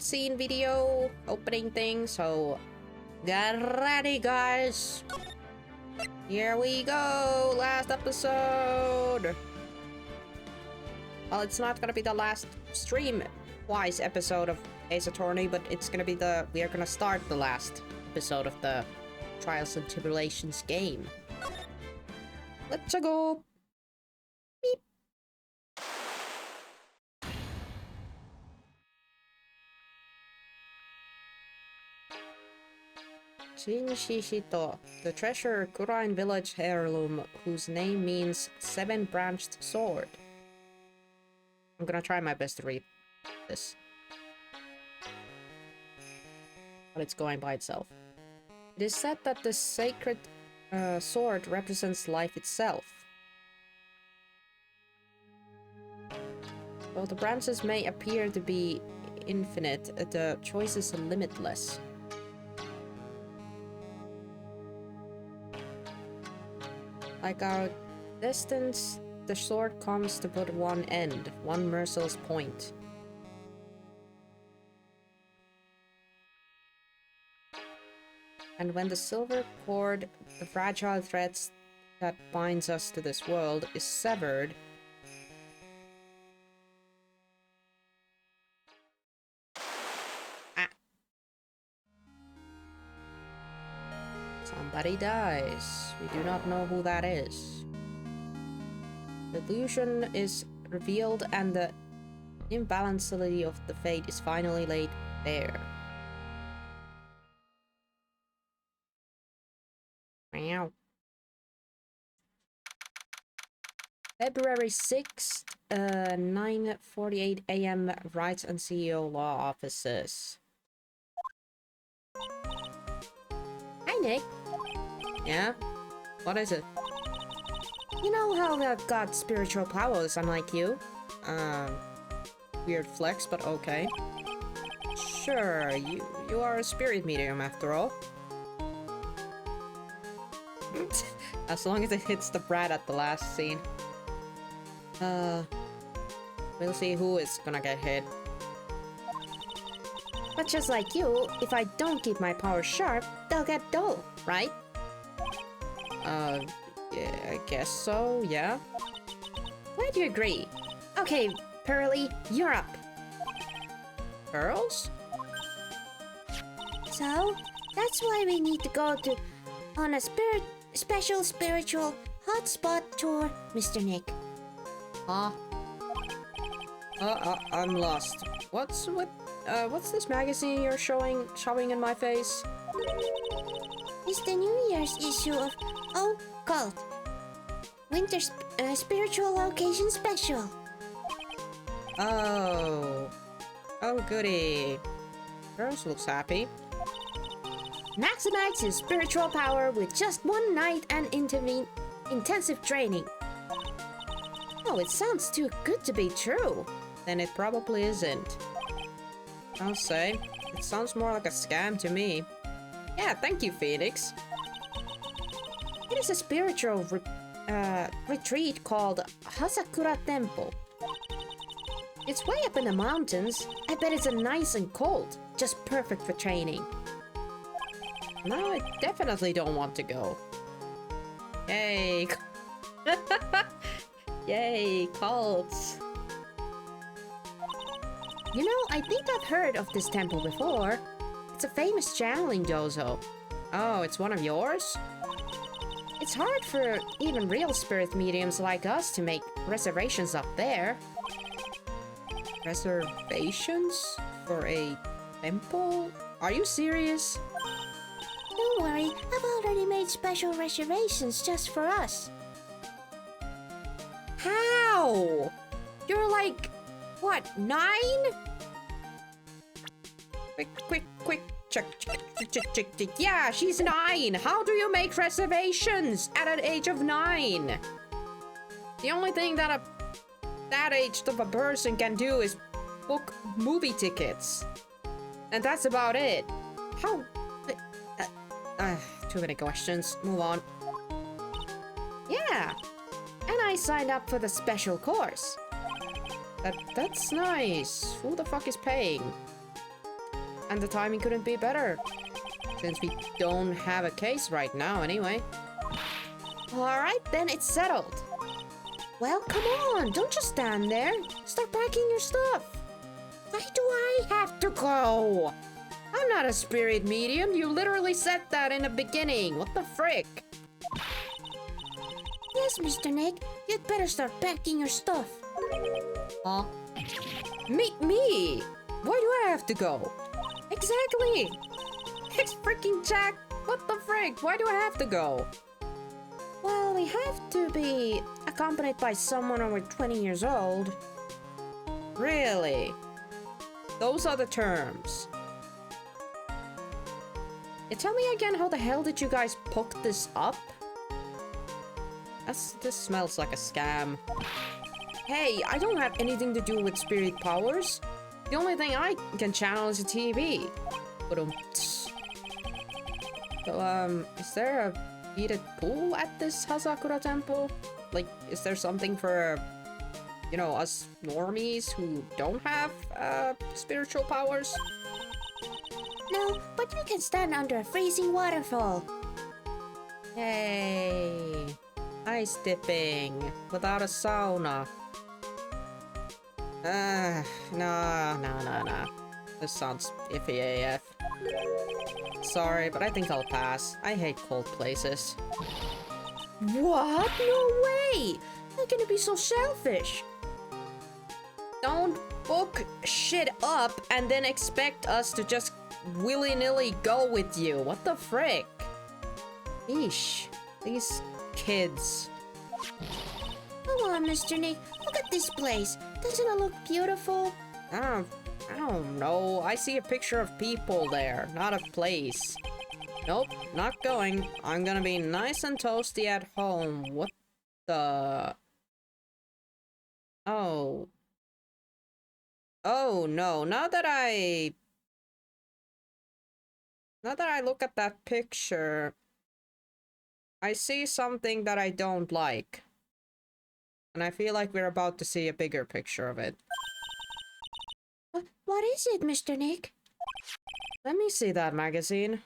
cutscene video opening thing, so get ready, guys. Here we go, last episode. Well, it's not gonna be the last stream-wise episode of Ace Attorney, but it's gonna be we are gonna start the last episode of the Trials and Tribulations game. Let's go. Beep. Shinshishito, the treasure Kurain village heirloom whose name means seven-branched sword. I'm gonna try my best to read this, but it's going by itself. It is said that the sacred sword represents life itself. Though the branches may appear to be infinite, the choice is limitless. Like our distance, the sword comes to but one end, one merciless point. And when the silver cord, the fragile threads that binds us to this world, is severed, somebody dies. We do not know who that is. The illusion is revealed and the imbalanceability of the fate is finally laid bare. Meow. February 6th, 9:48 a.m. Rights and CEO Law Offices. Hi, Nick. Yeah? What is it? You know how I've got spiritual powers, unlike you? Weird flex, but okay. Sure, you are a spirit medium after all. As long as it hits the brat at the last scene. We'll see who is gonna get hit. But just like you, if I don't keep my powers sharp, they'll get dull, right? Yeah, I guess so, yeah. Glad you agree. Okay, Pearly, you're up. Pearls? So, that's why we need to go on a special spiritual hotspot tour, Mr. Nick. Huh? I'm lost. What's this magazine you're shoving in my face? It's the New Year's issue of Oh Cult. Winter Spiritual Occasion Special. Oh goody. Girls looks happy. Maximize your spiritual power with just one night and intensive training. Oh, it sounds too good to be true. Then it probably isn't. I'll say, it sounds more like a scam to me. Yeah, thank you, Phoenix. It is a spiritual retreat called Hasakura Temple. It's way up in the mountains. I bet it's nice and cold. Just perfect for training. No, I definitely don't want to go. Yay. Yay, cults. You know, I think I've heard of this temple before. It's a famous channeling dojo. Oh, it's one of yours? It's hard for even real spirit mediums like us to make reservations up there. Reservations? For a temple? Are you serious? Don't worry, I've already made special reservations just for us. How? You're like, what, 9? Quick, check. Yeah, she's 9. How do you make reservations at an age of 9? The only thing that that age of a person can do is book movie tickets. And that's about it. How? Too many questions. Move on. Yeah. And I signed up for the special course. That's nice. Who the fuck is paying? And the timing couldn't be better. Since we don't have a case right now anyway. Alright, then it's settled. Well, come on, don't just stand there. Start packing your stuff. Why do I have to go? I'm not a spirit medium. You literally said that in the beginning. What the frick? Yes, Mr. Nick. You'd better start packing your stuff. Huh? Me? Why do I have to go? Exactly. It's freaking Jack. What the frick? Why do I have to go? Well, we have to be accompanied by someone over 20 years old. Really? Those are the terms. Tell me again, how the hell did you guys poke this up? This smells like a scam. Hey, I don't have anything to do with spirit powers. The only thing I can channel is a TV. So, is there a heated pool at this Hazakura temple? Like, is there something for, you know, us normies who don't have, spiritual powers? No, but you can stand under a freezing waterfall. Hey, ice dipping without a sauna. No. This sounds iffy AF. Sorry, but I think I'll pass. I hate cold places. What? No way! How can you be so selfish? Don't book shit up and then expect us to just willy-nilly go with you. What the frick? Eesh. These kids. Come on, Mr. Nick. Look at this place. Doesn't it look beautiful? I don't know. I see a picture of people there, not a place. Nope, not going. I'm gonna be nice and toasty at home. What the... Oh. Oh, no. Now that I look at that picture, I see something that I don't like. And I feel like we're about to see a bigger picture of it. What is it, Mr. Nick? Let me see that magazine.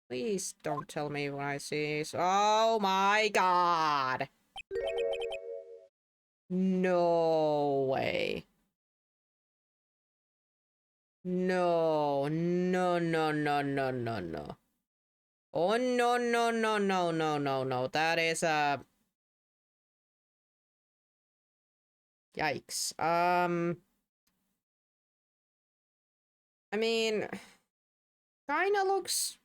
Please don't tell me what I see. Oh my god! No way. No. Oh, no. That is a... Yikes. I mean, kinda looks...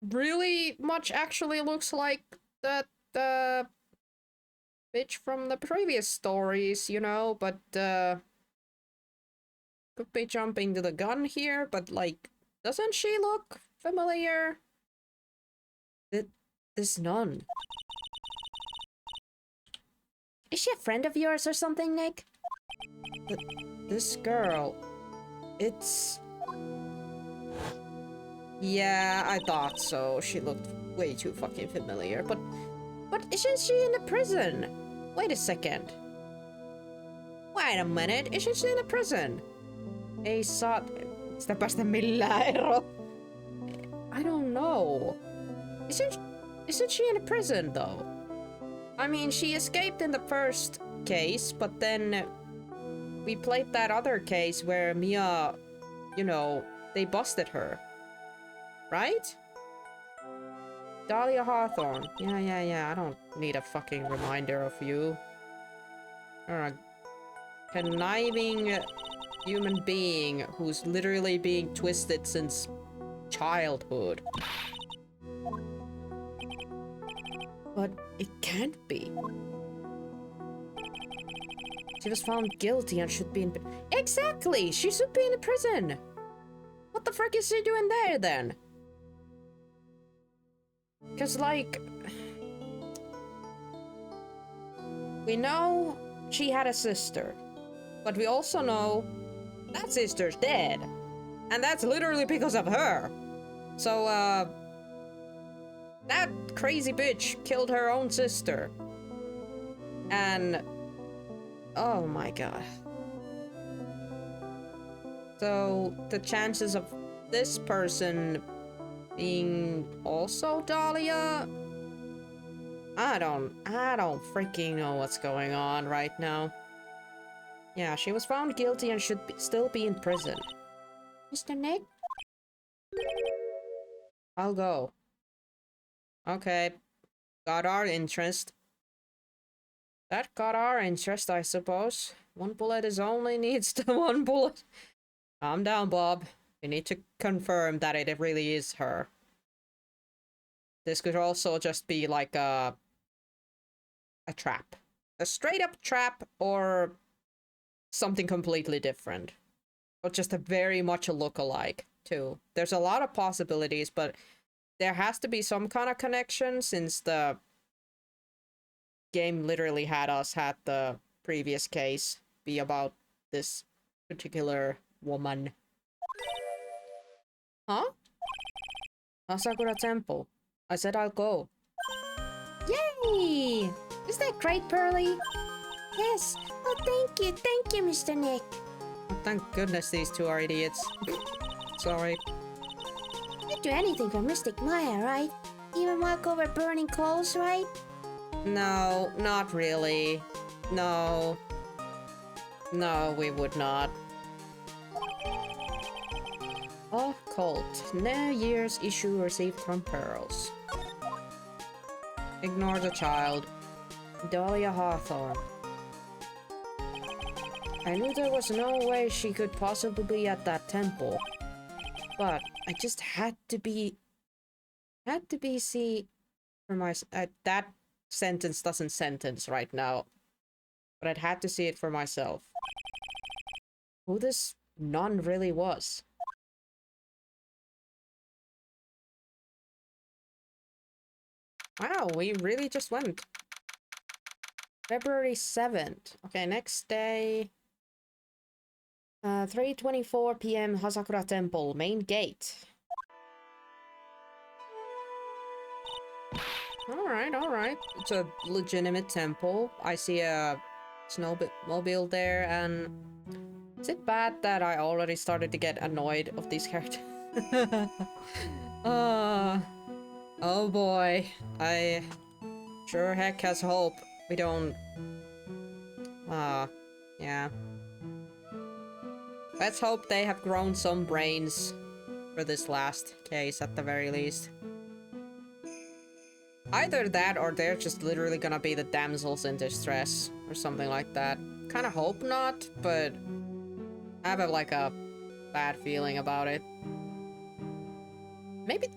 really much actually looks like that, bitch from the previous stories, you know, but, could be jumping to the gun here, but, like, doesn't she look familiar? This nun. Is she a friend of yours or something, Nick? This girl... It's... Yeah, I thought so. She looked way too fucking familiar, but isn't she in the prison? Wait a second. Wait a minute, isn't she in the prison? Ei saa... Sitä päästä millään ero. I don't know. Isn't she in a prison, though? I mean, she escaped in the first case, but then... we played that other case where Mia, you know, they busted her. Right? Dahlia Hawthorne. Yeah. I don't need a fucking reminder of you. You're a conniving human being who's literally being twisted since childhood. But it can't be. She was found guilty and should be in... Exactly! She should be in a prison! What the frick is she doing there, then? Because, like... we know she had a sister. But we also know that sister's dead. And that's literally because of her. So, that crazy bitch killed her own sister. And... oh my god. So the chances of this person being also Dahlia? I don't freaking know what's going on right now. Yeah, she was found guilty and should still be in prison. Mr. Nick? I'll go. Okay. Got our interest. That got our interest, I suppose. One bullet is only needs the one bullet. Calm down, Bob. We need to confirm that it really is her. This could also just be like a trap. A straight up trap or something completely different. Or just a very much a look-alike, too. There's a lot of possibilities, but there has to be some kind of connection since the game literally had the previous case be about this particular woman. Huh? Asakura Temple. I said I'll go. Yay! Is that great, Pearly? Yes. Oh, thank you, Mr. Nick. Oh, thank goodness these two are idiots. Sorry. You'd do anything for Mystic Maya, right? Even walk over burning coals, right? No, not really. No. No, we would not. Oh, Colt. New Year's issue received from Pearls. Ignore the child. Dahlia Hawthorne. I knew there was no way she could possibly be at that temple. But I just had to see for my that sentence doesn't sentence right now. But I'd had to see it for myself. Who this nun really was. Wow, we really just went. February 7th. Okay, next day. 3:24 p.m. Hasakura Temple, main gate. Alright. It's a legitimate temple. I see a snowmobile there, and is it bad that I already started to get annoyed of these characters? Oh boy. I sure heck has hope we don't... yeah. Let's hope they have grown some brains for this last case at the very least. Either that or they're just literally gonna be the damsels in distress or something like that. Kinda hope not, but I have a bad feeling about it. Maybe,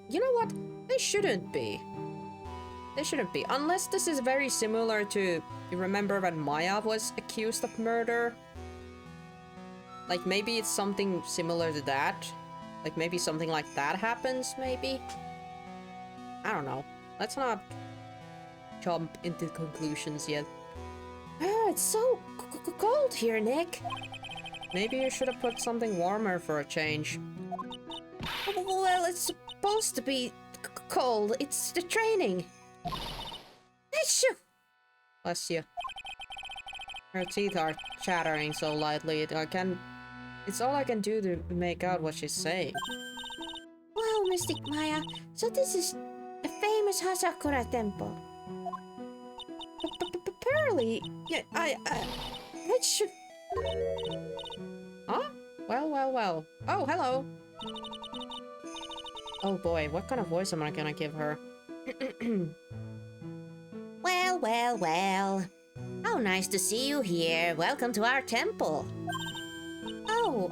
you know what? They shouldn't be. They shouldn't be. Unless this is very similar to, you remember when Maya was accused of murder? Like, maybe it's something similar to that. Like, maybe something like that happens, maybe? I don't know. Let's not jump into conclusions yet. Ah, it's so cold here, Nick. Maybe you should have put something warmer for a change. Well, it's supposed to be cold. It's the training. Achoo! Bless you. Her teeth are chattering so lightly. It's all I can do to make out what she's saying. Wow, Mystic Maya. So this is the famous Hasakura Temple. Pearly, yeah, I should... Huh? Well. Oh, hello. Oh boy, what kind of voice am I gonna give her? Well. How nice to see you here. Welcome to our temple. Oh,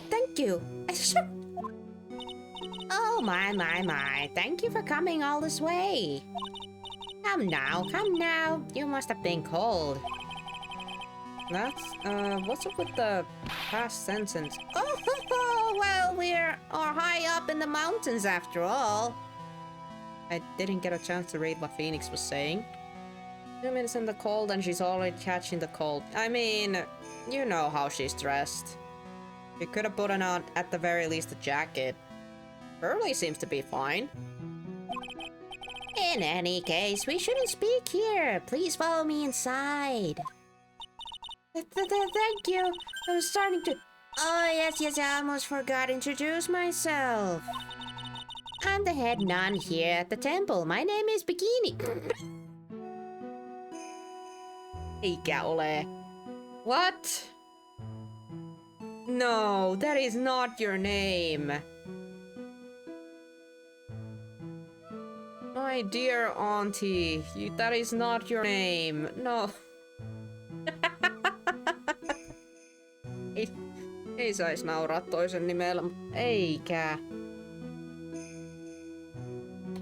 thank you. Oh, my. Thank you for coming all this way. Come now. You must have been cold. That's, what's up with the past sentence? Oh, well, we're high up in the mountains after all. I didn't get a chance to read what Phoenix was saying. 2 minutes in the cold and she's already catching the cold. I mean, you know how she's dressed. You could have put on, at the very least, a jacket. Pearly seems to be fine. In any case, we shouldn't speak here. Please follow me inside. Thank you. I was starting to... Oh, yes, I almost forgot to introduce myself. I'm the head nun here at the temple. My name is Bikini. Eikä ole. What? No, that is not your name. My dear auntie, that is not your name. No. ei sais nauraa toisen nimellä, mutta eikä.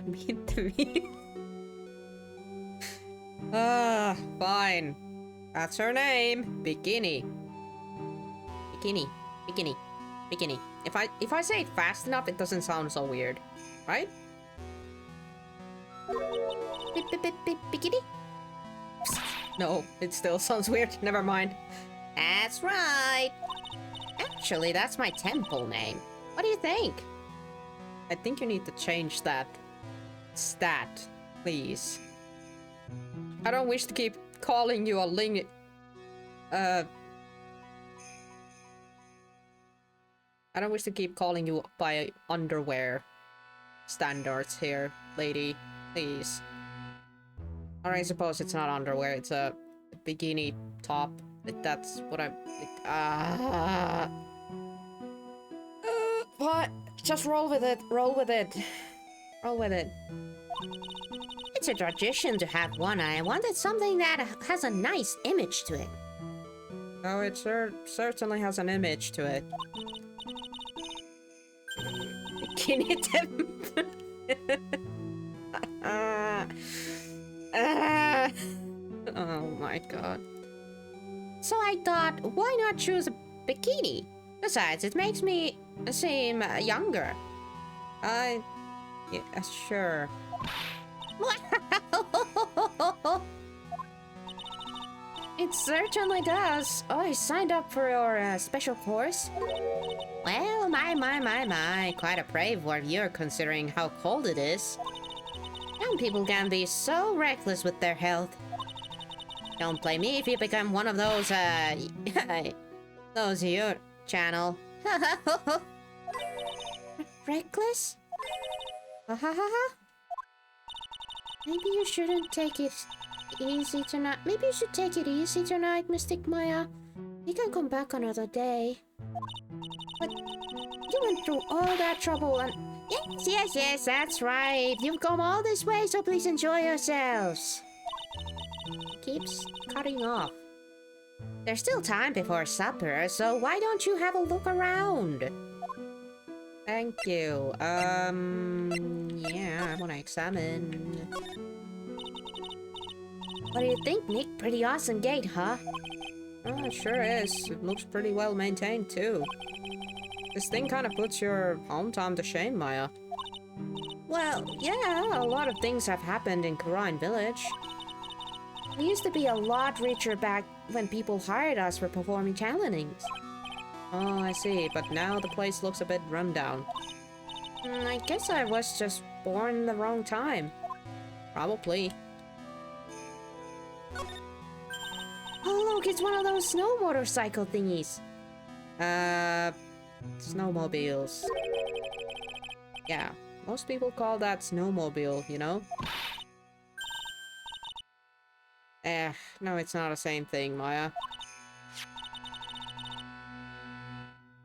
Mitä fine. That's her name. Bikini. Bikini. If I say it fast enough, it doesn't sound so weird, right? Bikini? No, it still sounds weird. Never mind. That's right. Actually, that's my temple name. What do you think? I think you need to change that stat, please. I don't wish to keep calling you a ling. I don't wish to keep calling you by underwear standards here, lady. Please. Or I suppose it's not underwear, it's a bikini top. That's what I'm... what? Just roll with it. It's a tradition to have one. I wanted something that has a nice image to it. Oh, it certainly has an image to it. Bikini temp. Oh my god. So I thought, why not choose a bikini? Besides, it makes me seem younger. Yeah, sure. It certainly does. Oh, I signed up for your special course. Well, my. Quite a brave warrior considering how cold it is. Young people can be so reckless with their health. Don't blame me if you become one of those, those your channel. Reckless? Maybe you shouldn't take it easy tonight. Maybe you should take it easy tonight, Mystic Maya. You can come back another day. But you went through all that trouble and... Yes, that's right. You've come all this way, so please enjoy yourselves. Keeps cutting off. There's still time before supper, so why don't you have a look around? Thank you. Yeah, I want to examine. What do you think, Nick? Pretty awesome gate, huh? Oh, it sure is. It looks pretty well maintained, too. This thing kind of puts your hometown to shame, Maya. Well, yeah, a lot of things have happened in Kurine Village. We used to be a lot richer back when people hired us for performing challengings. Oh, I see, but now the place looks a bit run down. I guess I was just born in the wrong time. Probably. Oh, look, it's one of those snow motorcycle thingies. Snowmobiles. Yeah, most people call that snowmobile, you know? No, it's not the same thing, Maya.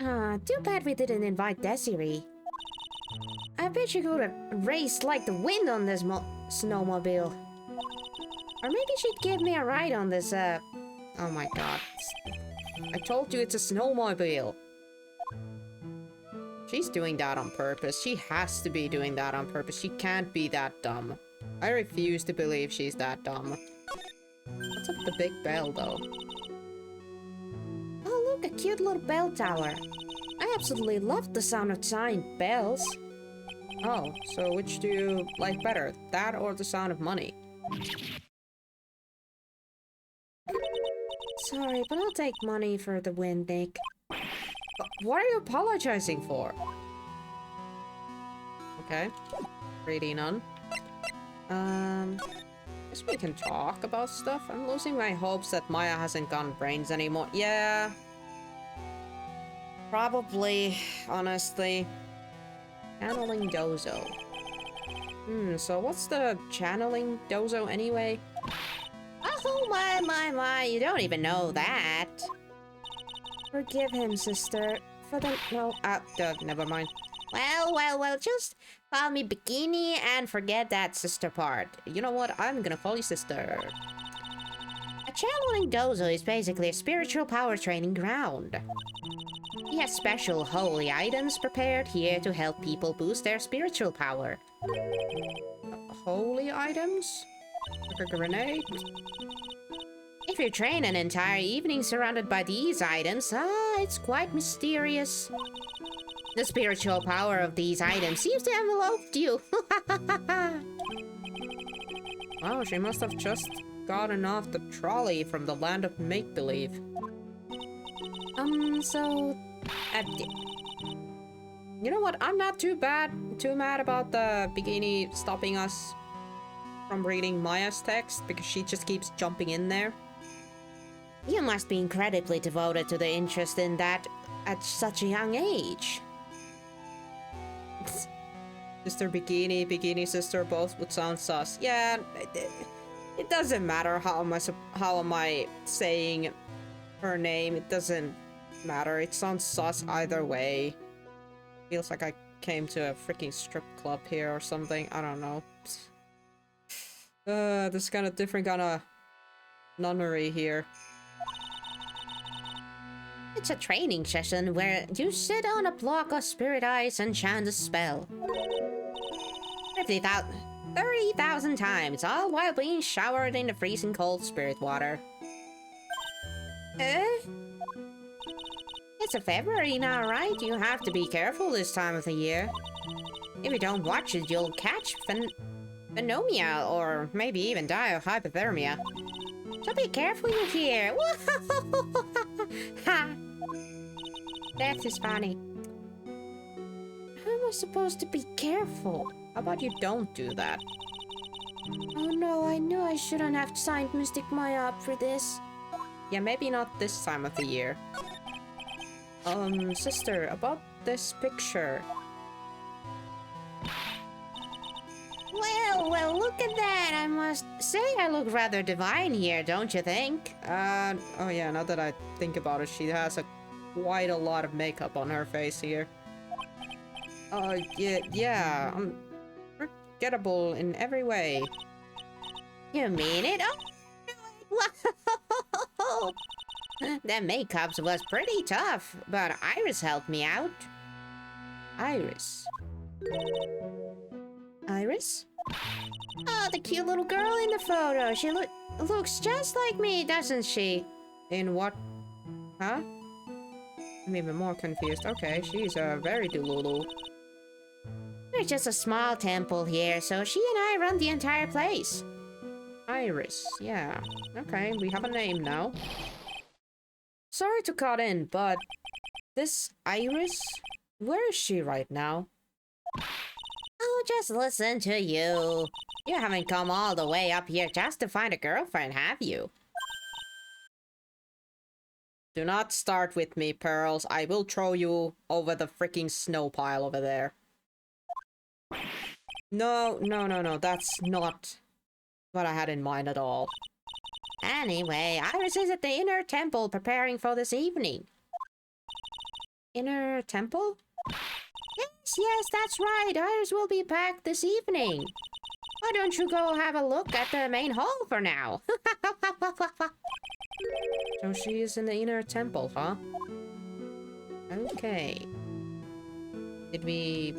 Too bad we didn't invite Desiree. I bet she could have raced like the wind on this snowmobile. Or maybe she'd give me a ride on this, Oh my god. I told you it's a snowmobile. She's doing that on purpose. She has to be doing that on purpose. She can't be that dumb. I refuse to believe she's that dumb. What's up with the big bell, though? Oh, look, a cute little bell tower. I absolutely love the sound of giant bells. Oh, so which do you like better? That or the sound of money? Sorry, but I'll take money for the win, Nick. What are you apologizing for? Okay. Greedy none. Guess we can talk about stuff. I'm losing my hopes that Maya hasn't gone brains anymore. Yeah. Probably, honestly. Channeling Dozo. So what's the channeling Dozo anyway? Oh, my, you don't even know that. Forgive him, sister. For the... No, never mind. Well, just call me Bikini and forget that sister part. You know what? I'm gonna call you sister. A channeling dozo is basically a spiritual power training ground. He has special holy items prepared here to help people boost their spiritual power. Holy items? Like a grenade? If you train an entire evening surrounded by these items, it's quite mysterious. The spiritual power of these items seems to envelop you. Wow, she must have just gotten off the trolley from the land of make-believe. So... you know what? I'm not too mad about the Bikini stopping us from reading Maya's text, because she just keeps jumping in there. You must be incredibly devoted to the interest in that at such a young age. Sister Bikini sister, both would sound sus. Yeah, it doesn't matter how am I saying her name. It doesn't matter. It sounds sus either way. Feels like I came to a freaking strip club here or something. I don't know. This kind of different kind of nunnery here. It's a training session where you sit on a block of spirit ice and chant a spell. 30,000 times, all while being showered in the freezing cold spirit water. It's a February now, right? You have to be careful this time of the year. If you don't watch it, you'll catch pneumonia, or maybe even die of hypothermia. So be careful, you hear. Ha! That is funny. How am I supposed to be careful? How about you don't do that? Oh no, I knew I shouldn't have signed Mystic Maya up for this. Yeah, maybe not this time of the year. Sister, about this picture. Well, look at that! I must say I look rather divine here, don't you think? Oh yeah, now that I think about it, she has quite a lot of makeup on her face here. Yeah, forgettable in every way. You mean it? Oh, that makeup was pretty tough, but Iris helped me out. Iris? Oh, the cute little girl in the photo. She looks just like me, doesn't she? In what? Huh? I'm even more confused. Okay, she's very Dululu. There's just a small temple here, so she and I run the entire place. Iris, yeah. Okay, we have a name now. Sorry to cut in, but this Iris, where is she right now? Oh, just listen to you. You haven't come all the way up here just to find a girlfriend, have you? Do not start with me, Pearls. I will throw you over the freaking snow pile over there. No. That's not what I had in mind at all. Anyway, Iris is at the inner temple preparing for this evening. Inner temple? Yes, that's right. Iris will be back this evening. Why don't you go have a look at the main hall for now? So she is in the inner temple, huh? Okay. Did we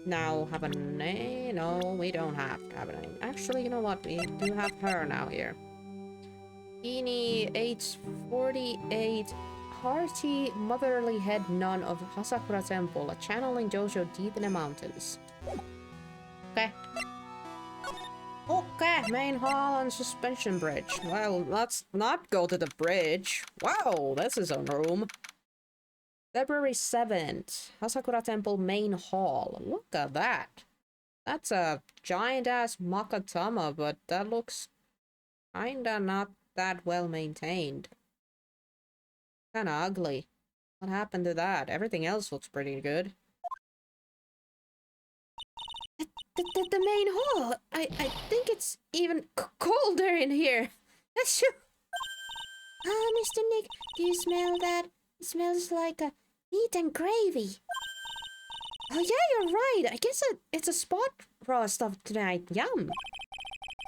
now have a name? No, we don't have to have a name. Actually, you know what? We do have her now here. Beanie, age 48, hearty, motherly head nun of Hasakura Temple, a channeling dojo deep in the mountains. Okay. Okay, main hall and suspension bridge. Well, let's not go to the bridge. Wow, this is a room. February 7th, Hasakura Temple main hall. Look at that. That's a giant-ass Makatama, but that looks kinda not that well maintained. Kinda ugly. What happened to that? Everything else looks pretty good. The main hall. I think it's even colder in here. That's true. Ah, Mr. Nick, do you smell that? It smells like a meat and gravy. Oh yeah, you're right. I guess it's a spot roast of tonight. Yum.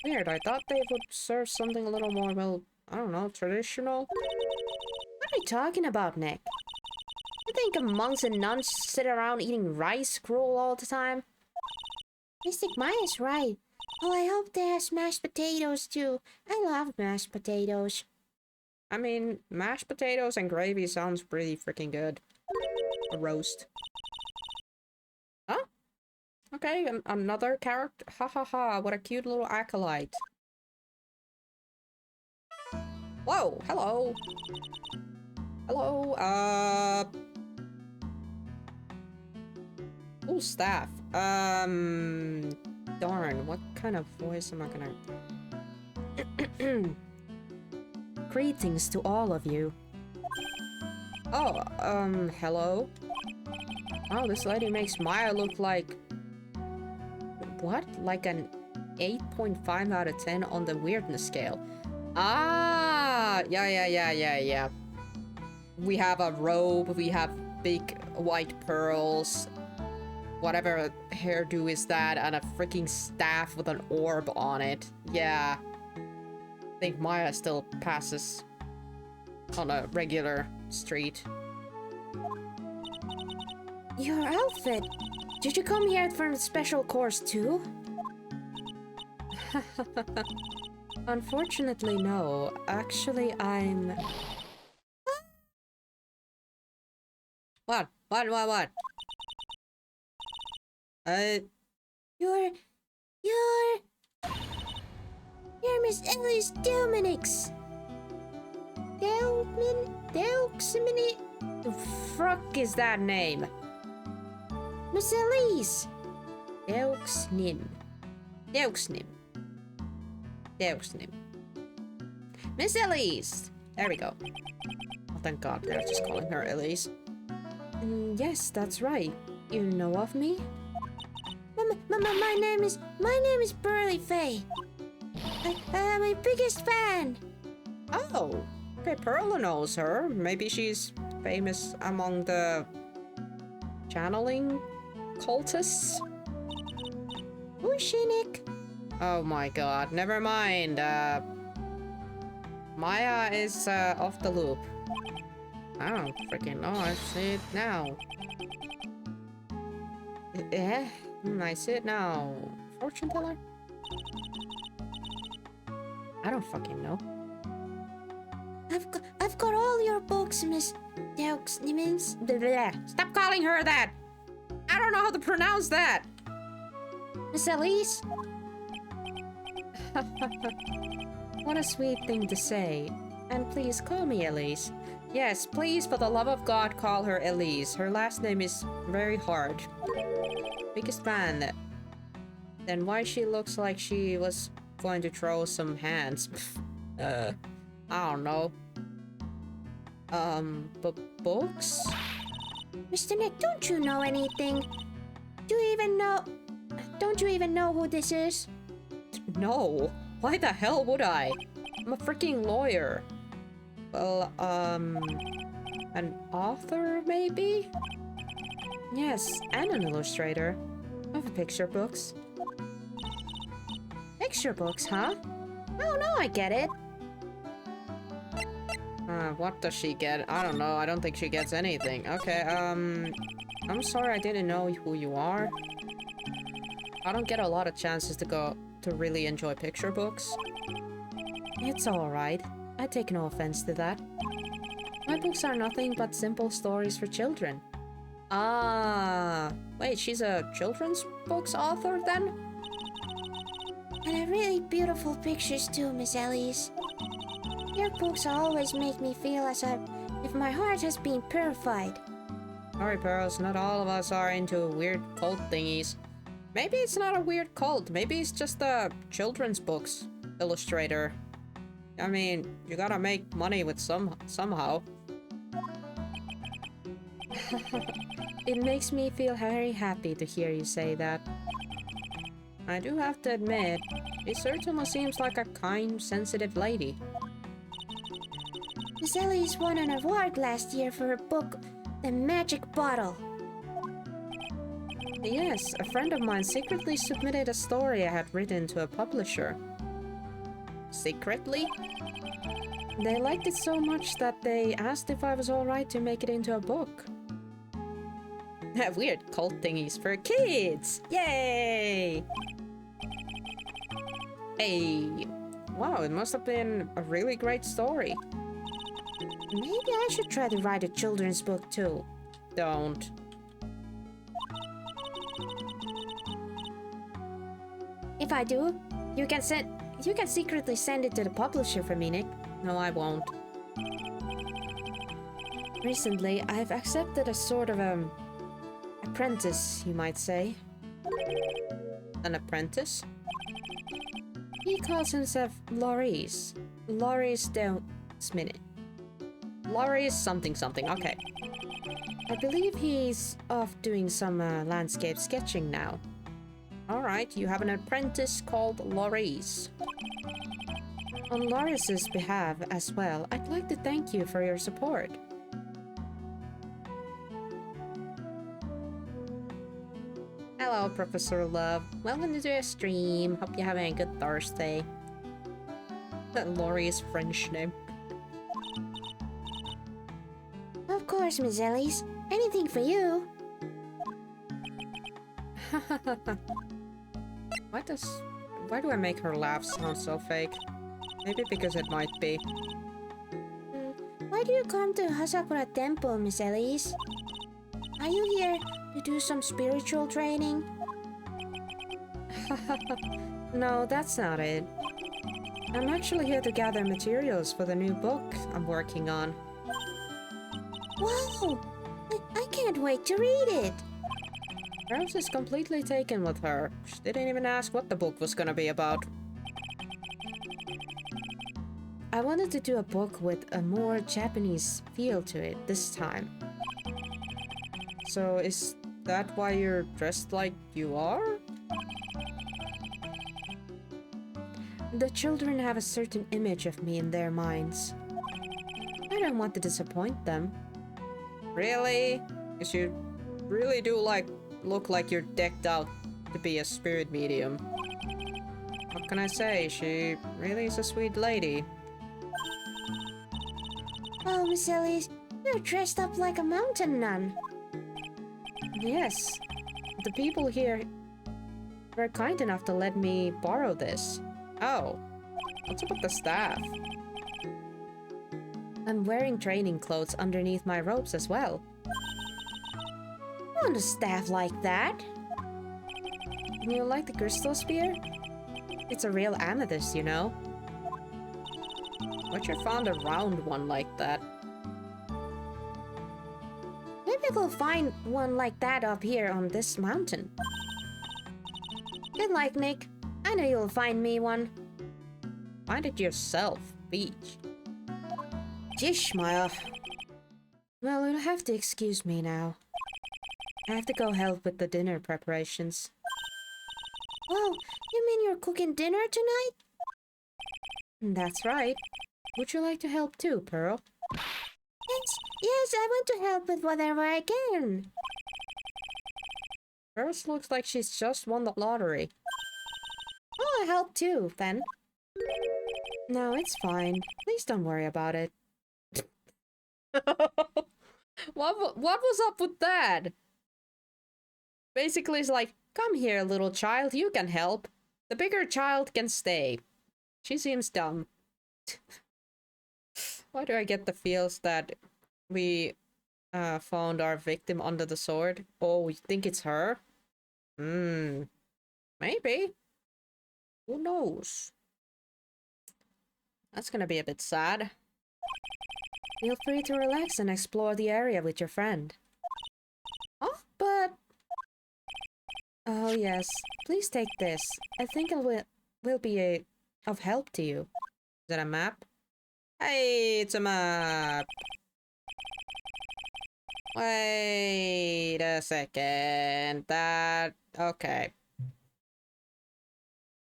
Weird, I thought they would serve something a little more, well, I don't know, traditional? What are you talking about, Nick? You think monks and nuns sit around eating rice gruel all the time? Mystic Maya's right. Oh, I hope they have mashed potatoes too. I love mashed potatoes. I mean, mashed potatoes and gravy sounds pretty freaking good. A roast. Huh? Okay, another character. Ha ha ha, what a cute little acolyte. Whoa, hello. Hello, cool staff. Darn, what kind of voice am I gonna... Greetings to all of you. Oh, hello? Oh, this lady makes Maya look like... What? Like an 8.5 out of 10 on the weirdness scale. Ah! Yeah. We have a robe, we have big white pearls, whatever hairdo is that, and a freaking staff with an orb on it. Yeah. I think Maya still passes on a regular street. Your outfit. Did you come here for a special course too? Unfortunately, no. Actually, I'm... What? You're Miss Ellis Delminix. Delximini? The fuck is that name? Miss Elise. Delxnim. Miss Elise! There we go. Oh, thank God, they're just calling her Elise. Yes, that's right. You know of me? My name is Burley Faye. I'm my biggest fan. Oh, okay, Perla knows her. Maybe she's famous among the channeling cultists? Who's she, Nick? Oh my God, never mind. Maya is off the loop. I don't freaking know, I see it now. I see it now. Fortune teller? I don't fucking know. I've got all your books, Miss Delks Nimmons. Stop calling her that! I don't know how to pronounce that! Miss Elise? What a sweet thing to say. And please call me Elise. Yes, please, for the love of God, call her Elise. Her last name is very hard. Biggest fan. Then why she looks like she was going to throw some hands? I don't know. But books? Mr. Nick, don't you know anything? Don't you even know who this is? No. Why the hell would I? I'm a freaking lawyer. Well, an author, maybe? Yes, and an illustrator of picture books. Picture books, huh? Oh, no, I get it. What does she get? I don't know. I don't think she gets anything. Okay, I'm sorry I didn't know who you are. I don't get a lot of chances to really enjoy picture books. It's alright. I take no offense to that. My books are nothing but simple stories for children. Ah, wait, she's a children's books author then? And really beautiful pictures too, Miss Elise. Your books always make me feel as if my heart has been purified. Sorry, Pearls, not all of us are into weird cult thingies. Maybe it's not a weird cult, maybe it's just a children's books illustrator. I mean, you gotta make money with somehow. It makes me feel very happy to hear you say that. I do have to admit, she certainly seems like a kind, sensitive lady. Miss Ellie's won an award last year for her book, The Magic Bottle. Yes, a friend of mine secretly submitted a story I had written to a publisher. Secretly? They liked it so much that they asked if I was alright to make it into a book. Weird cult thingies for kids! Yay! Hey! Wow, it must have been a really great story. Maybe I should try to write a children's book too. Don't. If I do, you can secretly send it to the publisher for me, Nick. No, I won't. Recently, I've accepted a sort of apprentice, you might say. An apprentice? He calls himself Loris. Loris don't minute. Loris something something, okay. I believe he's off doing some landscape sketching now. Alright, you have an apprentice called Loris. On Loris's behalf as well, I'd like to thank you for your support. Hello, Professor Love. Welcome to the stream. Hope you're having a good Thursday. That Loris French name. Of course, Miss Ellis. Anything for you. Why do I make her laugh sound so fake? Maybe because it might be. Why do you come to Hasakura Temple, Miss Ellis? Are you here to do some spiritual training? No, that's not it. I'm actually here to gather materials for the new book I'm working on. Wow! I can't wait to read it! Rose is completely taken with her. She didn't even ask what the book was gonna be about. I wanted to do a book with a more Japanese feel to it this time. So is that why you're dressed like you are? The children have a certain image of me in their minds. I don't want to disappoint them. Really? 'Cause you really do look like you're decked out to be a spirit medium. What can I say? She really is a sweet lady. Oh, Miss Ellis, you're dressed up like a mountain nun. Yes. The people here were kind enough to let me borrow this. Oh. What's up with the staff? I'm wearing training clothes underneath my robes as well. I want a staff like that. You like the crystal spear? It's a real amethyst, you know. But you found a round one like that. Maybe we'll find one like that up here on this mountain. Good luck, Nick. I know you'll find me one. Find it yourself, Beach. Jish, Maya. Well, you'll have to excuse me now. I have to go help with the dinner preparations. Oh, you mean you're cooking dinner tonight? That's right. Would you like to help too, Pearl? Yes, I want to help with whatever I can. Pearl looks like she's just won the lottery. Oh, I'll help too, then. No, it's fine. Please don't worry about it. What was up with that? Basically, it's like, come here, little child, you can help. The bigger child can stay. She seems dumb. Why do I get the feels that we found our victim under the sword? Oh, you think it's her? Maybe. Who knows? That's gonna be a bit sad. Feel free to relax and explore the area with your friend. Oh, but... Oh yes, please take this. I think it will be of help to you. Is that a map? Hey, it's a map! Wait a second. That... Okay.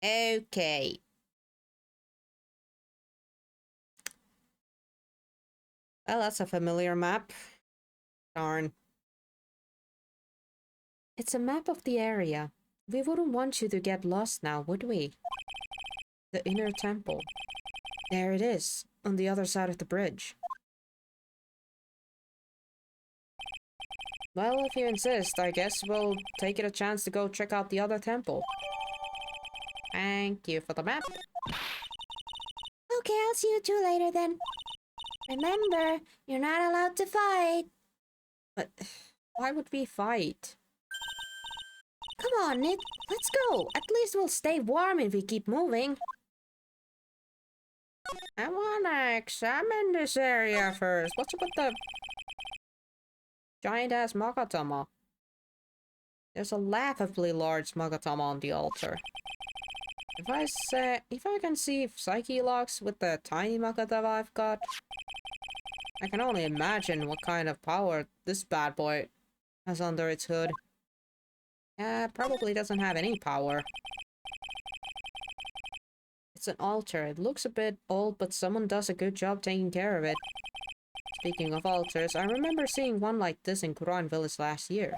Okay. Well, that's a familiar map. Darn. It's a map of the area. We wouldn't want you to get lost now, would we? The inner temple. There it is, on the other side of the bridge. Well, if you insist, I guess we'll take it a chance to go check out the other temple. Thank you for the map. Okay, I'll see you two later then. Remember, you're not allowed to fight. But why would we fight? Come on, Nick. Let's go. At least we'll stay warm if we keep moving. I wanna examine this area first. What's up with the giant-ass Magatama? There's a laughably large Magatama on the altar. If I can see Psyche locks with the tiny Magatama I've got, I can only imagine what kind of power this bad boy has under its hood. Yeah, probably doesn't have any power. It's an altar. It looks a bit old, but someone does a good job taking care of it. Speaking of altars, I remember seeing one like this in Kuran Village last year.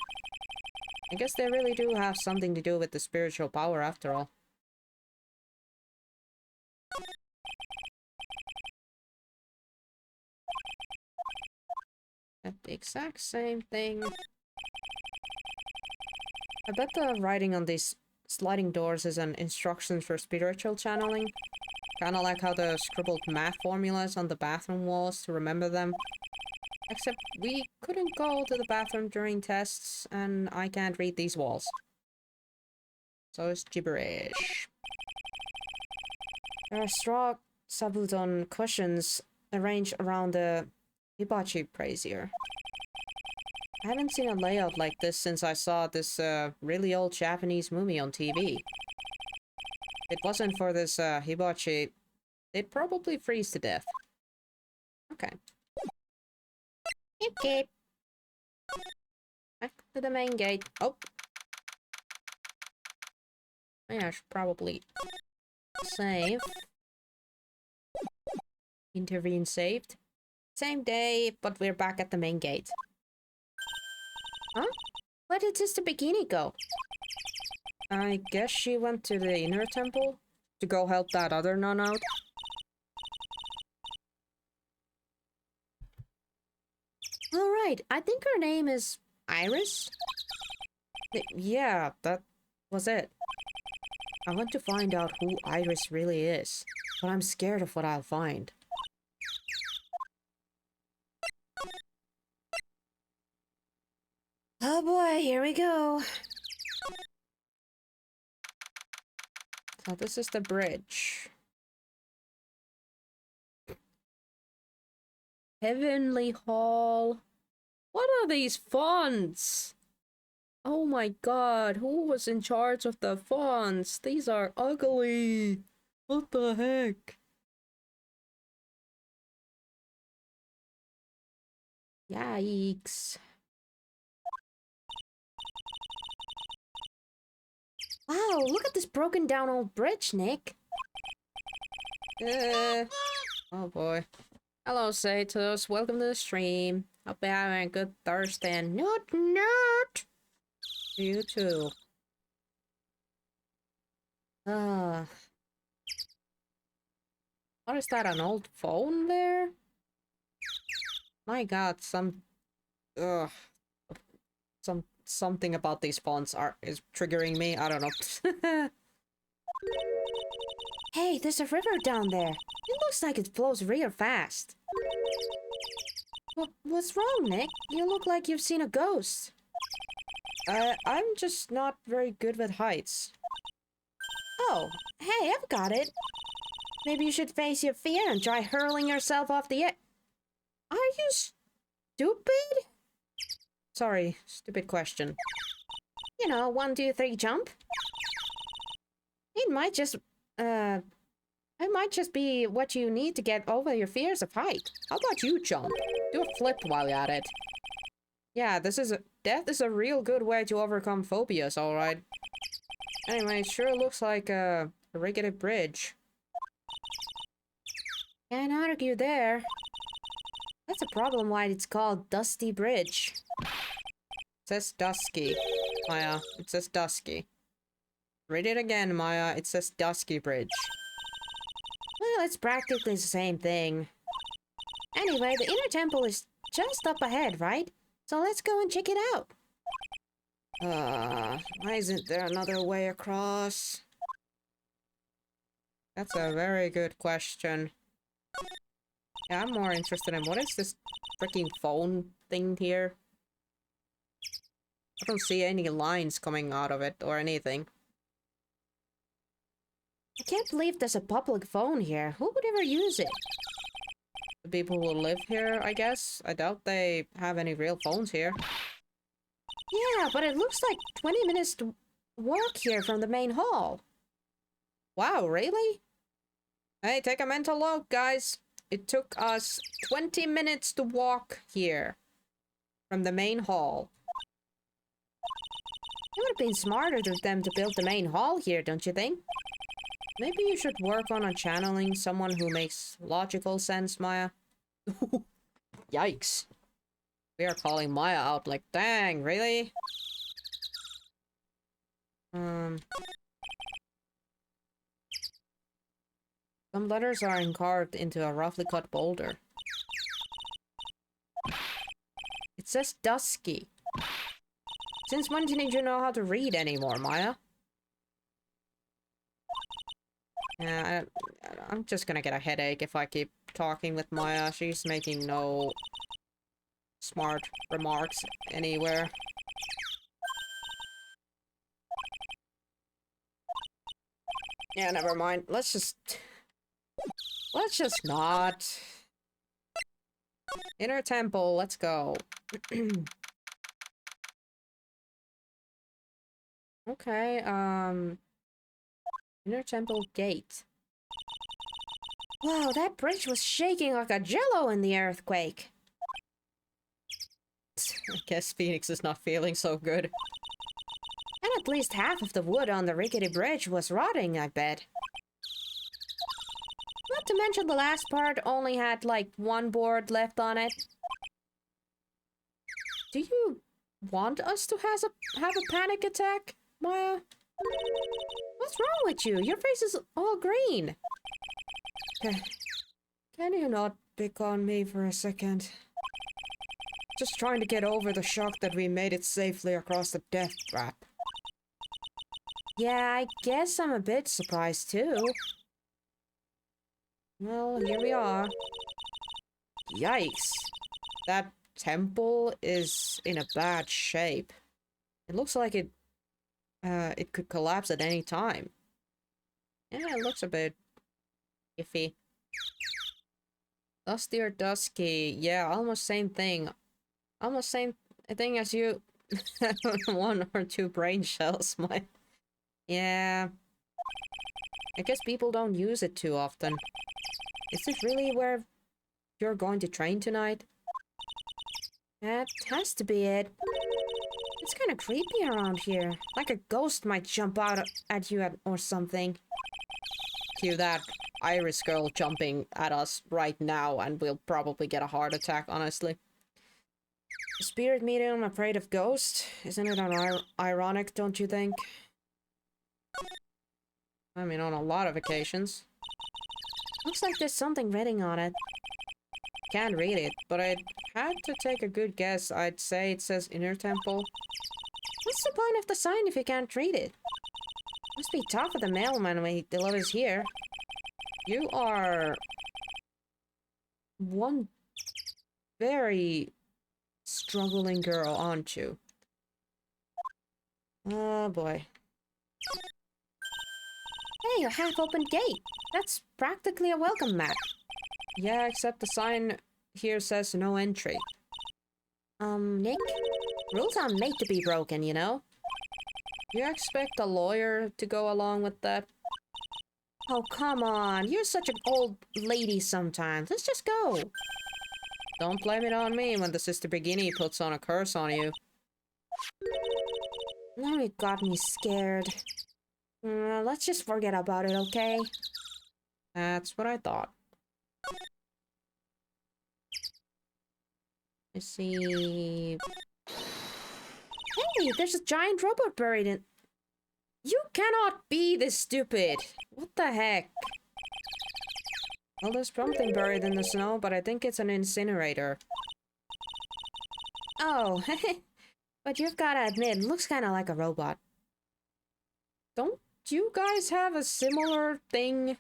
I guess they really do have something to do with the spiritual power after all. At the exact same thing. I bet the writing on these sliding doors is an instruction for spiritual channeling. Kinda like how the scribbled math formulas on the bathroom walls to remember them. Except we couldn't go to the bathroom during tests, and I can't read these walls. So it's gibberish. There are straw sabuton cushions arranged around the hibachi brazier. I haven't seen a layout like this since I saw this really old Japanese movie on TV. If it wasn't for this hibachi, they'd probably freeze to death. Okay. Okay. Back to the main gate. Oh! Yeah, I should probably save. Intervene saved. Same day, but we're back at the main gate. Huh? Where did Sister Bikini go? I guess she went to the inner temple to go help that other nun out. Alright, I think her name is Iris? Yeah, that was it. I want to find out who Iris really is, but I'm scared of what I'll find. Oh boy, here we go. So this is the bridge. Heavenly Hall. What are these fonts? Oh my god, who was in charge of the fonts? These are ugly. What the heck? Yikes. Wow, look at this broken down old bridge, Nick. Oh boy. Hello, Satos. Welcome to the stream. Hope you're having a good Thursday and not. You too. What is that, an old phone there? My god, something about these fonts is triggering me. I don't know. Hey, there's a river down there. It looks like it flows real fast. What's wrong, Nick? You look like you've seen a ghost. I'm just not very good with heights. Oh, hey, I've got it. Maybe you should face your fear and try hurling yourself off the edge. Are you stupid? Sorry, stupid question. You know, 1, 2, 3, jump. It might just be what you need to get over your fears of height. How about you jump? Do a flip while you're at it. Yeah, death is a real good way to overcome phobias, alright. Anyway, it sure looks like a rickety bridge. Can't argue there. That's a problem why it's called Dusty Bridge. It says Dusky, Maya. It says Dusky. Read it again, Maya. It says Dusky Bridge. Well, it's practically the same thing. Anyway, the inner temple is just up ahead, right? So let's go and check it out. Why isn't there another way across? That's a very good question. Yeah, I'm more interested in what is this freaking phone thing here? I don't see any lines coming out of it or anything. I can't believe there's a public phone here. Who would ever use it? The people who live here, I guess. I doubt they have any real phones here. Yeah, but it looks like 20 minutes to walk here from the main hall. Wow, really? Hey, take a mental look, guys. It took us 20 minutes to walk here from the main hall. It would have been smarter of them to build the main hall here, don't you think? Maybe you should work on channeling someone who makes logical sense, Maya. Yikes. We are calling Maya out like, dang, really? Some letters are carved into a roughly cut boulder. It says Dusky. Since when didn't you know how to read anymore, Maya? Yeah, I'm just gonna get a headache if I keep talking with Maya. She's making no smart remarks anywhere. Yeah, never mind. Let's just not. Inner temple, let's go. Okay, Inner temple gate. Wow, that bridge was shaking like a jello in the earthquake. I guess Phoenix is not feeling so good. And at least half of the wood on the rickety bridge was rotting, I bet. Not to mention the last part only had like one board left on it. Do you want us to have a panic attack, Maya? What's wrong with you? Your face is all green. Can you not pick on me for a second? Just trying to get over the shock that we made it safely across the death trap. Yeah, I guess I'm a bit surprised too. Well, here we are. Yikes. That temple is in a bad shape. It looks like it could collapse at any time. Yeah, it looks a bit iffy. Dusty or Dusky? Yeah, almost same thing. Almost same thing as you. One or two brain cells, Yeah. I guess people don't use it too often. Is this really where you're going to train tonight? That has to be it. It's kind of creepy around here. Like a ghost might jump out at you or something. Cue that Iris girl jumping at us right now and we'll probably get a heart attack, honestly. Spirit medium afraid of ghosts? Isn't it ironic, don't you think? I mean, on a lot of occasions. Looks like there's something written on it. Can't read it, but I had to take a good guess. I'd say it says Inner Temple. What's the point of the sign if you can't read it? Must be tough for the mailman when he delivers here. You are one very struggling girl, aren't you? Oh boy. Hey, a half-open gate. That's practically a welcome mat. Yeah, except the sign here says no entry. Nick? Rules aren't made to be broken, you know? You expect a lawyer to go along with that? Oh, come on. You're such an old lady sometimes. Let's just go. Don't blame it on me when the Sister Bikini puts on a curse on you. Now it got me scared. Let's just forget about it, okay? That's what I thought. Let's see... Hey, there's a giant robot buried in... You cannot be this stupid! What the heck? Well, there's something buried in the snow, but I think it's an incinerator. Oh, but you've gotta admit, it looks kinda like a robot. Don't you guys have a similar thing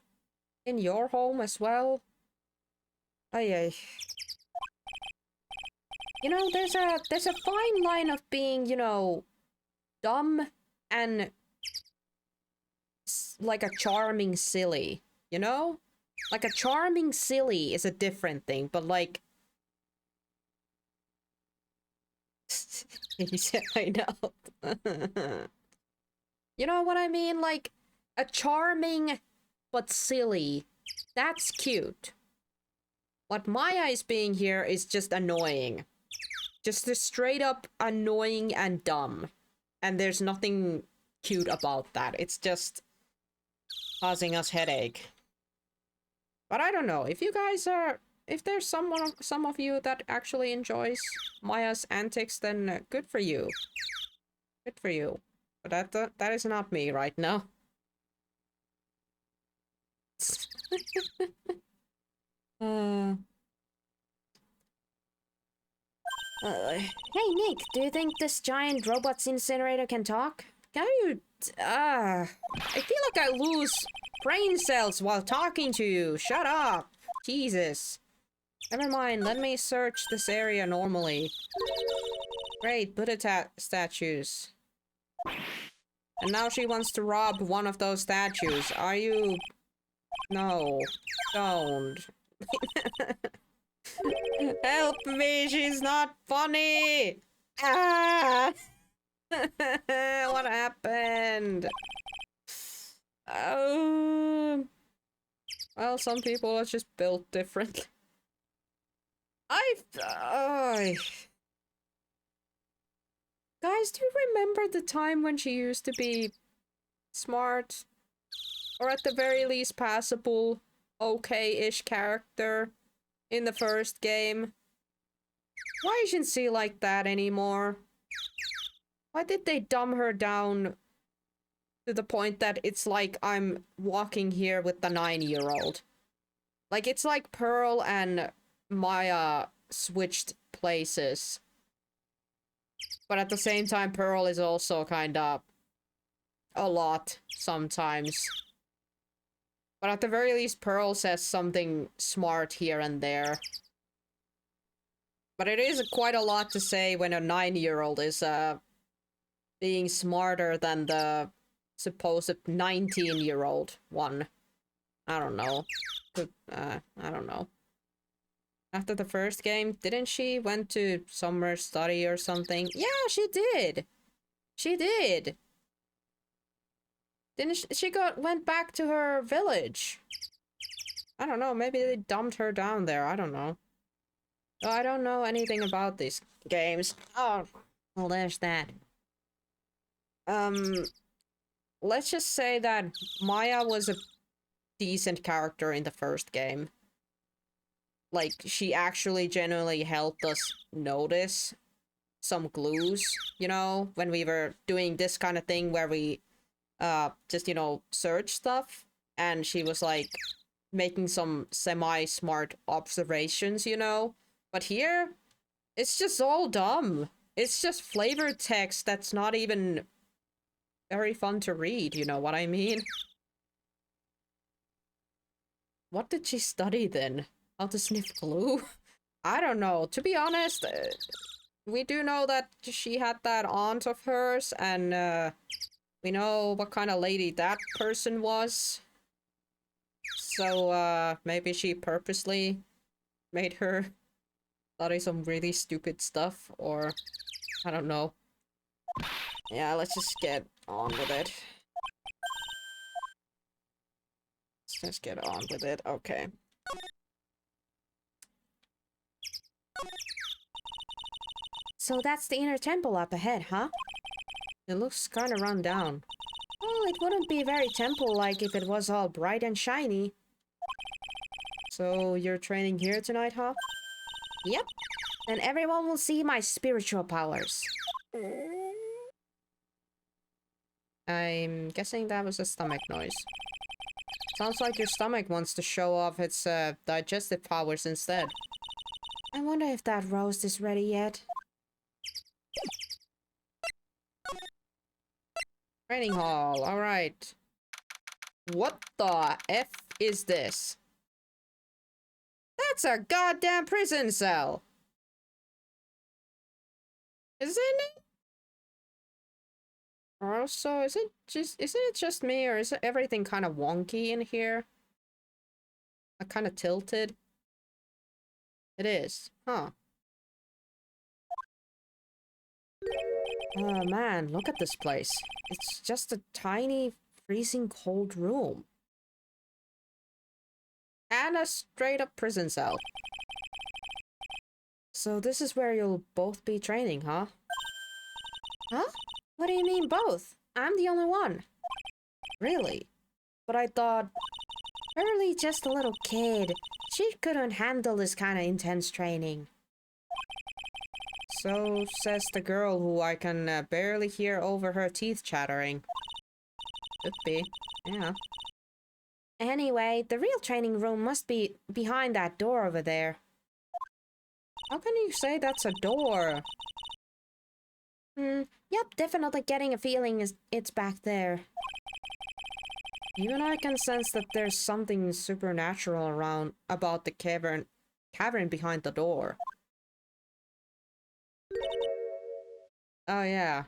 in your home as well? Ay. You know, there's a fine line of being, you know, dumb and like a charming silly, you know? Like a charming silly is a different thing, but like... I know. You know what I mean? Like, a charming but silly. That's cute. What Maya is being here is just annoying. Just a straight up annoying and dumb. And there's nothing cute about that. It's just causing us headache. But I don't know, if you guys are... If there's some of you that actually enjoys Maya's antics, then good for you. Good for you. But that is not me right now. Hey Nick, do you think this giant robot's incinerator can talk? Can you... I feel like I lose brain cells while talking to you. Shut up. Jesus. Never mind, let me search this area normally. Great, Buddha statues. And now she wants to rob one of those statues. Are you... No. Don't. Help me, she's not funny! Ah! What happened? Well, some people are just built differently. Guys, do you remember the time when she used to be smart? Or at the very least passable, okay-ish character in the first game? Why isn't she like that anymore? Why did they dumb her down to the point that it's like I'm walking here with the 9-year-old? Like, it's like Pearl and Maya switched places. But at the same time, Pearl is also kinda a lot sometimes. But at the very least, Pearl says something smart here and there. But it is quite a lot to say when a 9-year-old is, being smarter than the supposed 19-year-old one. I don't know. I don't know. After the first game, didn't she went to summer study or something? Yeah, she did! She did! Didn't she went back to her village? I don't know, maybe they dumped her down there, I don't know. Oh, I don't know anything about these games. Oh, well, there's that. Let's just say that Maya was a decent character in the first game. Like, she actually genuinely helped us notice some clues, you know, when we were doing this kind of thing where we, just, you know, search stuff, and she was, like, making some semi-smart observations, you know? But here, it's just all dumb. It's just flavored text that's not even very fun to read, you know what I mean? What did she study then? How to sniff glue? I don't know. To be honest, we do know that she had that aunt of hers, and we know what kind of lady that person was. So, maybe she purposely made her study some really stupid stuff, or I don't know. Yeah, let's just get on with it. Let's just get on with it. Okay. So that's the inner temple up ahead, huh? It looks kind of run down. Well, it wouldn't be very temple-like if it was all bright and shiny. So you're training here tonight, huh? Yep. Then everyone will see my spiritual powers. I'm guessing that was a stomach noise. Sounds like your stomach wants to show off its digestive powers instead. I wonder if that roast is ready yet. Training hall, alright. What the F is this? That's a goddamn prison cell! Isn't it? Also, isn't it just me, or is everything kind of wonky in here? Like kind of tilted? It is, huh? Oh man, look at this place. It's just a tiny, freezing cold room. And a straight-up prison cell. So this is where you'll both be training, huh? Huh? What do you mean both? I'm the only one. Really? But I thought... Early just a little kid. She couldn't handle this kind of intense training. So says the girl who I can barely hear over her teeth chattering. Could be, yeah. Anyway, the real training room must be behind that door over there. How can you say that's a door? Yep, definitely getting a feeling it's back there. Even I can sense that there's something supernatural around about the cavern behind the door. Oh yeah.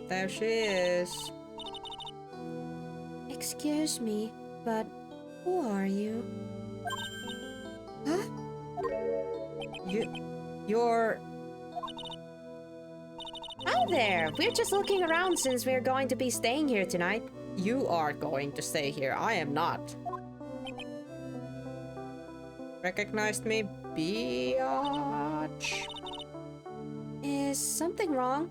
There she is. Excuse me, but who are you? Huh? You're... Hi there! We're just looking around since we're going to be staying here tonight. You are going to stay here. I am not. Recognized me, biatch? Is something wrong?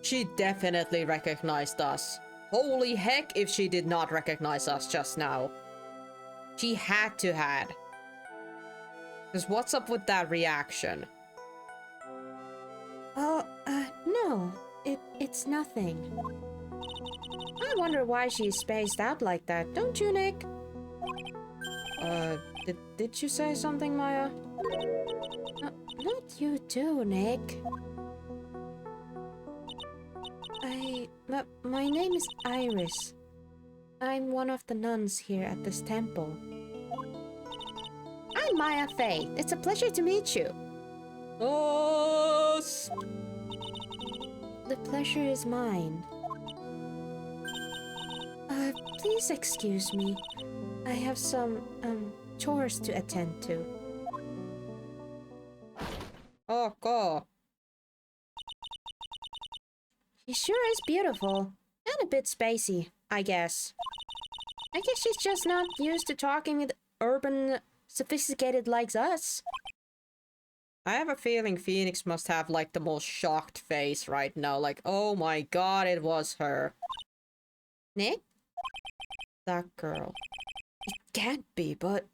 She definitely recognized us. Holy heck if she did not recognize us just now. She had to had. Because what's up with that reaction? Oh, no. It's nothing. I wonder why she's spaced out like that, don't you, Nick? Did you say something, Maya? Not you too, Nick. My name is Iris. I'm one of the nuns here at this temple. I'm Maya Faye. It's a pleasure to meet you. Us! The pleasure is mine. Please excuse me. I have some, chores to attend to. Oh, go. She sure is beautiful. And a bit spacey, I guess. I guess she's just not used to talking with urban, sophisticated like us. I have a feeling Phoenix must have, like, the most shocked face right now. Like, oh my god, it was her. Nick? That girl. It can't be, but...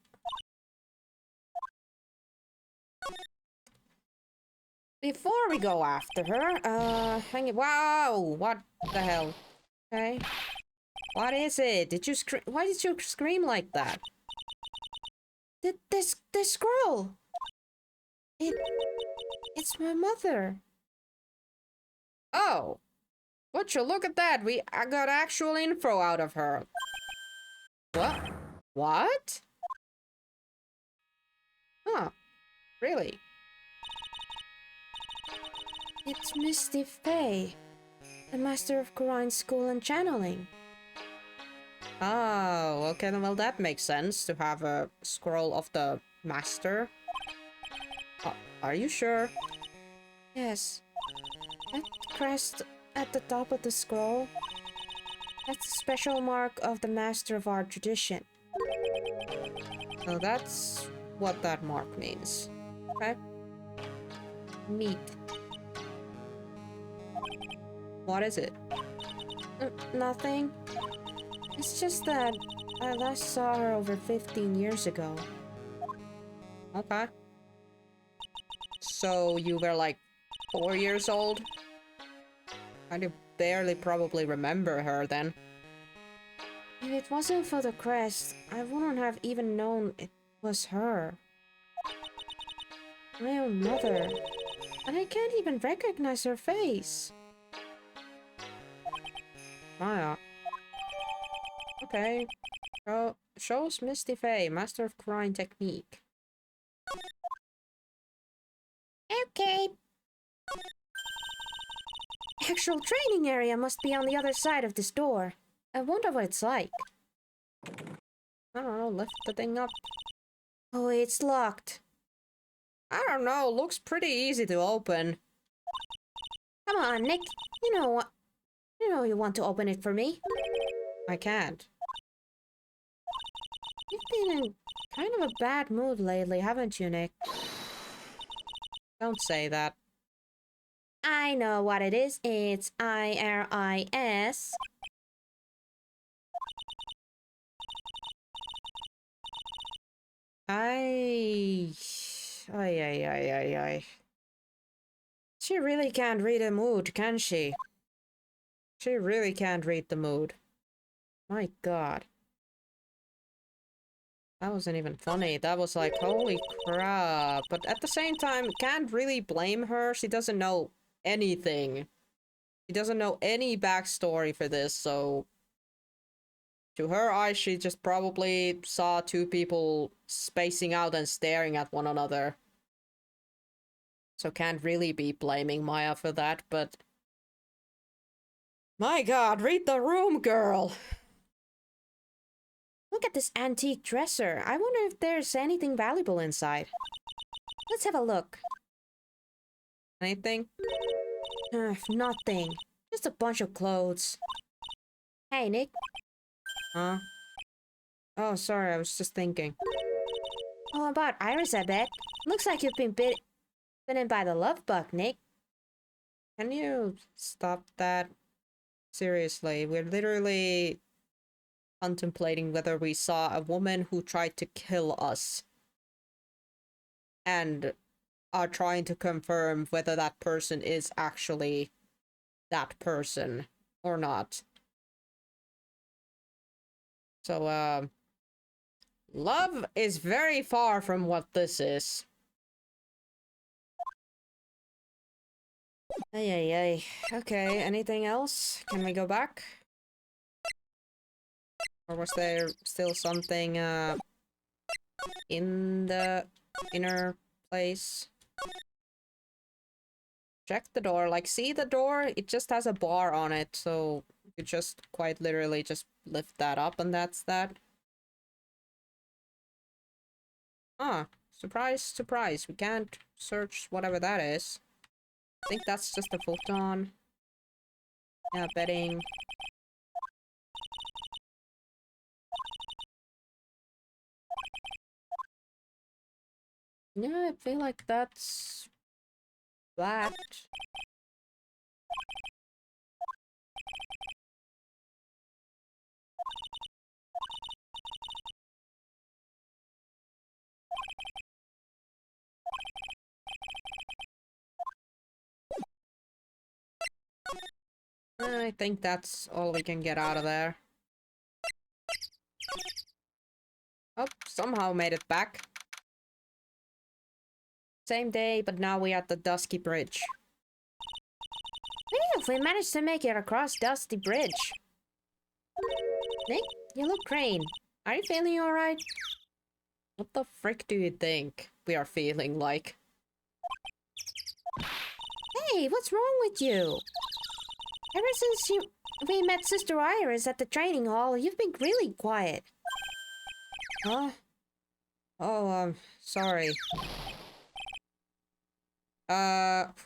Before we go after her, hang it. Wow! What the hell? Okay. What is it? Did you scream? Why did you scream like that? This scroll! It's my mother. Oh! Would you look at that? I got actual info out of her. What? What? Huh. Really? It's Misty Faye, the master of Quran School and Channeling. Oh, okay, well that makes sense to have a scroll of the master. Are you sure? Yes. That crest at the top of the scroll. That's a special mark of the master of our tradition. So that's what that mark means. Okay. Meat. What is it? Nothing. It's just that I last saw her over 15 years ago. Okay. So you were like 4 years old? And you barely probably remember her then. If it wasn't for the crest, I wouldn't have even known it was her. My own mother. And I can't even recognize her face. Maya. Okay. Shows Misty Faye, master of crying technique. Okay. Actual training area must be on the other side of this door. I wonder what it's like. I don't know, lift the thing up. Oh, it's locked. I don't know, looks pretty easy to open. Come on, Nick. You know what? You know you want to open it for me. I can't. You've been in kind of a bad mood lately, haven't you, Nick? Don't say that. I know what it is. It's IRIS. Ay. She really can't read a mood, can she? She really can't read the mood. My god. That wasn't even funny. That was like, holy crap. But at the same time, can't really blame her. She doesn't know anything. She doesn't know any backstory for this, so... To her eyes, she just probably saw two people spacing out and staring at one another. So can't really be blaming Maya for that, but... My god, read the room, girl! Look at this antique dresser. I wonder if there's anything valuable inside. Let's have a look. Anything? Nothing. Just a bunch of clothes. Hey, Nick. Huh? Oh, sorry, I was just thinking. Oh, about Iris, I bet. Looks like you've been bitten by the love bug, Nick. Can you stop that? Seriously, we're literally contemplating whether we saw a woman who tried to kill us. And are trying to confirm whether that person is actually that person or not. So, love is very far from what this is. Ay. Okay, anything else? Can we go back? Or was there still something, in the inner place? Check the door. Like, see the door? It just has a bar on it, so you just quite literally just lift that up and that's that. Ah, surprise, surprise. We can't search whatever that is. I think that's just a futon. Yeah, bedding. Yeah, I feel like that's... that. I think that's all we can get out of there. Oh, somehow made it back. Same day, but now we're at the Dusky Bridge. Phew, we managed to make it across Dusty Bridge. Nick, you look green. Are you feeling alright? What the frick do you think we are feeling like? Hey, what's wrong with you? Ever since we met Sister Iris at the training hall, you've been really quiet. Huh? Oh, sorry.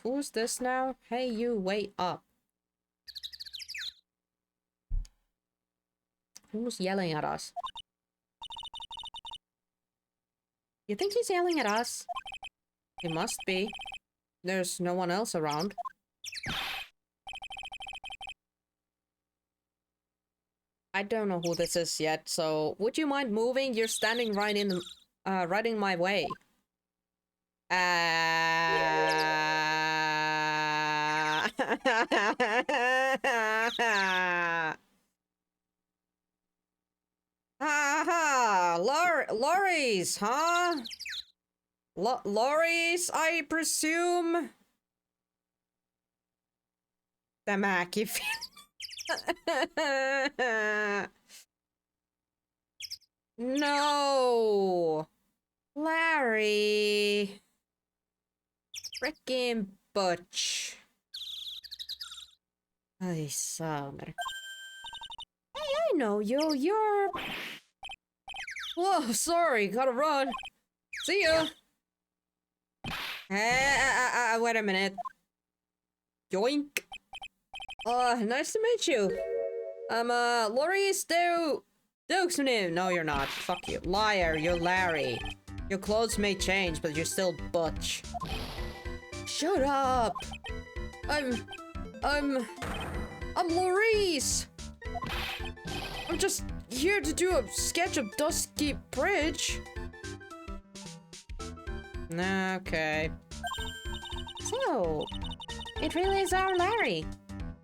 Who's this now? Hey, you, wait up. Who's yelling at us? You think he's yelling at us? He must be. There's no one else around. I don't know who this is yet, so would you mind moving? You're standing right in my way. Lorries, huh? Lorries, I presume? The Mackie. No! Larry! Frickin' Butch. Ay, summer. Hey, I know you. You're... Whoa, sorry, gotta run. See ya! Wait a minute. Yoink! Nice to meet you. I'm, Laurie Stokes. No, you're not. Fuck you. Liar, you're Larry. Your clothes may change, but you're still Butch. Shut up! I'm Laurice! I'm just here to do a sketch of Dusky Bridge. Okay. So, it really is our Larry.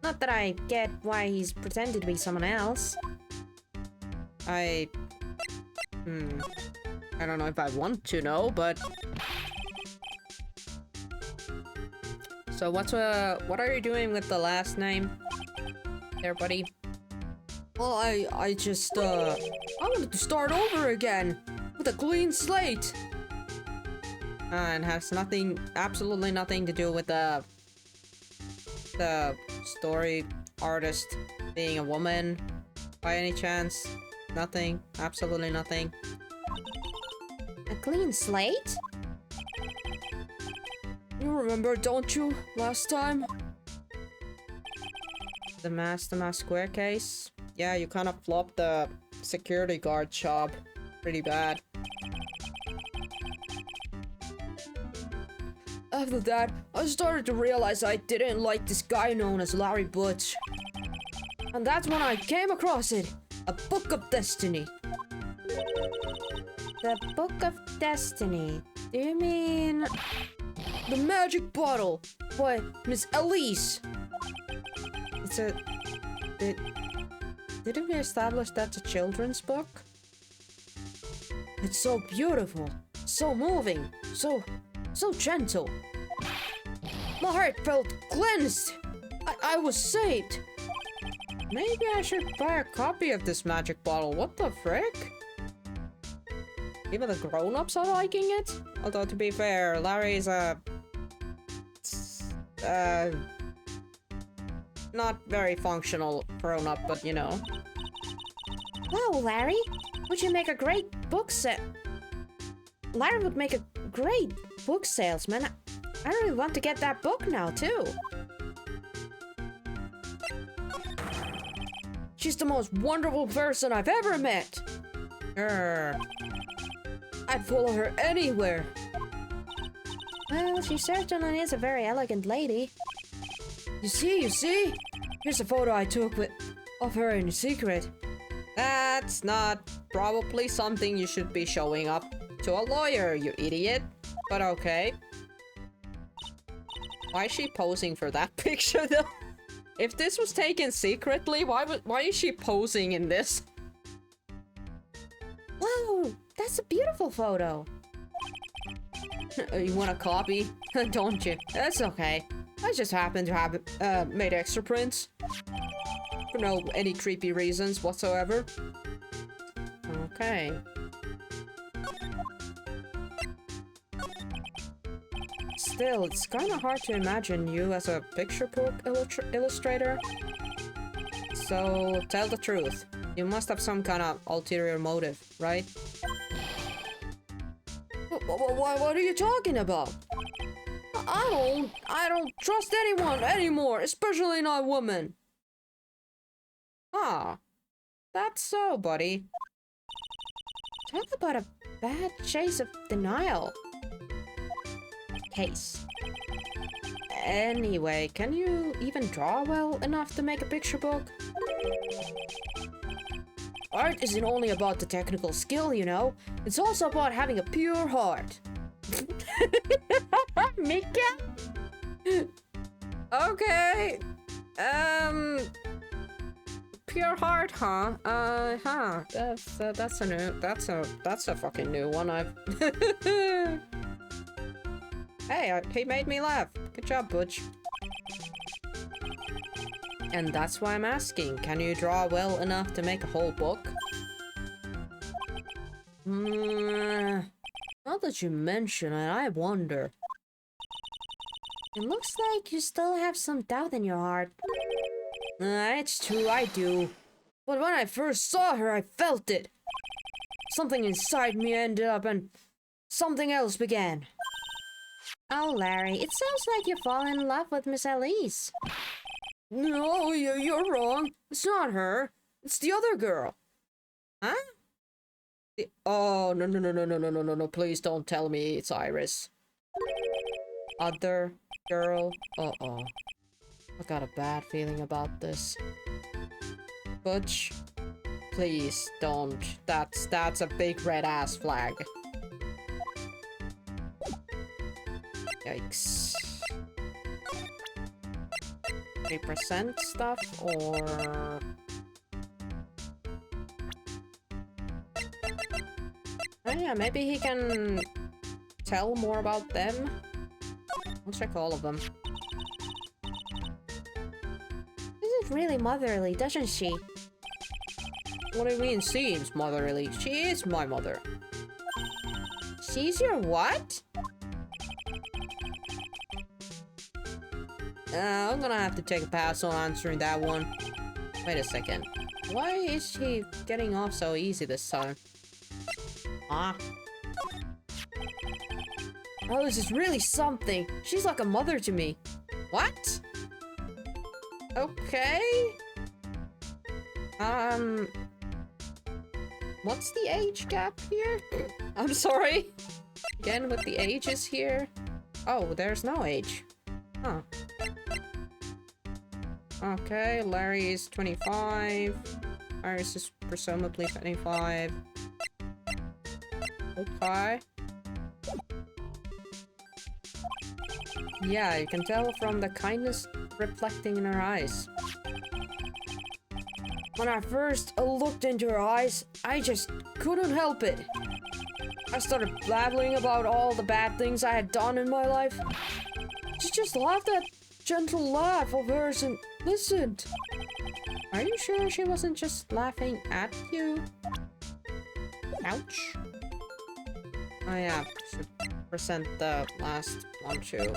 Not that I get why he's pretended to be someone else. I don't know if I want to know, but... So what are you doing with the last name there, buddy? Well, I just, I wanted to start over again with a clean slate. And has absolutely nothing to do with the story artist being a woman by any chance. Nothing, absolutely nothing. A clean slate? You remember, don't you, last time? The mask square case? Yeah, you kind of flopped the security guard job pretty bad. After that, I started to realize I didn't like this guy known as Larry Butch. And that's when I came across it. A Book of Destiny. The Book of Destiny? Do you mean... The Magic Bottle by Miss Elise. It's a... Didn't we establish that's a children's book? It's so beautiful, so moving, so gentle. My heart felt cleansed. I was saved. Maybe I should buy a copy of this magic bottle. What the frick? Even the grown-ups are liking it? Although, to be fair, Larry's not very functional grown-up, but you know. Wow, Larry! Would you make a great book Larry would make a great book salesman. I really want to get that book now, too. She's the most wonderful person I've ever met. I'd follow her anywhere. Well, she certainly is a very elegant lady. You see? Here's a photo I took of her in secret. That's not probably something you should be showing up to a lawyer, you idiot. But okay. Why is she posing for that picture though? If this was taken secretly, why is she posing in this? Whoa, that's a beautiful photo. You want a copy? Don't you? That's okay. I just happen to have made extra prints. For no any creepy reasons whatsoever. Okay. Still, it's kind of hard to imagine you as a picture book illustrator. So, tell the truth. You must have some kind of ulterior motive, right? What are you talking about? I don't trust anyone anymore, especially not women. Ah, that's so, buddy. Talk about a bad case of denial. Case. Anyway, can you even draw well enough to make a picture book? Art isn't only about the technical skill, you know. It's also about having a pure heart. Mika? Okay. Pure heart, huh? That's a fucking new one. Hey, he made me laugh. Good job, Butch. And that's why I'm asking, can you draw well enough to make a whole book? Now that you mention it, I wonder. It looks like you still have some doubt in your heart. It's true, I do. But when I first saw her, I felt it. Something inside me ended up and something else began. Oh, Larry, it sounds like you fall in love with Miss Elise. No, you're wrong. It's not her. It's the other girl. Huh? Oh, no. Please don't tell me it's Iris. Other girl? Uh-oh. I got a bad feeling about this. Butch, please don't. That's a big red ass flag. Yikes. 3% stuff or... Oh yeah, maybe he can tell more about them. I'll check all of them. This is really motherly, doesn't she? What do you mean seems motherly? She is my mother. She's your what? I'm gonna have to take a pass on answering that one. Wait a second. Why is she getting off so easy this time? Ah. Oh, this is really something. She's like a mother to me. What? Okay. What's the age gap here? I'm sorry. Again with the ages here. Oh, there's no age. Huh. Okay, Larry is 25. Iris is presumably 25. Okay. Yeah, you can tell from the kindness reflecting in her eyes. When I first looked into her eyes, I just couldn't help it. I started babbling about all the bad things I had done in my life. She just laughed that gentle laugh of hers and listened. Are you sure she wasn't just laughing at you? Ouch. Oh yeah, should present the last one too.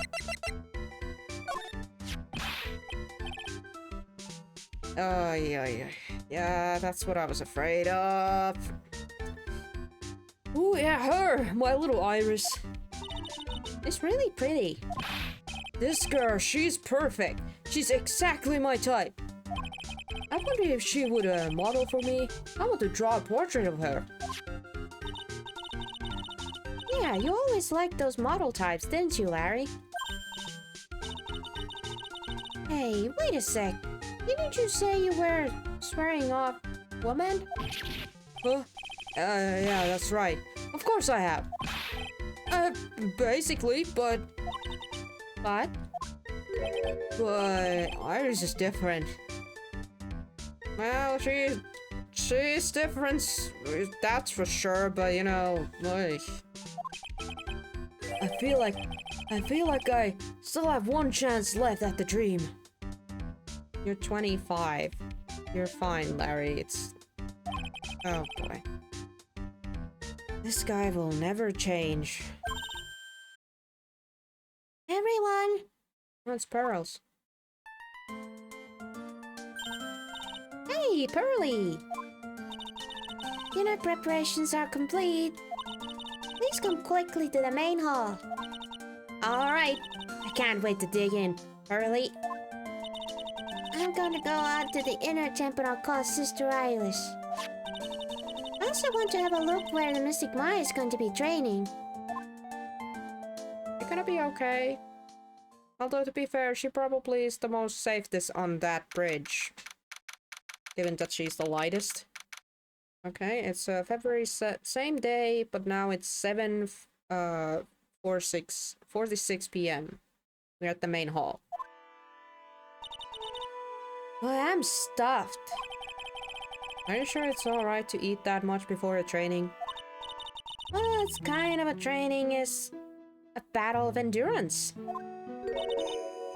Oh yeah. Yeah, that's what I was afraid of. Ooh, yeah, her! My little Iris. It's really pretty. This girl, she's perfect. She's exactly my type. I wonder if she would model for me. I want to draw a portrait of her. Yeah, you always liked those model types, didn't you, Larry? Hey, wait a sec. Didn't you say you were swearing off woman? Huh? Yeah, that's right. Of course I have. Basically, but... But Iris is different. Well, she's different, that's for sure, but you know, like... I feel like I still have one chance left at the dream. You're 25. You're fine, Larry. It's... Oh boy. This guy will never change. everyone, Oh, it's Pearls. hey, Pearly! Dinner preparations are complete. Please come quickly to the main hall. Alright, I can't wait to dig in. Pearly, I'm gonna go out to the inner temple and call Sister Iris. also want to have a look where the Mystic Maya is going to be training. It's gonna be okay. Although, to be fair, she probably is the most safest on that bridge. Given that she's the lightest. Okay, it's February same day, but now it's 46 p.m. We're at the main hall. Well, I'm stuffed. Are you sure it's alright to eat that much before a training? Well, it's kind of a training is a battle of endurance.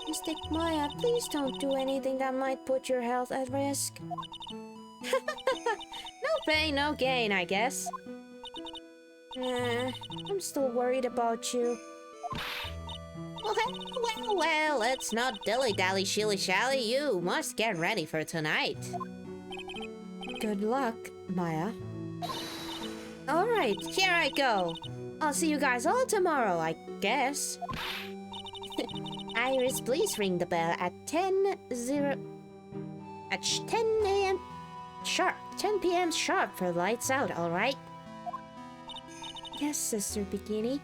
Mystic Maya, please don't do anything that might put your health at risk. No pain, no gain, I guess. I'm still worried about you. Well, let's not dilly-dally, shilly-shally. You must get ready for tonight. Good luck, Maya. Alright, here I go. I'll see you guys all tomorrow, I guess. Iris, please ring the bell at 10 a.m. sharp. 10 p.m. sharp for lights out, alright? Yes, Sister Bikini.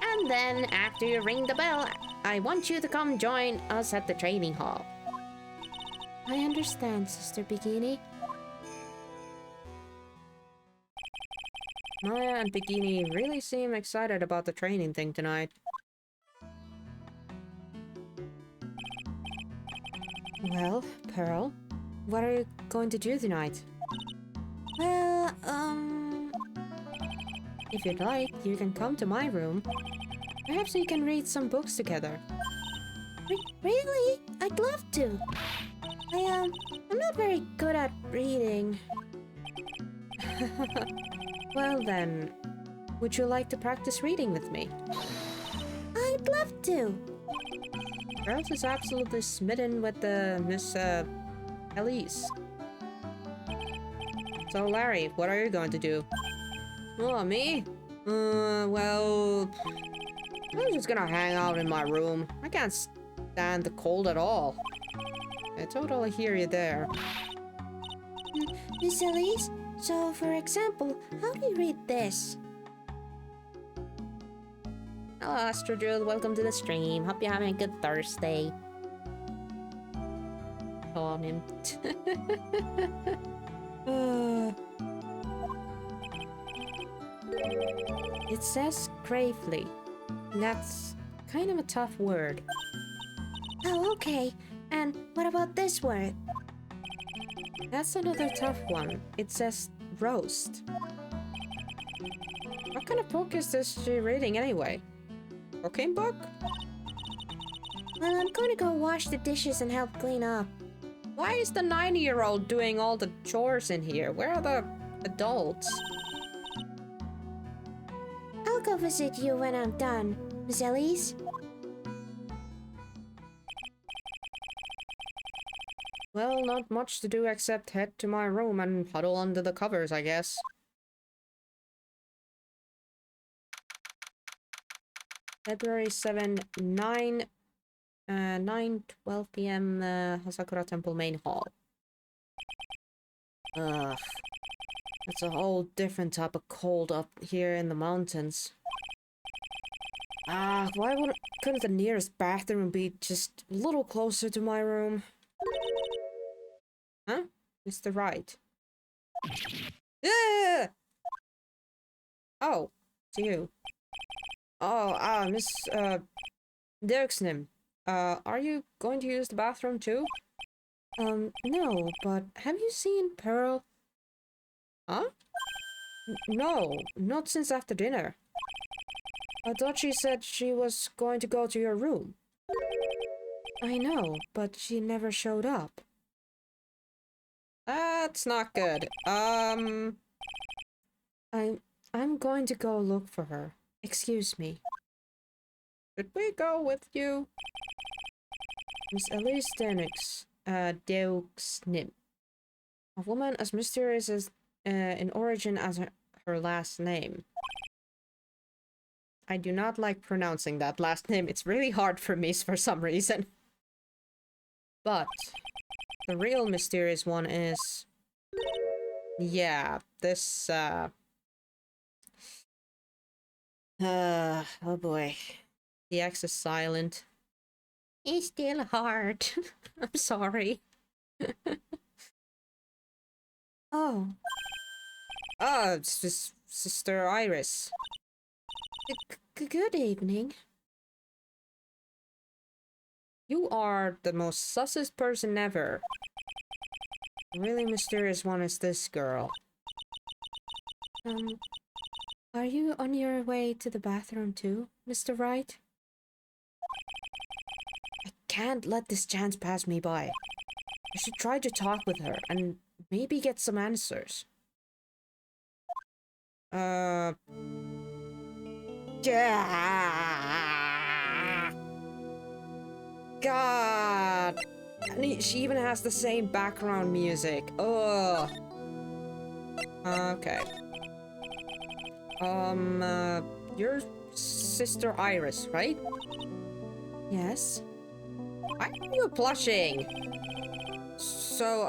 And then, after you ring the bell, I want you to come join us at the training hall. I understand, Sister Bikini. Maya and Bikini really seem excited about the training thing tonight. Well, Pearl, what are you going to do tonight? Well, if you'd like, you can come to my room. Perhaps we can read some books together. Really? I'd love to. I'm not very good at reading. Well then, would you like to practice reading with me? I'd love to. Girls is absolutely smitten with the Miss Elise. So Larry, what are you going to do? Oh, me? Well, I'm just gonna hang out in my room. I can't stand the cold at all. I totally hear you there. Miss Elise, so for example, how do you read this? Hello, Astrodrill. Welcome to the stream. Hope you're having a good Thursday. Go on him. It says gravely. That's kind of a tough word. Oh, okay. And what about this word? That's another tough one. It says roast. What kind of book is this she reading anyway? Cooking book? Well, I'm going to go wash the dishes and help clean up. Why is the 90-year-old doing all the chores in here? Where are the adults? I'll go visit you when I'm done, Miss Elise. Well, not much to do except head to my room and huddle under the covers, I guess. February 7, 9:12 p.m. Hasakura Temple Main Hall. Ugh. It's a whole different type of cold up here in the mountains. Why couldn't the nearest bathroom be just a little closer to my room? Huh? Mr. Wright. Yeah! Oh, it's you. Oh, Miss, Dirksnim. Are you going to use the bathroom too? No, but have you seen Pearl? Huh? No, not since after dinner. I thought she said she was going to go to your room. I know, but she never showed up. That's not good. I'm going to go look for her. Excuse me. Should we go with you? Miss Elise Denix, Deux-Nim. A woman as mysterious as in origin as her last name. I do not like pronouncing that last name. It's really hard for me for some reason. But the real mysterious one is Yeah, this, oh boy. The X is silent. It's still hard. I'm sorry. Oh, Ah, it's just Sister Iris. good evening. You are the most sussest person ever. A really mysterious one is this girl. Um, are you on your way to the bathroom too, Mr. Wright? I can't let this chance pass me by. I should try to talk with her and maybe get some answers. Yeah. God. And she even has the same background music. Ugh. Okay. You're Sister Iris, right? Yes. Why are you blushing? So,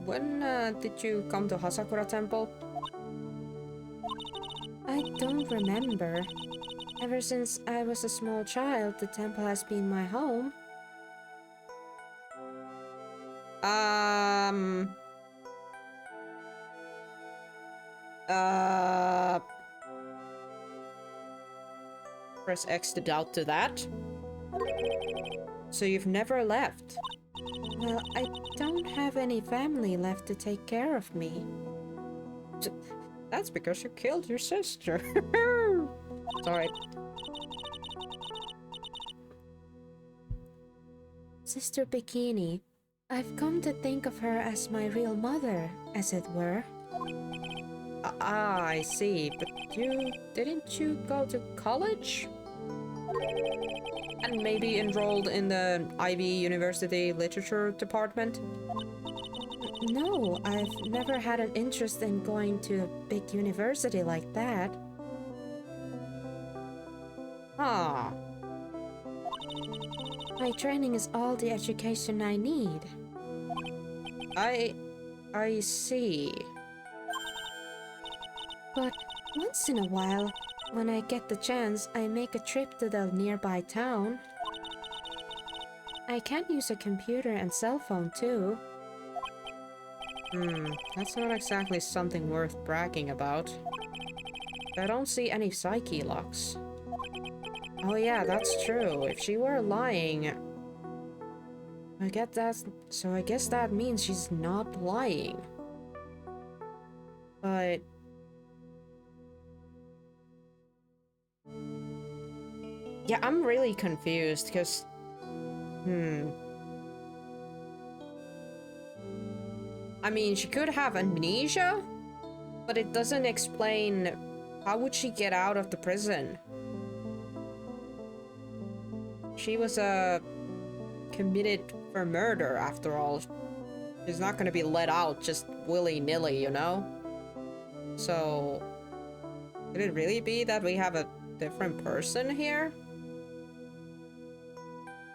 when, did you come to Hasakura Temple? I don't remember. Ever since I was a small child, the temple has been my home. Um... Press X to doubt to that. So you've never left? Well, I don't have any family left to take care of me. That's because you killed your sister. Sorry. Sister Bikini, I've come to think of her as my real mother, as it were. I see. But didn't you go to college? And maybe enrolled in the Ivy University Literature Department? No, I've never had an interest in going to a big university like that. Huh. My training is all the education I need. I see. But once in a while, when I get the chance, I make a trip to the nearby town. I can use a computer and cell phone too. That's not exactly something worth bragging about. I don't see any psyche locks. Oh yeah, that's true. If she were lying... I get that... So I guess that means she's not lying. But... Yeah, I'm really confused, because... I mean, she could have amnesia, but it doesn't explain how would she get out of the prison. She was, committed for murder, after all. She's not gonna be let out just willy-nilly, you know? So... could it really be that we have a different person here?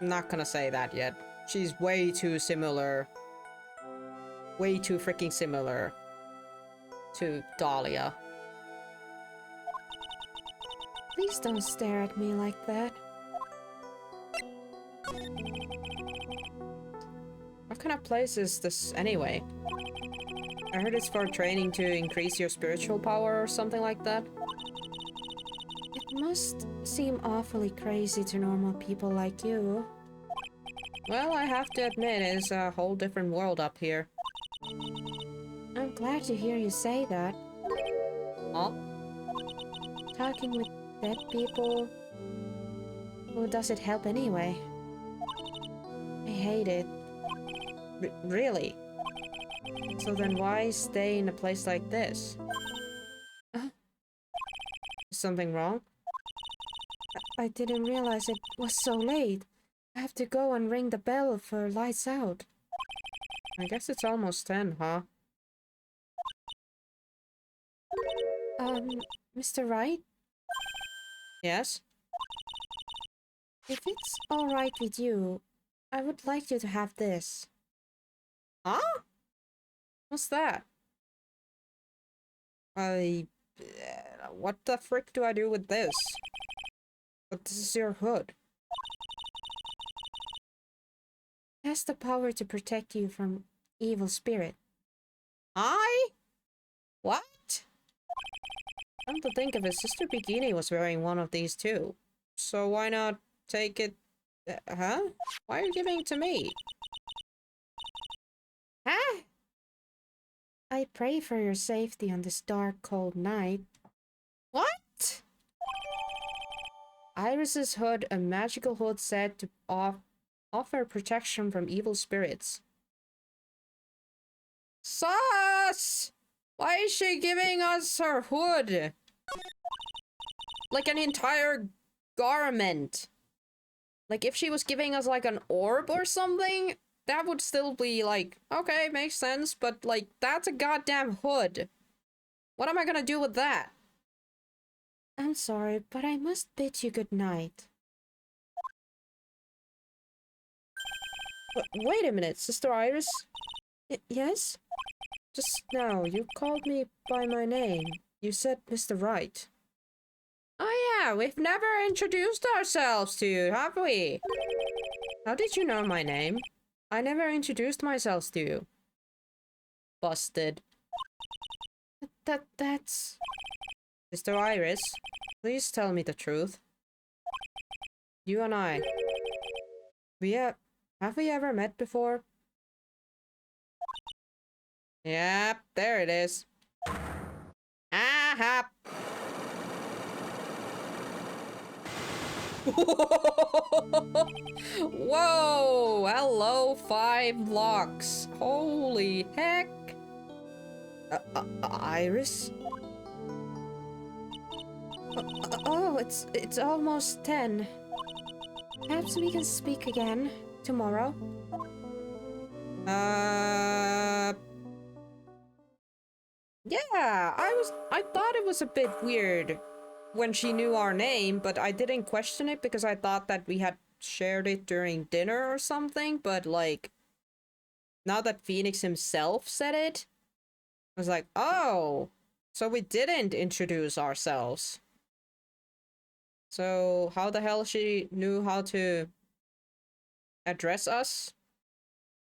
I'm not gonna say that yet. She's way too similar. Way too freaking similar to Dahlia. Please don't stare at me like that. What kind of place is this anyway? I heard it's for training to increase your spiritual power or something like that. It must seem awfully crazy to normal people like you. Well, I have to admit, it's a whole different world up here. I'm glad to hear you say that. Huh? Talking with dead people... Who does it help anyway? I hate it. Really? So then why stay in a place like this? Is something wrong? I didn't realize it was so late. I have to go and ring the bell for lights out. I guess it's almost 10, huh? Mr. Wright? Yes? If it's alright with you, I would like you to have this. Huh? What's that? What the frick do I do with this? But this is your hood. It has the power to protect you from evil spirit. What? Come to think of it, Sister Bikini was wearing one of these too. So why not take it... huh? Why are you giving it to me? Huh? I pray for your safety on this dark, cold night. What? Iris's hood, a magical hood said to offer protection from evil spirits. Sus! Why is she giving us her hood? Like an entire garment. Like if she was giving us like an orb or something, that would still be like, okay, makes sense, but like that's a goddamn hood. What am I gonna do with that? I'm sorry, but I must bid you good night. Wait a minute, Sister Iris? Yes? Just now, you called me by my name. You said Mr. Wright. Oh yeah, we've never introduced ourselves to you, have we? How did you know my name? I never introduced myself to you. Busted. That's... Sister Iris, please tell me the truth. You and I. Have we ever met before? Yep, there it is. Aha! Whoa! Hello, 5 locks. Holy heck! Iris? Oh, it's almost 10. Perhaps we can speak again tomorrow. Yeah, I thought it was a bit weird when she knew our name, but I didn't question it because I thought that we had shared it during dinner or something, but like, now that Phoenix himself said it, I was like, oh, so we didn't introduce ourselves. So how the hell she knew how to address us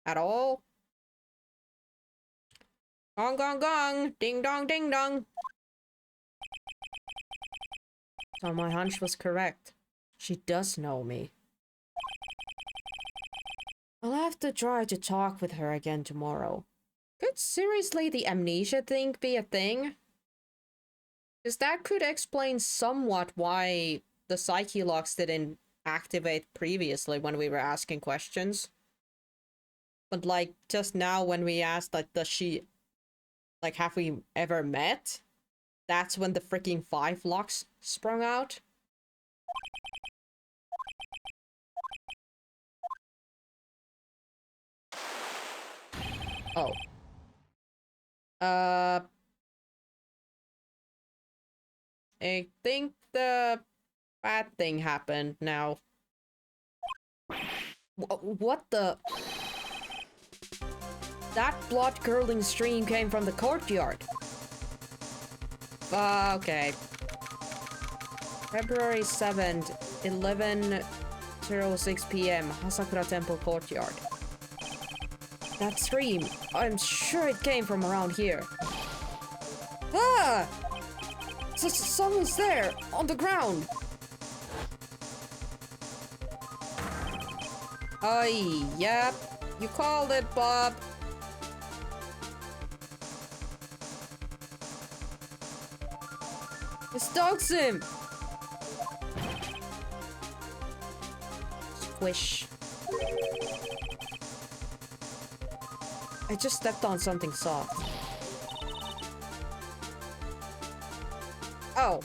at all? Gong gong gong, ding dong ding dong. So my hunch was correct. She does know me. I'll have to try to talk with her again tomorrow. Could seriously the amnesia thing be a thing? Because that could explain somewhat why the psyche locks didn't activate previously when we were asking questions. But like, just now when we asked, like, does she... like, have we ever met? That's when the freaking 5 locks sprung out. Oh. I think the bad thing happened now. What the... That blood-curdling stream came from the courtyard. Okay. February 7th, 11:06 p.m. Hasakura Temple Courtyard. That stream, I'm sure it came from around here. Ah! Someone's there, on the ground. Aye, yep. You called it, Bob. It stalks him! Squish. I just stepped on something soft. Oh.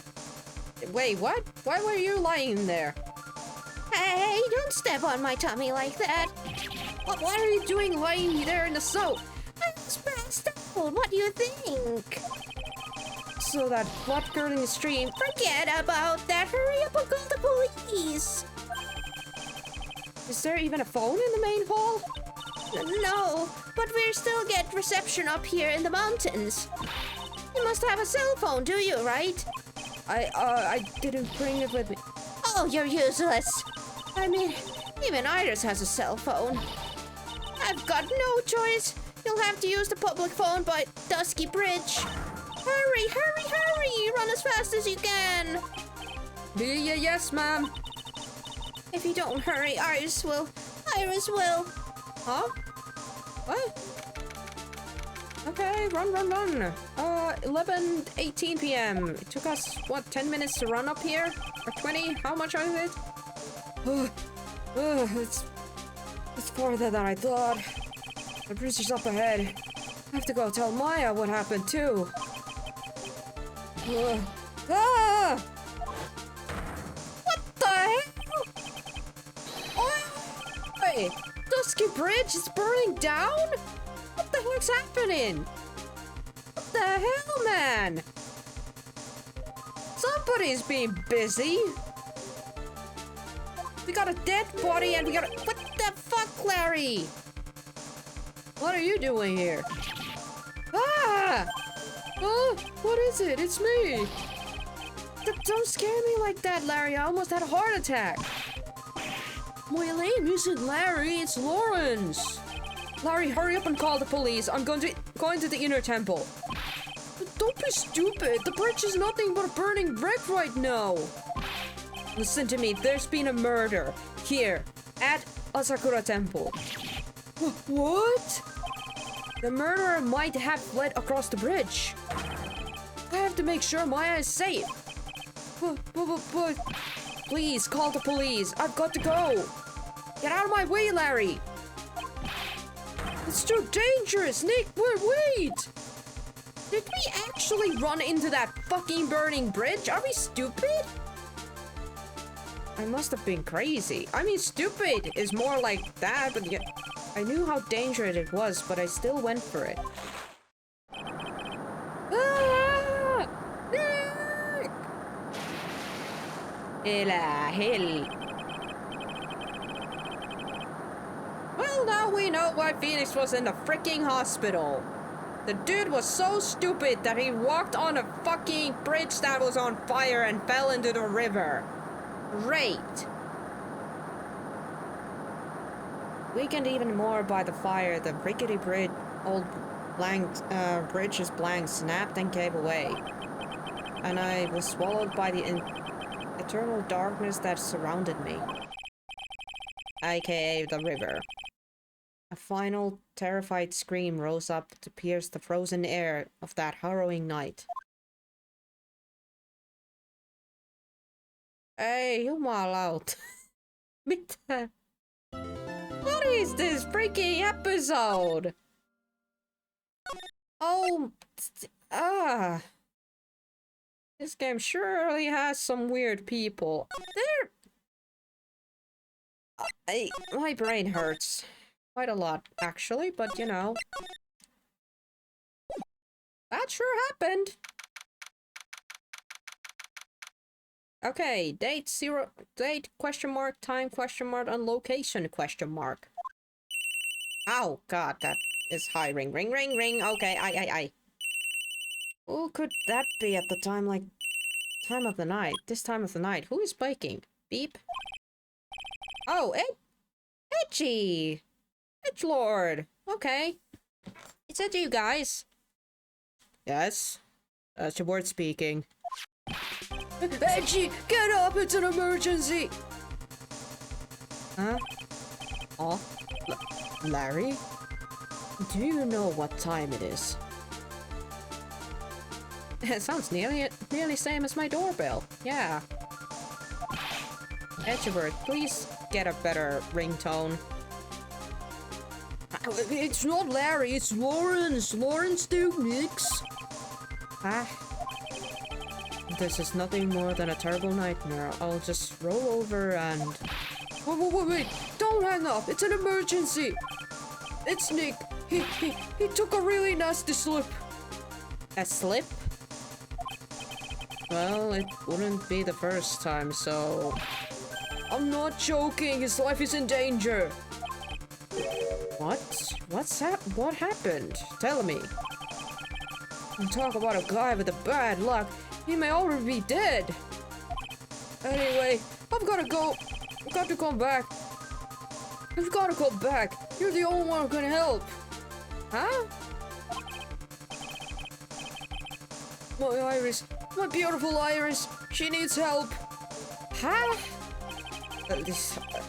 Wait, what? Why were you lying there? Hey, don't step on my tummy like that. What are you doing lying there in the soap? I was passed out. What do you think? So that blood-curdling stream... Forget about that. Hurry up and call the police. Is there even a phone in the main hall? No, but we still get reception up here in the mountains. You must have a cell phone, do you, right? I didn't bring it with me. Oh, you're useless. I mean, even Iris has a cell phone. I've got no choice. You'll have to use the public phone by Dusky Bridge. Hurry, hurry, hurry! Run as fast as you can! Yes, ma'am. If you don't hurry, Iris will. Iris will. Huh? What? Okay, run. 11:18 p.m. It took us, what, 10 minutes to run up here? Or 20? How much is it? It's farther than I thought. The bridge is up ahead. I have to go tell Maya what happened, too. Ah! What the hell? Hey, Dusky Bridge is burning down? What the heck's happening? What the hell, man? Somebody's being busy. We got a dead body and we got a... What the fuck, Larry? What are you doing here? Ah! Oh, what is it? It's me. Don't scare me like that, Larry. I almost had a heart attack. My name isn't Larry, it's Lawrence. Larry, hurry up and call the police. I'm going to the inner temple. Don't be stupid. The bridge is nothing but a burning wreck right now. Listen to me. There's been a murder here at Asakura Temple. What? The murderer might have fled across the bridge. I have to make sure Maya is safe. But please call the police. I've got to go. Get out of my way, Larry. It's too dangerous. Nick, wait. Did we actually run into that fucking burning bridge? Are we stupid? I must have been crazy. I mean, stupid is more like that, but yeah, I knew how dangerous it was, but I still went for it. Ah! Nick! Ela hell. Well, now we know why Phoenix was in the freaking hospital. The dude was so stupid that he walked on a fucking bridge that was on fire and fell into the river. Great. Weakened even more by the fire, the rickety bridge, bridge is blank, snapped and gave away. And I was swallowed by the eternal darkness that surrounded me. AKA the river. A final, terrified scream rose up to pierce the frozen air of that harrowing night. Hey, jumalauta. Mitä? What is this freaking episode? Oh, this game surely has some weird people. My brain hurts. Quite a lot, actually, but you know. That sure happened. Okay, date question mark, time question mark, and location question mark. Oh god, that is high. Ring. Okay, I. Who could that be at the time of the night? This time of the night. Who is biking? Beep. Oh, Edgy! Edgelord! Okay. Is that you guys? Yes. That's your word speaking. Edgy! Get up! It's an emergency! Huh? Oh? Larry? Do you know what time it is? It sounds nearly same as my doorbell. Yeah. Edgelord, please get a better ringtone. It's not Larry, it's Lawrence. Lawrence Duke Nix. This is nothing more than a terrible nightmare. I'll just roll over and... Wait! Don't hang up! It's an emergency! It's Nick. He took a really nasty slip. A slip? Well, it wouldn't be the first time, so... I'm not joking, his life is in danger. What? What happened? Tell me. Talk about a guy with a bad luck. He may already be dead. Anyway, I've gotta go. I've got to come back. You've gotta come back. You're the only one who can help. Huh? My Iris. My beautiful Iris. She needs help. Huh?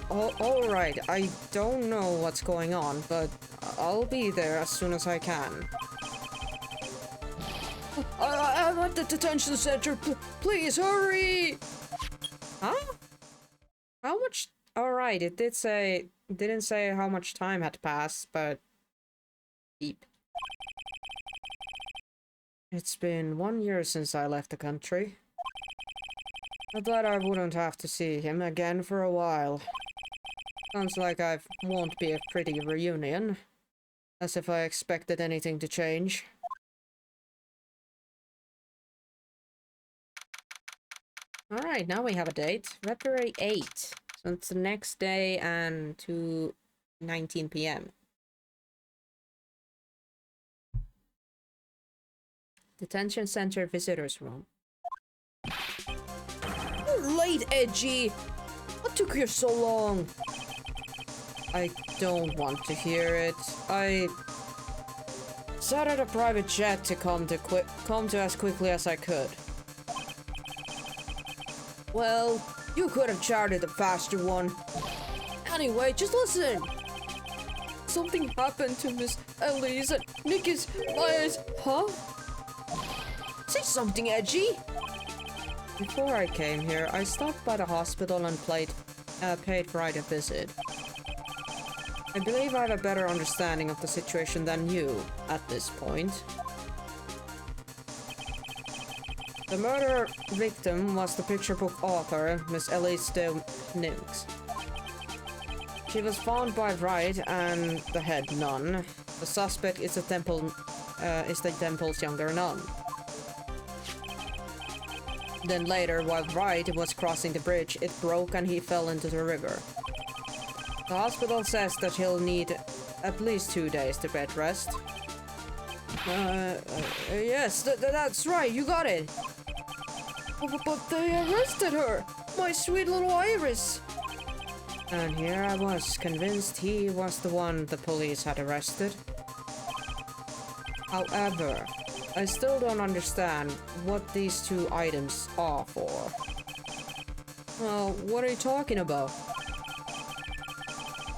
Alright, I don't know what's going on, but I'll be there as soon as I can. I'm at the detention center. Please hurry! Huh? How much? Alright, it didn't say how much time had passed, but beep. It's been 1 year since I left the country. I thought I wouldn't have to see him again for a while. Sounds like I won't be a pretty reunion. As if I expected anything to change. Alright, now we have a date. February 8th. So it's the next day and 2:19 p.m. Detention Center Visitors Room. You're late, Edgy! What took you so long? I don't want to hear it. I sat at a private jet to come to as quickly as I could. Well, you could have chartered a faster one. Anyway, just listen! Something happened to Miss Elise and Nikki's eyes. Huh? Say something, Edgy! Before I came here, I stopped by the hospital and paid Wright a visit. I believe I have a better understanding of the situation than you, at this point. The murder victim was the picture book author, Miss Elise de Nix. She was found by Wright and the head nun. The suspect is the temple's younger nun. Then later, while Wright was crossing the bridge, it broke and he fell into the river. The hospital says that he'll need at least 2 days to bed rest. Yes, that's right, you got it. But they arrested her! My sweet little Iris! And here I was, convinced he was the one the police had arrested. However, I still don't understand what these 2 items are for. What are you talking about?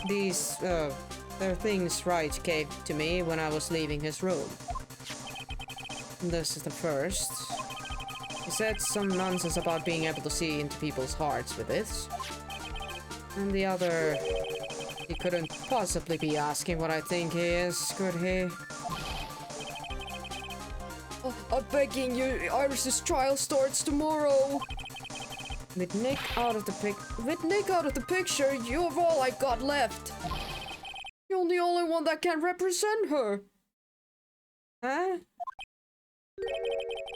These, they're things Wright gave to me when I was leaving his room. This is the first. He said some nonsense about being able to see into people's hearts with this. And the other... He couldn't possibly be asking what I think he is, could he? Oh, I'm begging you, Iris's trial starts tomorrow! With Nick out of the picture, you have all I got left! You're the only one that can represent her! Huh?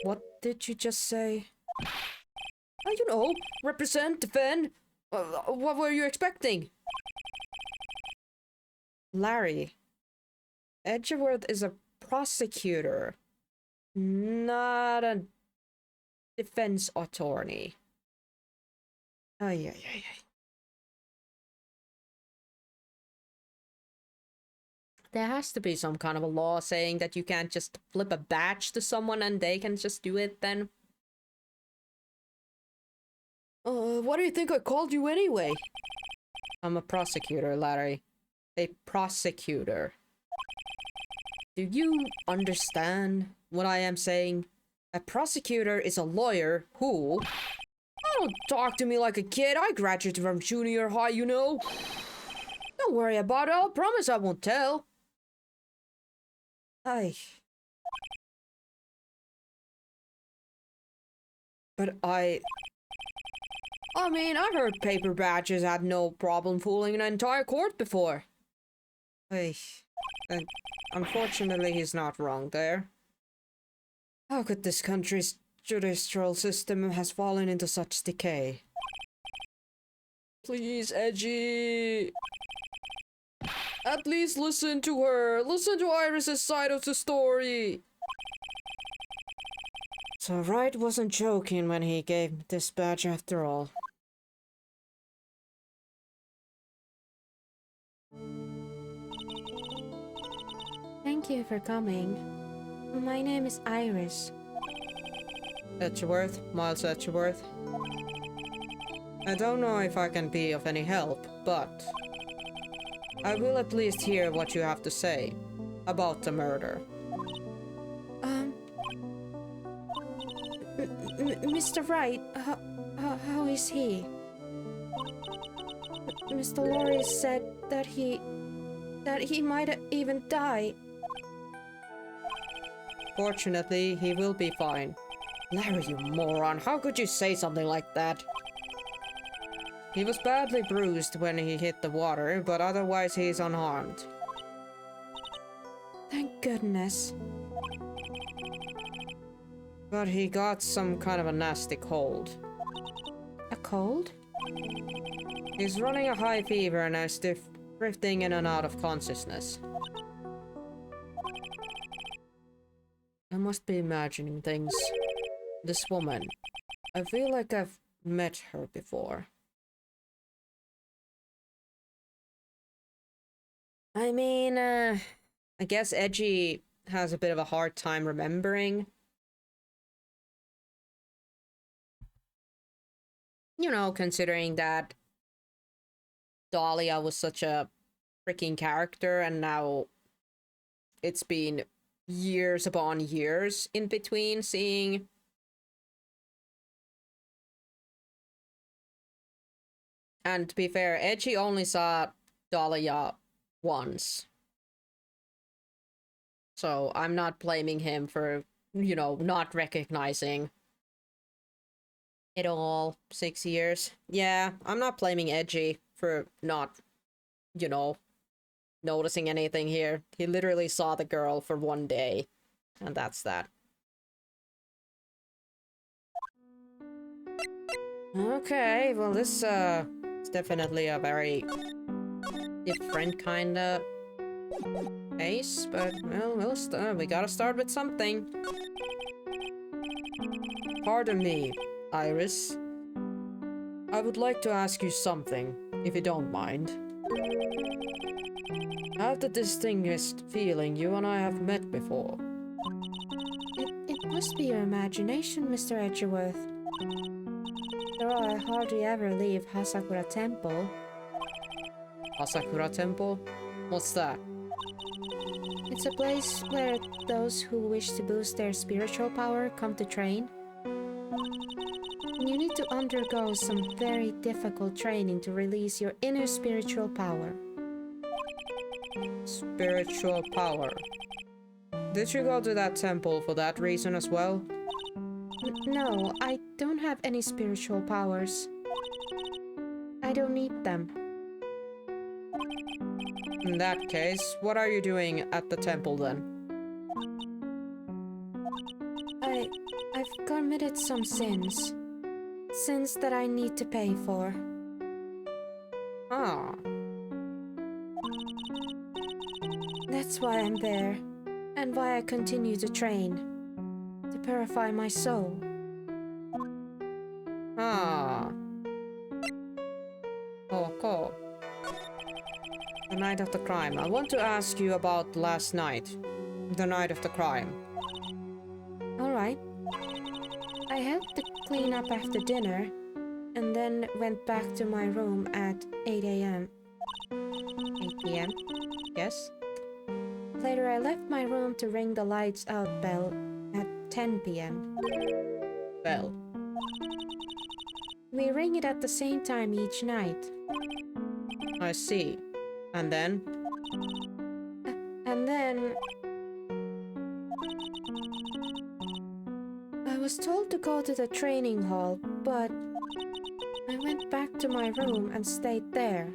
What did you just say? You know, represent, defend. What were you expecting? Larry. Edgeworth is a prosecutor, not a defense attorney. Ay. There has to be some kind of a law saying that you can't just flip a badge to someone and they can just do it then. What do you think I called you anyway? I'm a prosecutor, Larry. A prosecutor. Do you understand what I am saying? A prosecutor is a lawyer who... Don't talk to me like a kid. I graduated from junior high, you know. Don't worry about it. I'll promise I won't tell. But I mean, I've heard paper badges had no problem fooling an entire court before. And unfortunately, he's not wrong there. How could this country's judicial system has fallen into such decay? Please, Edgy. At least listen to her. Listen to Iris's side of the story. So Wright wasn't joking when he gave me this badge after all. Thank you for coming. My name is Iris. Edgeworth, Miles Edgeworth. I don't know if I can be of any help, but I will at least hear what you have to say about the murder. Mr. Wright, how is he? Mr. Lorry said that he might even die. Fortunately, he will be fine. Larry, you moron, how could you say something like that? He was badly bruised when he hit the water, but otherwise he's unharmed. Thank goodness. But he got some kind of a nasty cold. A cold? He's running a high fever and is drifting in and out of consciousness. I must be imagining things. This woman. I feel like I've met her before. I mean, I guess Edgy has a bit of a hard time remembering. You know, considering that Dahlia was such a freaking character and now it's been years upon years in between seeing and to be fair, Edgy only saw Dahlia once. So I'm not blaming him for, you know, not recognizing it all. 6 years. Yeah, I'm not blaming Edgy for not, you know, noticing anything here. He literally saw the girl for one day, and that's that. Okay, well this is definitely a very different kind of pace, but well, we gotta start with something. Pardon me, Iris. I would like to ask you something, if you don't mind. I have the distinguished feeling you and I have met before. It must be your imagination, Mr. Edgeworth. Though I hardly ever leave Hasakura Temple. Hasakura Temple? What's that? It's a place where those who wish to boost their spiritual power come to train. You need to undergo some very difficult training to release your inner spiritual power. Spiritual power. Did you go to that temple for that reason as well? No, I don't have any spiritual powers. I don't need them. In that case, what are you doing at the temple then? I've committed some sins. Sins that I need to pay for. Ah. That's why I'm there, and why I continue to train. To purify my soul. Ah. Oh, cool. The night of the crime. I want to ask you about last night. The night of the crime. Alright. I helped to clean up after dinner, and then went back to my room at 8 a.m. 8 p.m.? Yes? Later I left my room to ring the lights out bell at 10 p.m. Bell. We ring it at the same time each night. I see. And then? And then... I was told to go to the training hall, but I went back to my room and stayed there.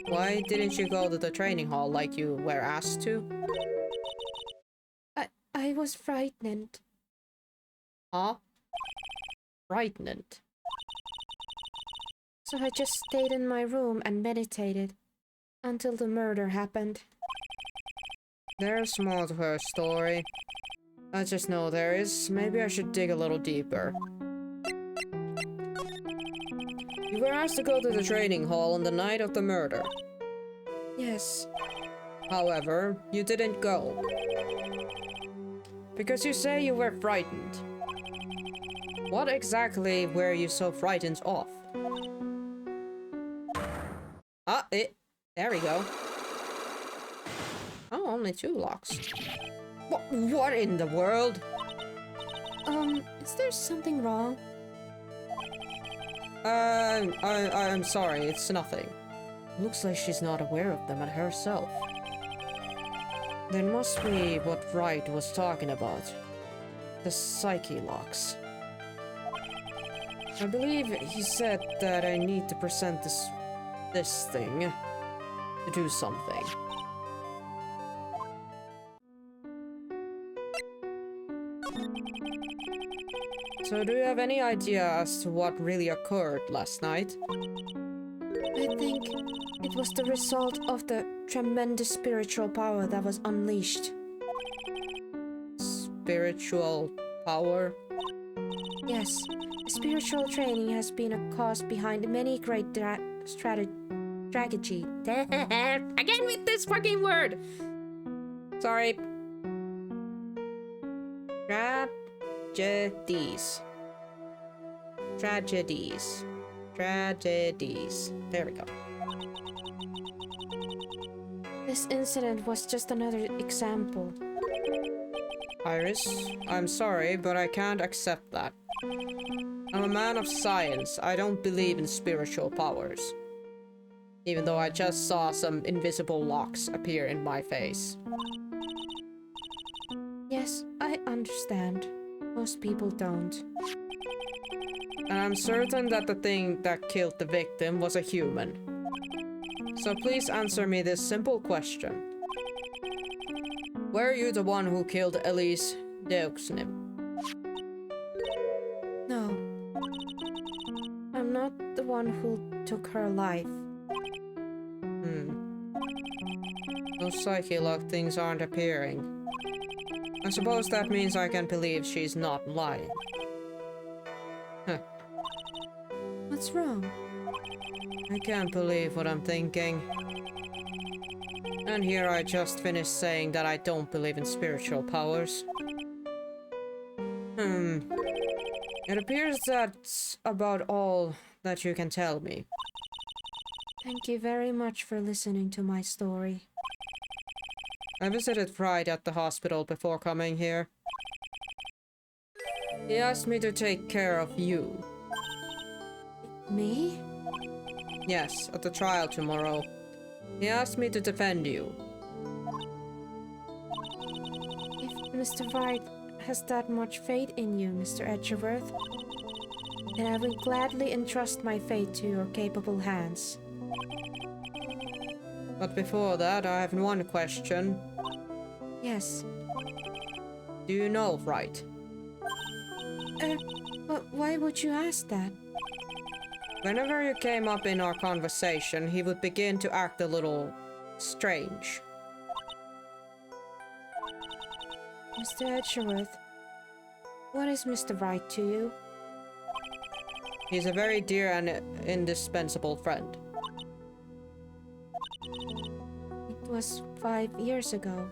Why didn't you go to the training hall like you were asked to? I was frightened. Huh? Frightened. So I just stayed in my room and meditated until the murder happened. There's more to her story. I just know there is. Maybe I should dig a little deeper. You were asked to go to the training hall on the night of the murder. Yes. However, you didn't go. Because you say you were frightened. What exactly were you so frightened of? There we go. Oh, only 2 locks. What in the world? Is there something wrong? I'm sorry, it's nothing. Looks like she's not aware of them herself. There must be what Wright was talking about. The psyche locks. I believe he said that I need to present this thing to do something. So do you have any idea as to what really occurred last night? I think it was the result of the tremendous spiritual power that was unleashed. Spiritual power? Yes, spiritual training has been a cause behind many great tragedy. Again with this fucking word! Sorry. Tragedies. Tragedies. Tragedies. There we go. This incident was just another example. Iris, I'm sorry, but I can't accept that. I'm a man of science. I don't believe in spiritual powers. Even though I just saw some invisible locks appear in my face. Yes, I understand. Most people don't. And I'm certain that the thing that killed the victim was a human. So please answer me this simple question. Were you the one who killed Elise Deuxnim? No. I'm not the one who took her life. Those psyche lock things aren't appearing. I suppose that means I can believe she's not lying. Huh. What's wrong? I can't believe what I'm thinking. And here I just finished saying that I don't believe in spiritual powers. It appears that's about all that you can tell me. Thank you very much for listening to my story. I visited Wright at the hospital before coming here. He asked me to take care of you. Me? Yes, at the trial tomorrow. He asked me to defend you. If Mr. Wright has that much faith in you, Mr. Edgeworth, then I will gladly entrust my fate to your capable hands. But before that, I have one question. Yes. Do you know Wright? But why would you ask that? Whenever you came up in our conversation, he would begin to act a little strange. Mr. Edgeworth, what is Mr. Wright to you? He's a very dear and indispensable friend. It was 5 years ago.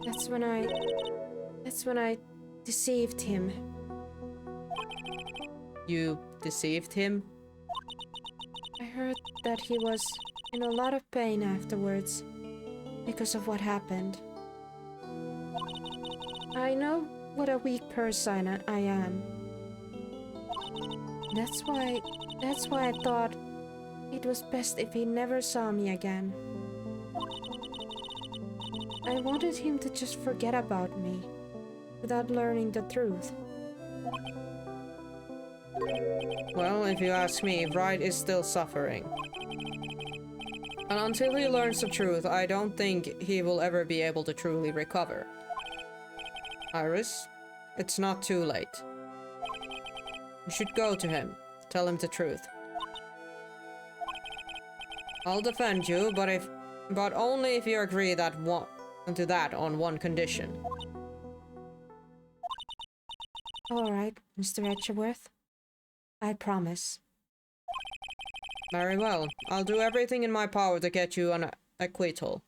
That's when I deceived him. You deceived him? I heard that he was in a lot of pain afterwards because of what happened. I know what a weak person I am. That's why I thought it was best if he never saw me again. I wanted him to just forget about me without learning the truth. Well, if you ask me, Wright is still suffering. And until he learns the truth, I don't think he will ever be able to truly recover. Iris, it's not too late. You should go to him. Tell him the truth. I'll defend you, but only if you agree to that on one condition. All right, Mr. Edgeworth. I promise. Very well. I'll do everything in my power to get you an acquittal.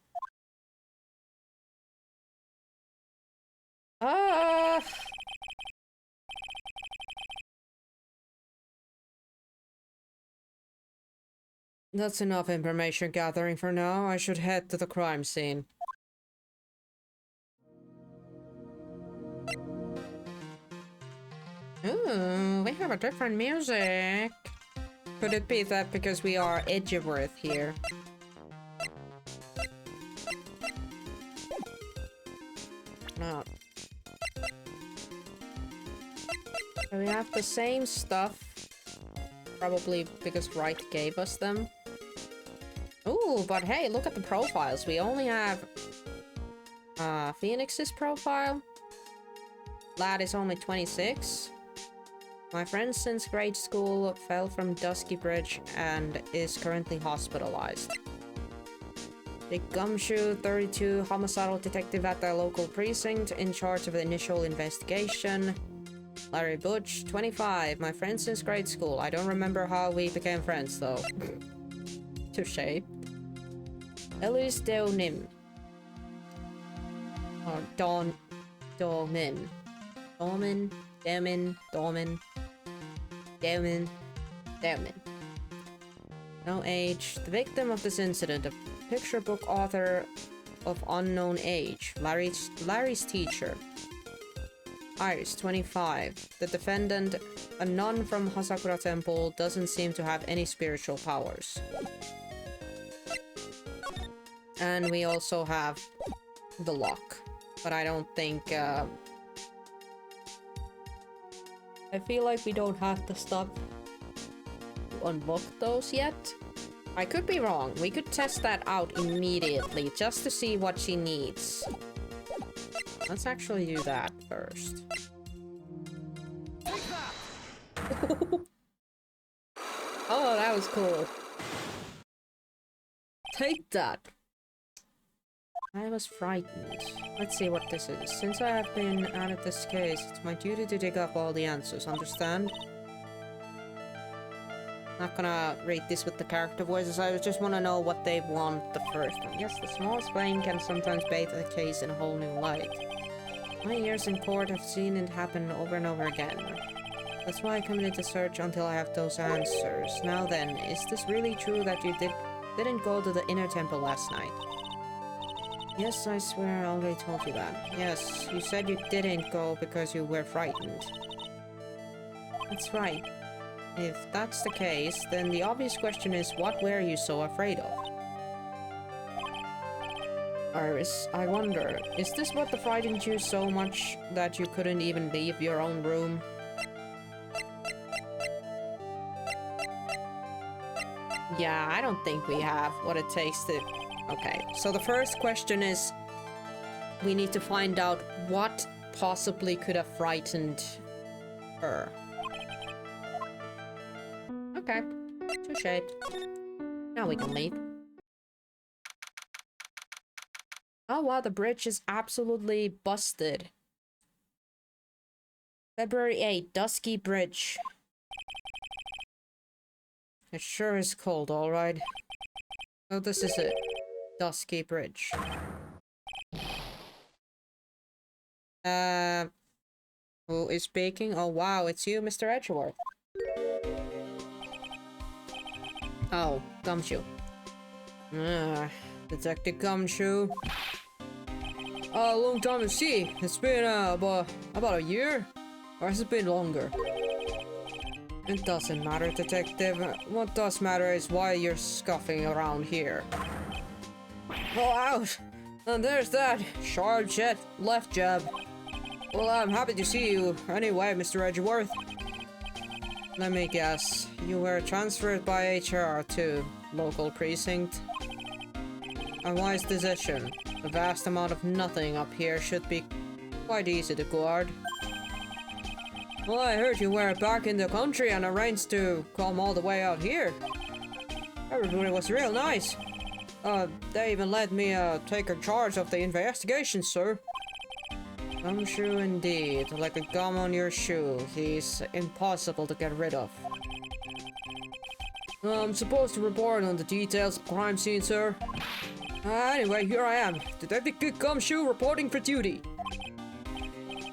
That's enough information gathering for now. I should head to the crime scene. Ooh, we have a different music. Could it be that because we are Edgeworth here? No. So we have the same stuff. Probably because Wright gave us them. Ooh, but hey, look at the profiles. We only have Phoenix's profile. Lad is only 26. My friend since grade school fell from Dusky Bridge and is currently hospitalized. Dick Gumshoe, 32, homicidal detective at the local precinct, in charge of the initial investigation. Larry Butch, 25, my friend since grade school. I don't remember how we became friends though. Touché. Elise Deonim. Or Domin. Domin. No age. The victim of this incident, a picture book author of unknown age. Larry's teacher. Iris, 25. The defendant, a nun from Hasakura Temple, doesn't seem to have any spiritual powers. And we also have the lock. But I don't think, I feel like we don't have the stuff to unlock those yet. I could be wrong. We could test that out immediately just to see what she needs. Let's actually do that first. Oh, that was cool. Take that. I was frightened. Let's see what this is. Since I have been at this case, it's my duty to dig up all the answers, understand? Not gonna read this with the character voices, I just want to know what they want the first one. Yes, the smallest flame can sometimes bathe a case in a whole new light. My years in court have seen it happen over and over again. That's why I committed the search until I have those answers. Now then, is this really true that you didn't go to the inner temple last night? Yes, I swear I already told you that. Yes, you said you didn't go because you were frightened. That's right. If that's the case, then the obvious question is, what were you so afraid of? Iris, I wonder, is this what frightened you so much that you couldn't even leave your own room? Yeah, I don't think we have what it takes to... Okay, so the first question is, we need to find out what possibly could have frightened her. Okay, touché. Now we can leave. Oh wow, the bridge is absolutely busted. February 8th, Dusky Bridge. It sure is cold, alright. Oh, this is it. Dusky Bridge. Who is speaking? Oh wow, it's you, Mr. Edgeworth. Oh, Gumshoe. Detective Gumshoe. Long time to see. It's been about a year? Or has it been longer? It doesn't matter, Detective. What does matter is why you're scuffing around here. Oh, ouch! And there's that sharp left jab. Well, I'm happy to see you anyway, Mr. Edgeworth. Let me guess. You were transferred by HR to local precinct? A wise decision. The vast amount of nothing up here should be quite easy to guard. Well, I heard you were back in the country and arranged to come all the way out here. Everybody was real nice. They even let me take charge of the investigation, sir. Gumshoe indeed, like a gum on your shoe. He's impossible to get rid of. I'm supposed to report on the details of the crime scene, sir. Anyway, here I am, Detective Gumshoe reporting for duty.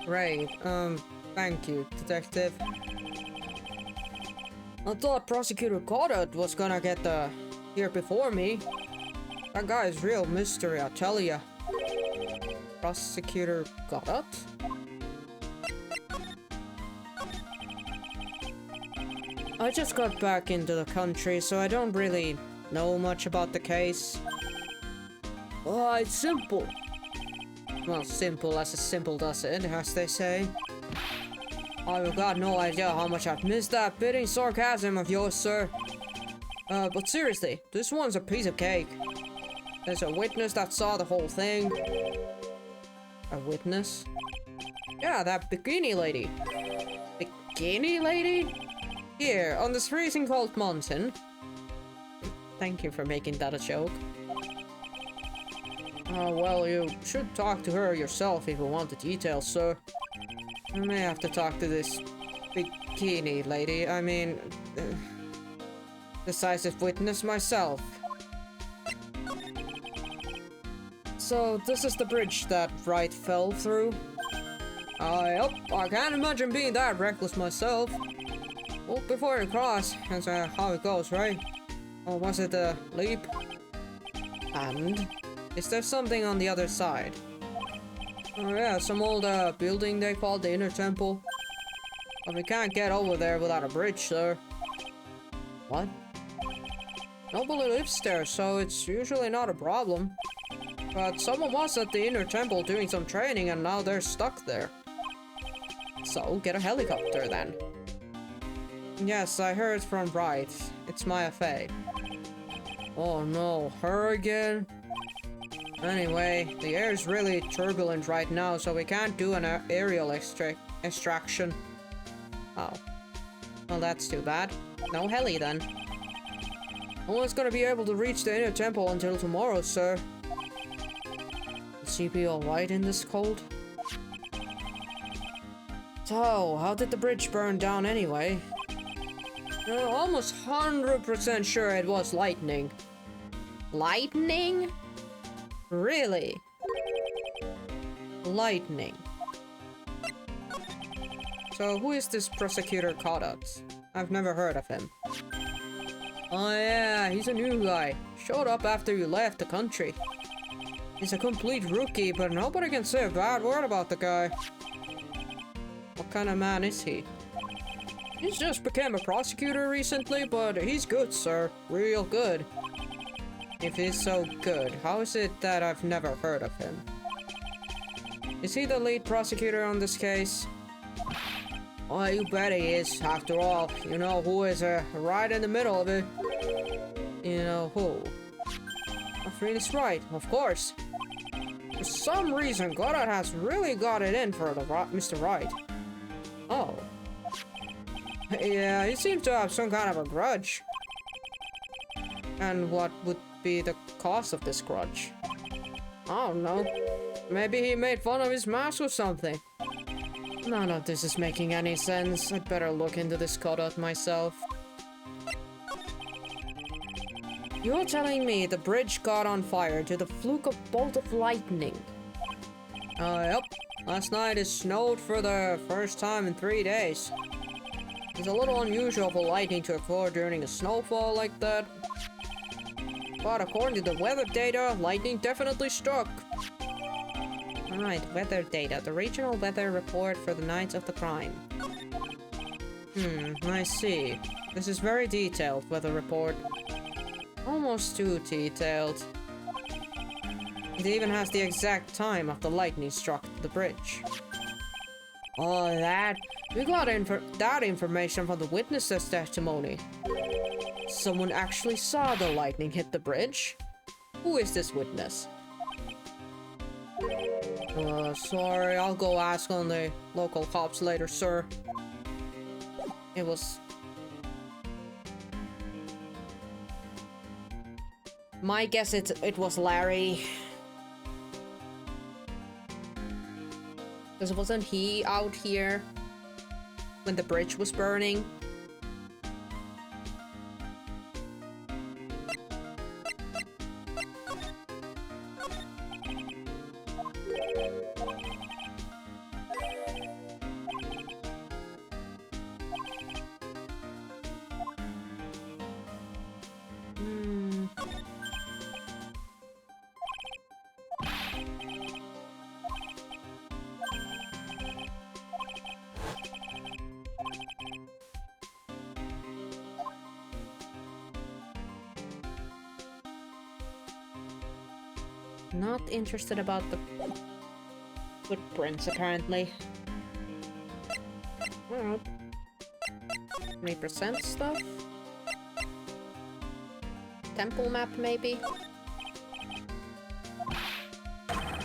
Great, thank you, Detective. I thought Prosecutor Goddard was gonna get here before me. That guy is real mystery, I tell ya. Prosecutor Goddard? I just got back into the country, so I don't really know much about the case. Oh, it's simple. Well, simple as a simple does it, as they say. I've got no idea how much I've missed that biting sarcasm of yours, sir. But seriously, this one's a piece of cake. There's a witness that saw the whole thing. A witness? Yeah, that bikini lady. Bikini lady? Here, on this freezing cold mountain. Thank you for making that a joke. Well, you should talk to her yourself if you want the details, sir. I may have to talk to this bikini lady. I mean, decisive witness myself. So, this is the bridge that Wright fell through? Yep, I can't imagine being that reckless myself. Well, before you cross, that's how it goes, right? Or was it a leap? And? Is there something on the other side? Oh yeah, some old building they call the Inner Temple. But we can't get over there without a bridge, sir. What? Nobody lives there, so it's usually not a problem. But someone was at the Inner Temple doing some training and now they're stuck there. So, get a helicopter then. Yes, I heard from Wright. It's Maya Fey. Oh no, her again? Anyway, the air is really turbulent right now, so we can't do an aerial extraction. Oh. Well, that's too bad. No heli then. No one's gonna be able to reach the Inner Temple until tomorrow, sir. Is she be alright in this cold? So, how did the bridge burn down anyway? Almost 100% sure it was lightning. Lightning? Really? Lightning. So who is this Prosecutor Goddard? I've never heard of him. Oh yeah, he's a new guy. Showed up after you left the country. He's a complete rookie, but nobody can say a bad word about the guy. What kind of man is he? He's just became a prosecutor recently, but he's good, sir. Real good. If he's so good, how is it that I've never heard of him? Is he the lead prosecutor on this case? Oh, you bet he is. After all, you know who is right in the middle of it. You know who? Finnish Wright, of course. For some reason, Goddard has really got it in for the Mr. Wright. Oh. Yeah, he seems to have some kind of a grudge. And what would be the cause of this grudge? I don't know. Maybe he made fun of his mask or something. None of this is making any sense. I'd better look into this Goddard myself. You're telling me the bridge got on fire to the fluke of bolt of lightning? Yep. Last night it snowed for the first time in 3 days. It's a little unusual for lightning to occur during a snowfall like that. But according to the weather data, lightning definitely struck. Alright, weather data. The regional weather report for the night of the crime. I see. This is very detailed weather report. Almost too detailed. It even has the exact time of the lightning struck the bridge. Oh, that? We got that information from the witness's testimony. Someone actually saw the lightning hit the bridge? Who is this witness? Sorry, I'll go ask on the local cops later, sir. It was... My guess it was Larry. Because wasn't he out here when the bridge was burning? Not interested about the footprints, apparently. Well, 20% stuff? Temple map, maybe?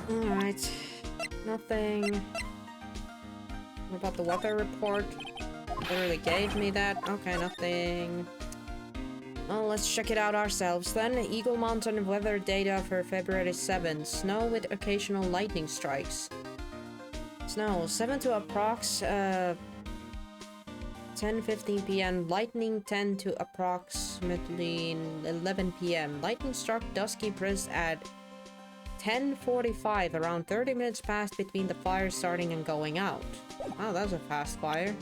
Alright. Nothing. What about the weather report? Literally gave me that. Okay, nothing. Well, let's check it out ourselves then. Eagle Mountain weather data for February 7th. Snow with occasional lightning strikes. Snow 7 to approx 10:15 p.m. Lightning 10 to approximately 11 p.m. Lightning struck Dusky Breast at 10:45, around 30 minutes passed between the fire starting and going out. Wow, that's a fast fire.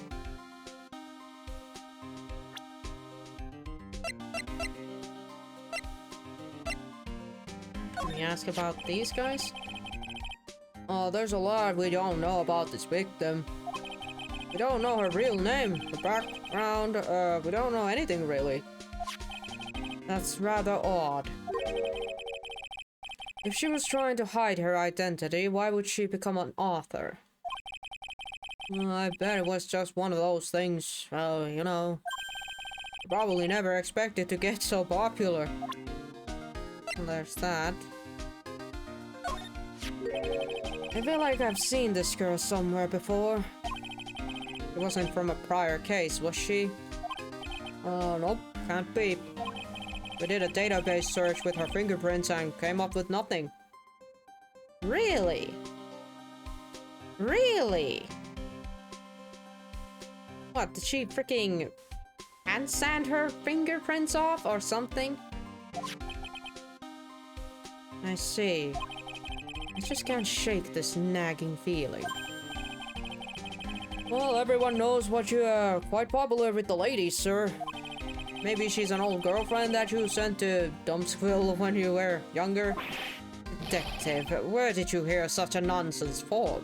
Can we ask about these guys? Oh, there's a lot we don't know about this victim. We don't know her real name, her background, we don't know anything really. That's rather odd. If she was trying to hide her identity, why would she become an author? I bet it was just one of those things, well, you know. Probably never expected to get so popular. Well, there's that. I feel like I've seen this girl somewhere before. It wasn't from a prior case, was she? Oh, nope, can't be. We did a database search with her fingerprints and came up with nothing. Really? Really? What, did she freaking hand sand her fingerprints off or something? I see. I just can't shake this nagging feeling. Well, everyone knows what you are quite popular with the ladies, sir. Maybe she's an old girlfriend that you sent to Dumpsville when you were younger? Detective, where did you hear such a nonsense from?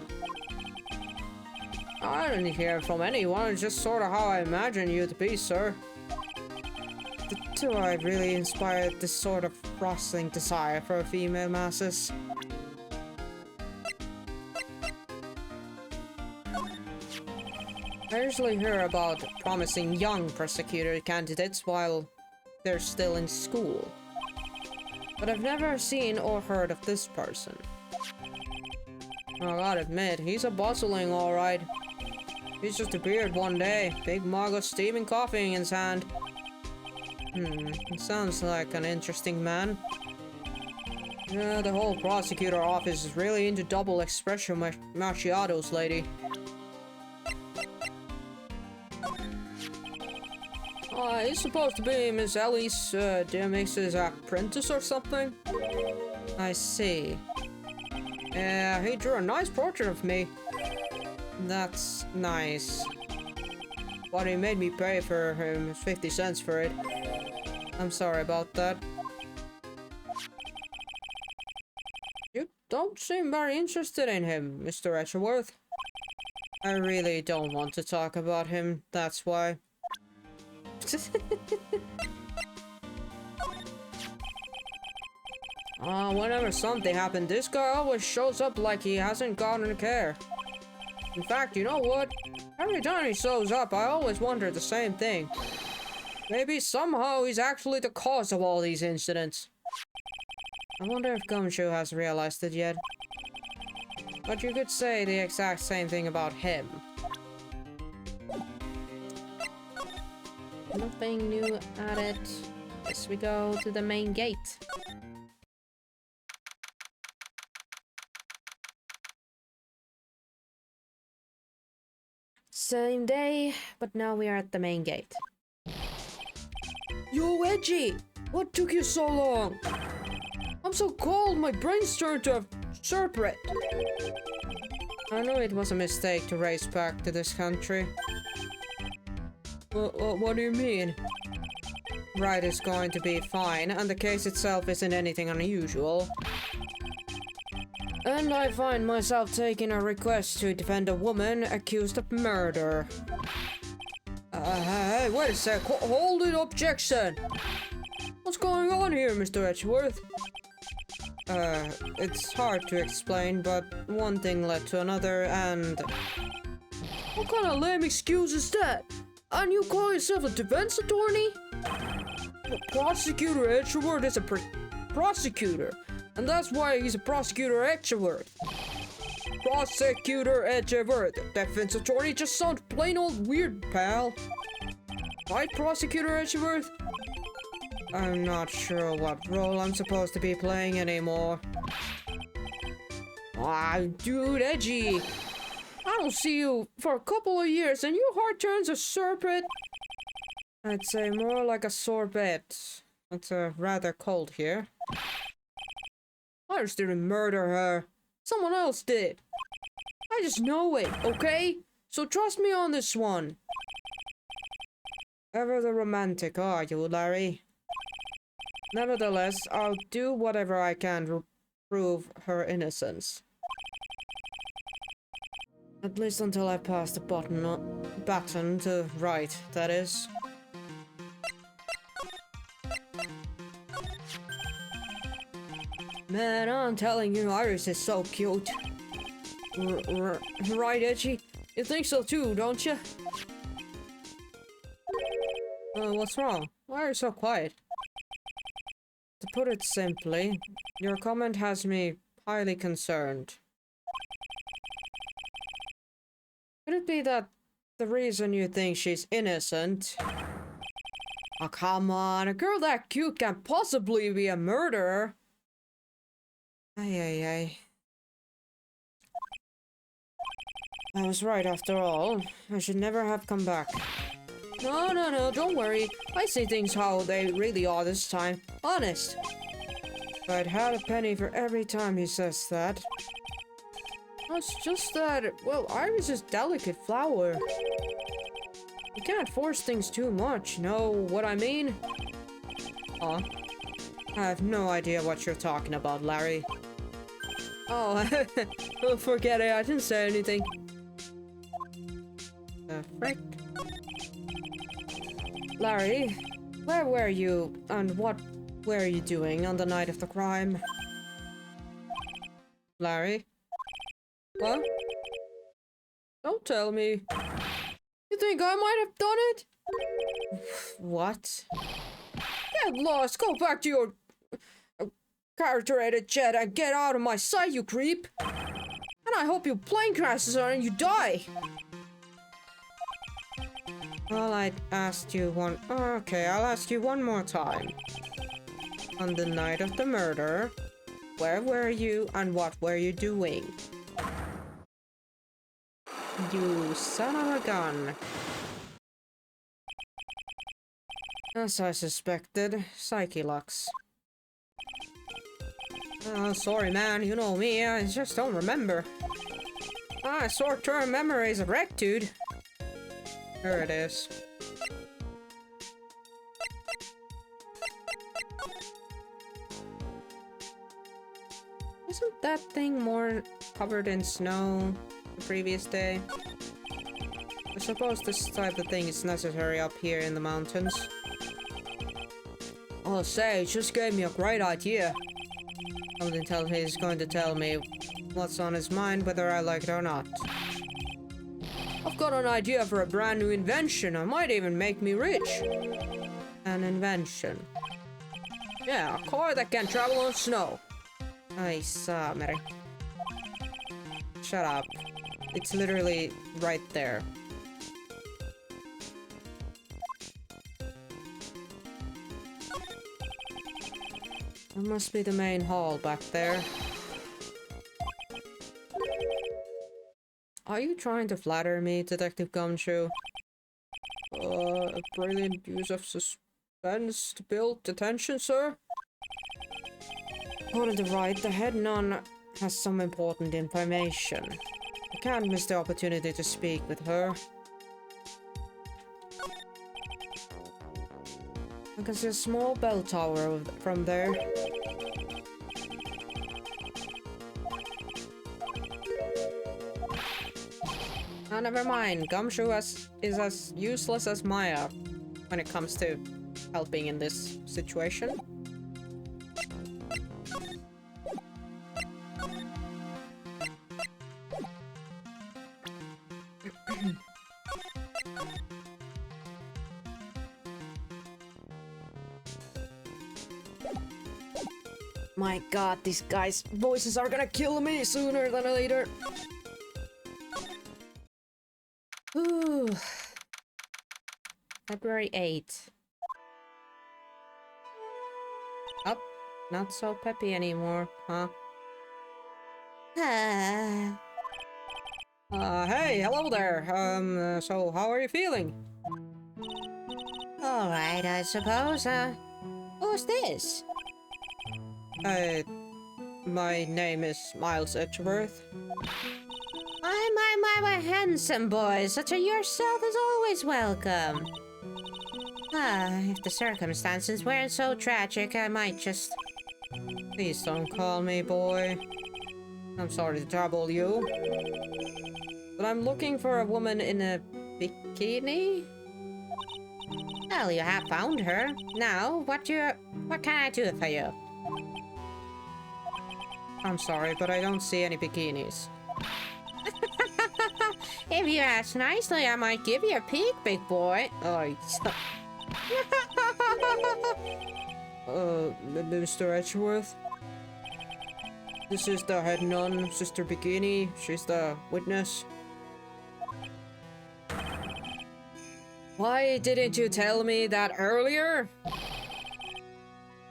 I didn't hear it from anyone, it's just sort of how I imagine you to be, sir. Do I really inspire this sort of rustling desire for female masses? I usually hear about promising young prosecutor candidates while they're still in school. But I've never seen or heard of this person. I gotta admit, he's a bustling alright. He's just appeared one day, big mug of steaming coffee in his hand. It sounds like an interesting man. Yeah, the whole prosecutor office is really into double espresso macchiatos, lady. He's supposed to be Miss Ellie's, DMX's apprentice or something? I see. Yeah, he drew a nice portrait of me. That's nice. But he made me pay for him 50 cents for it. I'm sorry about that. You don't seem very interested in him, Mr. Etcherworth. I really don't want to talk about him, that's why. Whenever something happened, this guy always shows up like he hasn't gotten a care. In fact, you know what? Every time he shows up, I always wonder the same thing. Maybe somehow he's actually the cause of all these incidents. I wonder if Gumshoe has realized it yet. But you could say the exact same thing about him. Nothing new added. Guess we go to the main gate. same day, but now we are at the main gate. Yo, Edgy! What took you so long? I'm so cold, my brain's turned to a sherbet. I know it was a mistake to race back to this country. What do you mean? Wright is going to be fine, and the case itself isn't anything unusual. And I find myself taking a request to defend a woman accused of murder. Hey, wait a sec. Hold it, objection! What's going on here, Mr. Edgeworth? It's hard to explain, but one thing led to another, and... What kind of lame excuse is that? And you call yourself a defense attorney? Prosecutor Edgeworth is a prosecutor, and that's why he's a prosecutor Edgeworth. Prosecutor Edgeworth. Defense attorney just sounds plain old weird, pal. Right, Prosecutor Edgeworth? I'm not sure what role I'm supposed to be playing anymore. Ah, dude, Edgy! I don't see you for a couple of years and your heart turns a serpent. I'd say more like a sorbet. It's rather cold here. I just didn't murder her. Someone else did. I just know it, okay? So trust me on this one. Ever the romantic, are you, Larry? Nevertheless, I'll do whatever I can to prove her innocence. At least until I pass the baton to Wright, that is. Man, I'm telling you, Iris is so cute. Right, Edgy? You think so too, don't you? What's wrong? Why are you so quiet? To put it simply, your comment has me highly concerned. Could it be that the reason you think she's innocent? Oh, come on, a girl that cute can't possibly be a murderer. Ay. I was right after all. I should never have come back. No, don't worry. I see things how they really are this time. Honest. If I'd had a penny for every time he says that. It's just that, well, Iris is delicate flower. You can't force things too much, know what I mean? Huh? I have no idea what you're talking about, Larry. Oh, forget it, I didn't say anything. Frick. Larry, where were you, and what were you doing on the night of the crime? Larry? What? Don't tell me. You think I might have done it? What? Get lost, go back to your character-rated jet and get out of my sight, you creep! And I hope your plane crashes and you die! Well, I asked you one... Okay, I'll ask you one more time. On the night of the murder, where were you and what were you doing? You son of a gun. As I suspected, Psyche Lux. Oh, sorry man, you know me, I just don't remember. Short-term memory is a wreck, dude. There it is. Isn't that thing more covered in snow the previous day? I suppose this type of thing is necessary up here in the mountains. Oh, say, it just gave me a great idea. Something tells me he's going to tell me what's on his mind, whether I like it or not. I've got an idea for a brand new invention. I might even make me rich. An invention. Yeah, a car that can travel on snow. Ay, Mary. Shut up. It's literally right there. It must be the main hall back there. Are you trying to flatter me, Detective Gumshoe? A brilliant use of suspense to build the tension, sir? According to Wright, the head nun has some important information. I can't miss the opportunity to speak with her. I can see a small bell tower from there. Oh, never mind. Gumshoe is as useless as Maya when it comes to helping in this situation. My god, these guys' voices are gonna kill me sooner than later. Ooh. February 8th. Oh, not so peppy anymore, huh? Hey, hello there. So how are you feeling? All right, I suppose. Who's this? My name is Miles Edgeworth. My handsome boy, such a yourself is always welcome. If the circumstances weren't so tragic, I might just... Please don't call me boy. I'm sorry to trouble you. But I'm looking for a woman in a bikini? Well, you have found her. Now, what can I do for you? I'm sorry, but I don't see any bikinis. If you ask nicely, I might give you a peek, big boy. Mr. Edgeworth? This is the head nun, Sister Bikini. She's the witness. Why didn't you tell me that earlier?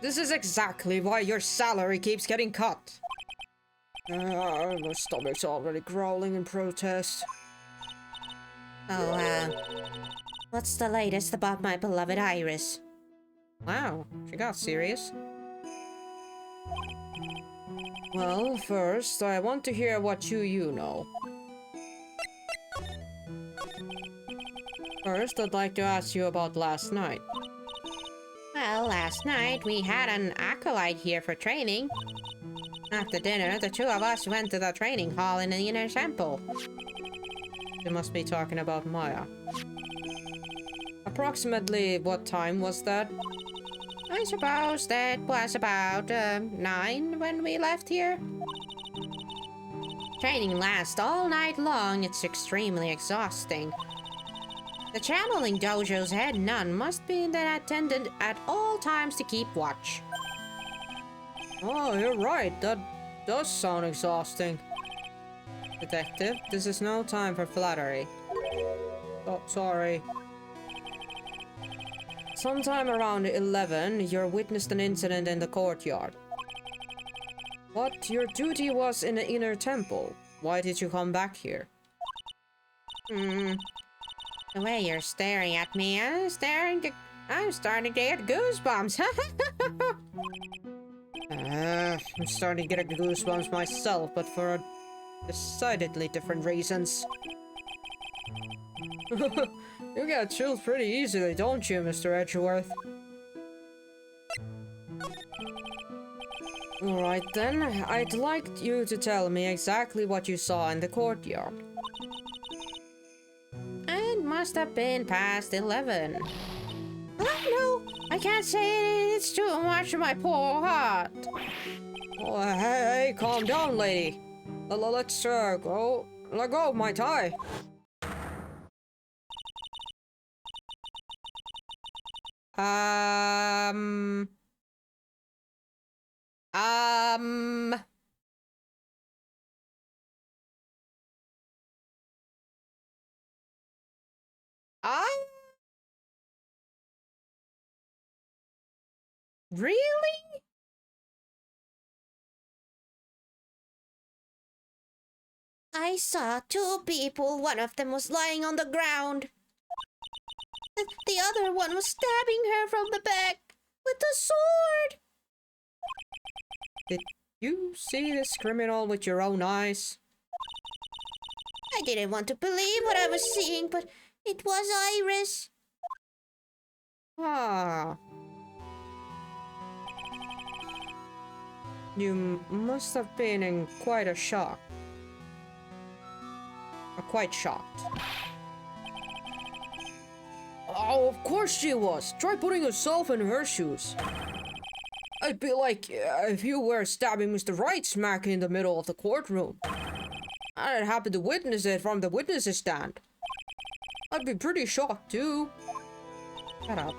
This is exactly why your salary keeps getting cut. My stomach's already growling in protest. Oh, what's the latest about my beloved Iris? Wow, she got serious. Well, first, I want to hear what you know. First, I'd like to ask you about last night. Well, last night we had an acolyte here for training. After dinner, the two of us went to the training hall in the inner temple. You must be talking about Maya. Approximately what time was that? I suppose that was about 9 when we left here. Training lasts all night long. It's extremely exhausting. The channeling dojo's head nun must be in attendant at all times to keep watch. Oh, you're right. That does sound exhausting. Detective, this is no time for flattery. Oh, sorry. Sometime around 11, you witnessed an incident in the courtyard. But your duty was in the inner temple. Why did you come back here? The way you're staring at me, I'm starting to get goosebumps. I'm starting to get goosebumps myself, but for decidedly different reasons. You get chilled pretty easily, don't you, Mr. Edgeworth? Alright then, I'd like you to tell me exactly what you saw in the courtyard. It must have been past 11. Oh no, I can't say it. It's too much for my poor heart. Oh, hey, calm down, lady. Let's let go of my tie. Um, really? I saw two people. One of them was lying on the ground. The other one was stabbing her from the back with a sword. Did you see this criminal with your own eyes? I didn't want to believe what I was seeing, but it was Iris. Ah. You must have been in quite a shock. Or quite shocked. Oh, of course she was. Try putting yourself in her shoes. I'd be like if you were stabbing Mr. Wright smack in the middle of the courtroom. I'd happen to witness it from the witnesses stand. I'd be pretty shocked too. Shut up.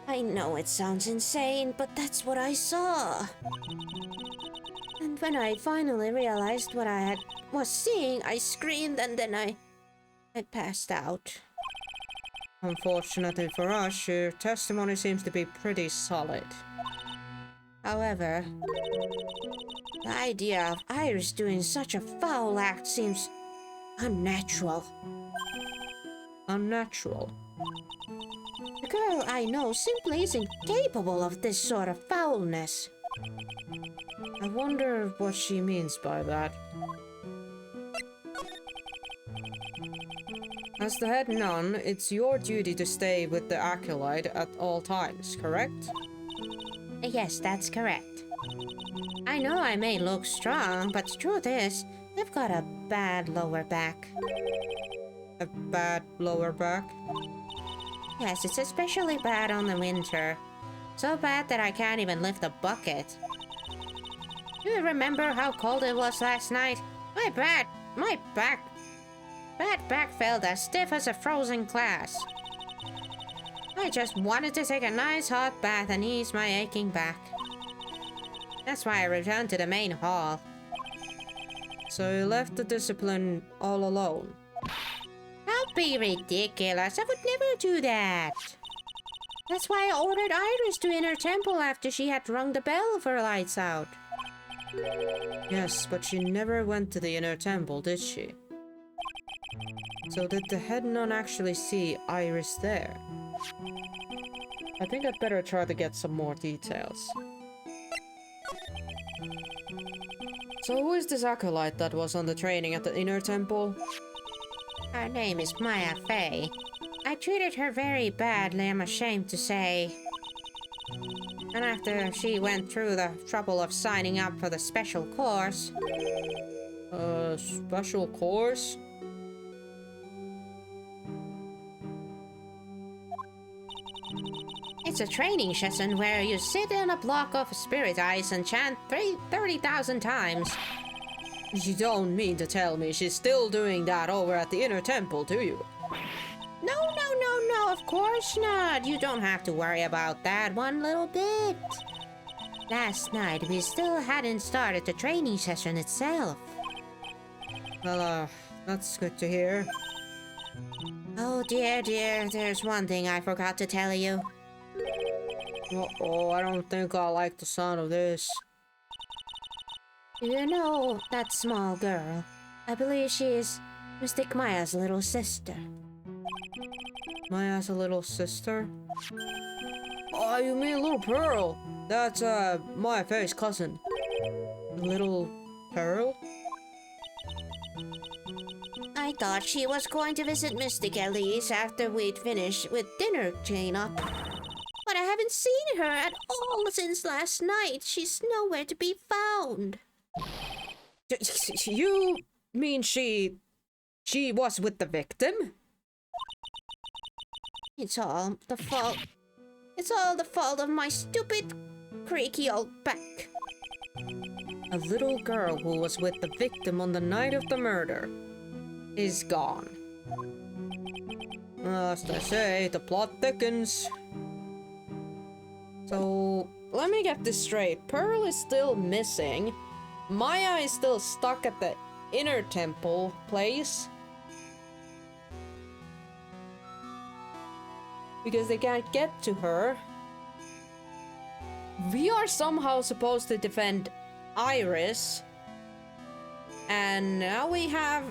I know it sounds insane, but that's what I saw. And when I finally realized what I was seeing, I screamed and then I passed out. Unfortunately for us, your testimony seems to be pretty solid. However, the idea of Iris doing such a foul act seems unnatural. Unnatural. The girl I know simply isn't capable of this sort of foulness. I wonder what she means by that. As the head nun, it's your duty to stay with the acolyte at all times, correct? Yes, that's correct. I know I may look strong, but the truth is, I've got a bad lower back. A bad lower back? Yes, it's especially bad on the winter. So bad that I can't even lift a bucket. Do you remember how cold it was last night? My back felt as stiff as a frozen glass. I just wanted to take a nice hot bath and ease my aching back. That's why I returned to the main hall. So you left the discipline all alone? Don't be ridiculous. I would never do that. That's why I ordered Iris to Inner Temple after she had rung the bell for lights out. Yes, but she never went to the Inner Temple, did she? So did the head nun actually see Iris there? I think I'd better try to get some more details. So who is this acolyte that was on the training at the Inner Temple? Her name is Maya Fey. I treated her very badly, I'm ashamed to say. And after she went through the trouble of signing up for the special course... Special course? It's a training session where you sit in a block of spirit ice and chant 30,000 times. You don't mean to tell me she's still doing that over at the Inner Temple, do you? No, of course not. You don't have to worry about that one little bit. Last night, we still hadn't started the training session itself. Well, that's good to hear. Oh dear, there's one thing I forgot to tell you. Uh-oh, I don't think I like the sound of this. Do you know that small girl? I believe she is Mystic Maya's little sister. Maya's a little sister? Oh, you mean Little Pearl? That's, Maya Fey's cousin. Little Pearl? I thought she was going to visit Mystic Elise after we'd finished with dinner cleanup. But I haven't seen her at all since last night. She's nowhere to be found. You mean she was with the victim? It's all the fault of my stupid, creaky old back. A little girl who was with the victim on the night of the murder is gone. As they say, the plot thickens. So, let me get this straight. Pearl is still missing. Maya is still stuck at the Inner Temple place. Because they can't get to her. We are somehow supposed to defend Iris. And now we have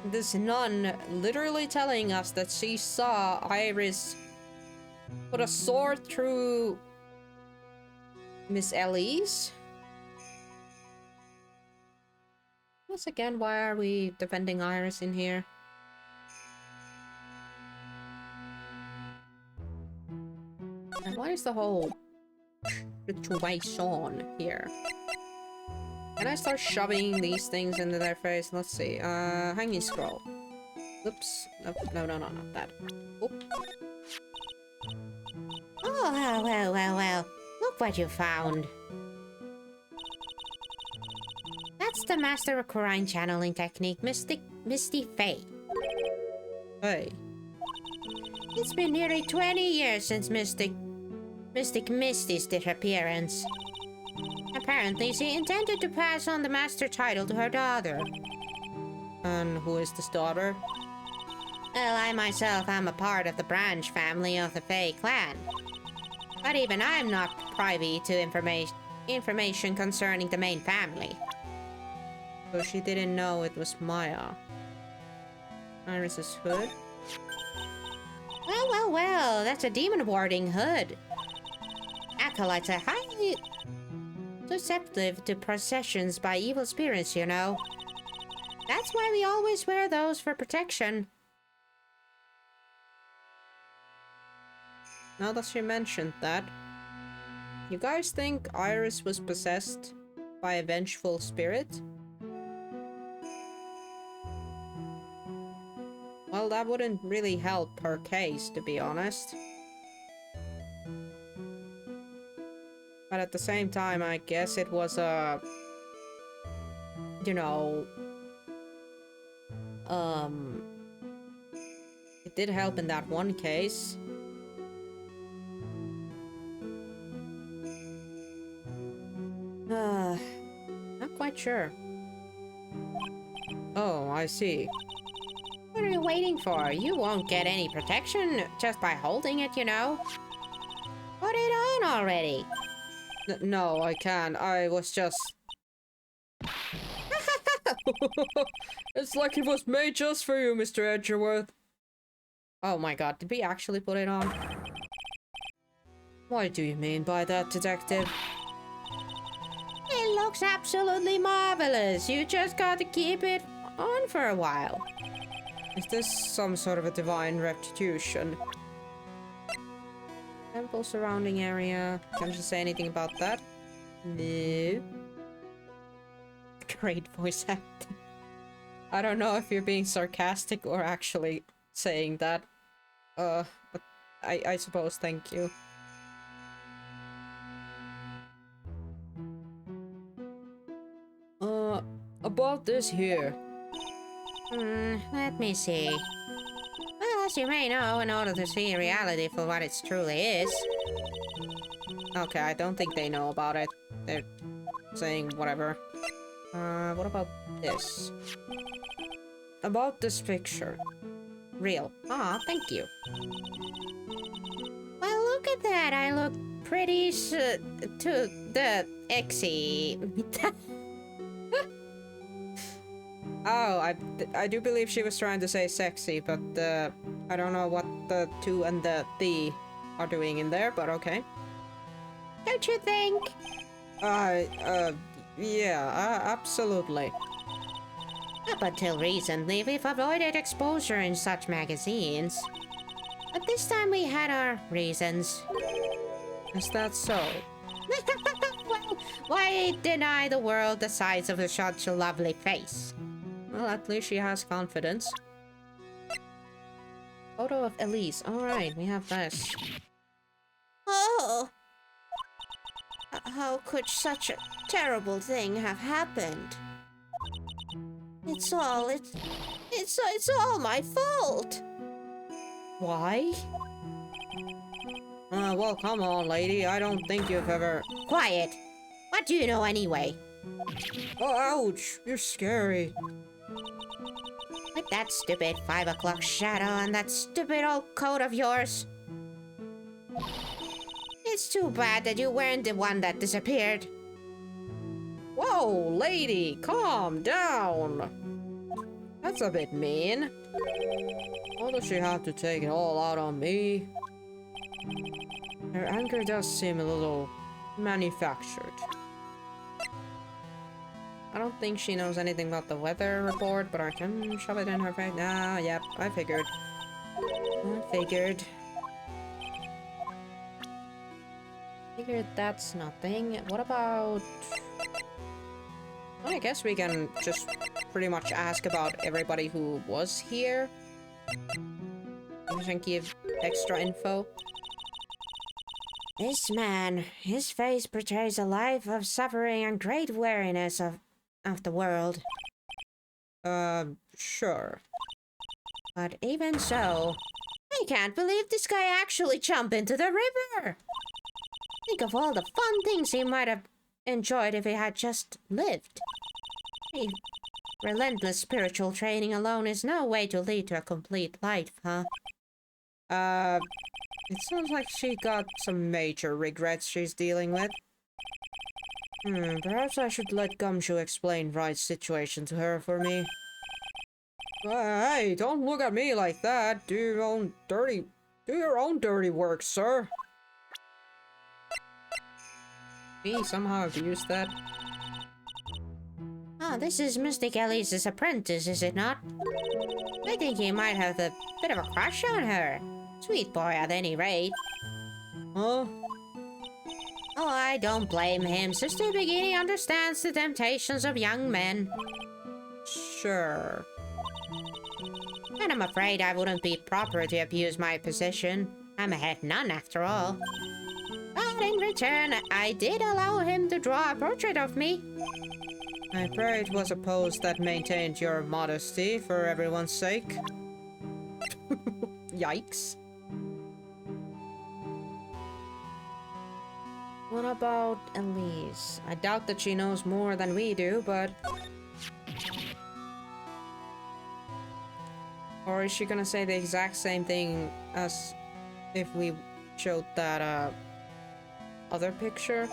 this nun literally telling us that she saw Iris put a sword through Miss Elise. Once again, why are we defending Iris in here? And what is the whole situation here? Can I start shoving these things into their face? Let's see. Hanging scroll. Oops. Nope. No, not that. Oop. Oh, well. Look what you found. That's the master of Quran channeling technique, Misty Fae. Hey. It's been nearly 20 years since Mystic Misty's disappearance. Apparently, she intended to pass on the master title to her daughter. And who is this daughter? Well, I myself am a part of the branch family of the Fae clan. But even I'm not privy to information concerning the main family. So she didn't know it was Maya. Iris's hood? Well, that's a demon warding hood. Acolytes are highly susceptible to possessions by evil spirits, you know. That's why we always wear those for protection. Now that she mentioned that, you guys think Iris was possessed by a vengeful spirit? Well, that wouldn't really help her case, to be honest. But at the same time, I guess it was a... You know... It did help in that one case. Not quite sure. Oh, I see. What are you waiting for? You won't get any protection just by holding it, you know. Put it on already. No, I can't. I was just... It's like it was made just for you, Mr. Edgeworth. Oh my god, did we actually put it on? What do you mean by that, detective? It looks absolutely marvelous. You just got to keep it on for a while. Is this some sort of a divine restitution? Temple surrounding area. Can you say anything about that? No. Great voice acting. I don't know if you're being sarcastic or actually saying that. But I suppose thank you. About this here. Let me see. Well, as you may know, in order to see reality for what it truly is. Okay, I don't think they know about it. They're saying whatever. What about this? About this picture. Real. Ah, thank you. Well, look at that. I look pretty to the exy. Oh, I do believe she was trying to say sexy, but I don't know what the two and the are doing in there, but okay. Don't you think? Yeah, absolutely. Up until recently, we've avoided exposure in such magazines. But this time we had our reasons. Is that so? Well, why deny the world the size of such a lovely face? Well, at least she has confidence. Photo of Elise. Alright, we have this. Oh! How could such a terrible thing have happened? It's all my fault! Why? Well, come on, lady. I don't think you've ever... Quiet! What do you know anyway? Oh, ouch! You're scary. With that stupid 5 o'clock shadow and that stupid old coat of yours. It's too bad that you weren't the one that disappeared. Whoa, lady, calm down. That's a bit mean. Why does she have to take it all out on me? Her anger does seem a little manufactured. I don't think she knows anything about the weather report, but I can shove it in her face. Nah, yep, I figured. Figured that's nothing. What about... Well, I guess we can just pretty much ask about everybody who was here. You can give extra info. This man, his face portrays a life of suffering and great weariness of the world. Sure. But even so, I can't believe this guy actually jumped into the river. Think of all the fun things he might have enjoyed if he had just lived. Hey, relentless spiritual training alone is no way to lead to a complete life, huh? It sounds like she got some major regrets she's dealing with. Perhaps I should let Gumshoe explain Wright's situation to her for me. Hey, don't look at me like that. Do your own dirty work, sir. He somehow abused that. Ah, this is Mystic Alice's apprentice, is it not? I think he might have a bit of a crush on her. Sweet boy at any rate. Huh? Oh, I don't blame him. Sister Bikini understands the temptations of young men. Sure. And I'm afraid I wouldn't be proper to abuse my position. I'm a head nun after all. But in return, I did allow him to draw a portrait of me. I pray it was a pose that maintained your modesty for everyone's sake. Yikes. What about Elise? I doubt that she knows more than we do, but... Or is she gonna say the exact same thing as if we showed that, other picture?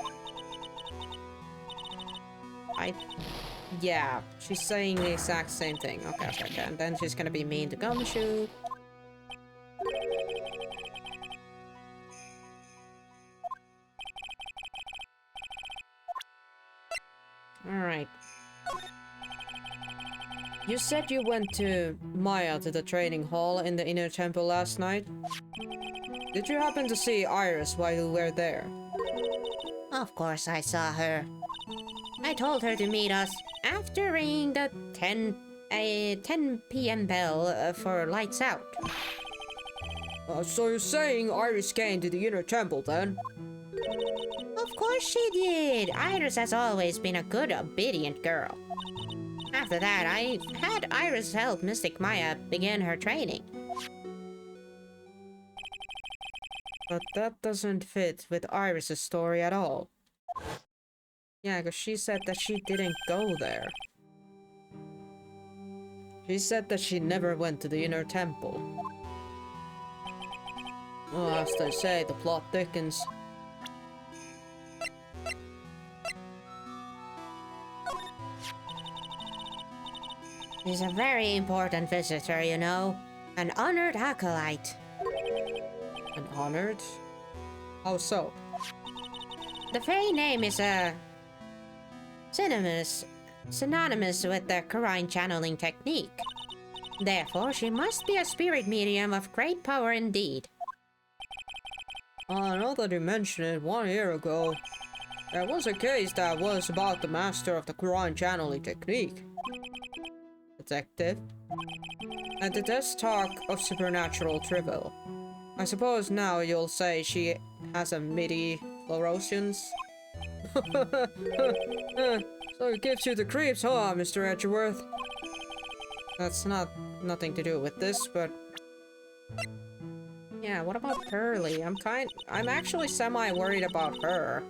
Yeah, she's saying the exact same thing. Okay. And then she's gonna be mean to Gumshoe. Alright. You said you went to Maya to the training hall in the inner temple last night. Did you happen to see Iris while you were there? Of course I saw her. I told her to meet us after ringing the 10 p.m. bell for lights out. So you're saying Iris came to the inner temple then? Of course she did. Iris has always been a good, obedient girl. After that, I had Iris help Mystic Maya begin her training. But that doesn't fit with Iris's story at all. Yeah, because she said that she didn't go there. She said that she never went to the inner temple. Well, as they say, the plot thickens. She's a very important visitor, you know. An honored acolyte. An honored? How so? The fairy name is synonymous with the Quran channeling technique. Therefore, she must be a spirit medium of great power indeed. Now that you mention it, 1 year ago, there was a case that was about the master of the Quran channeling technique. Detective. At the desk talk of supernatural trivial. I suppose now you'll say she has a MIDI fluorescence. So it gives you the creeps, huh, Mr. Edgeworth? That's nothing to do with this, but... Yeah, what about Pearly? I'm actually semi-worried about her.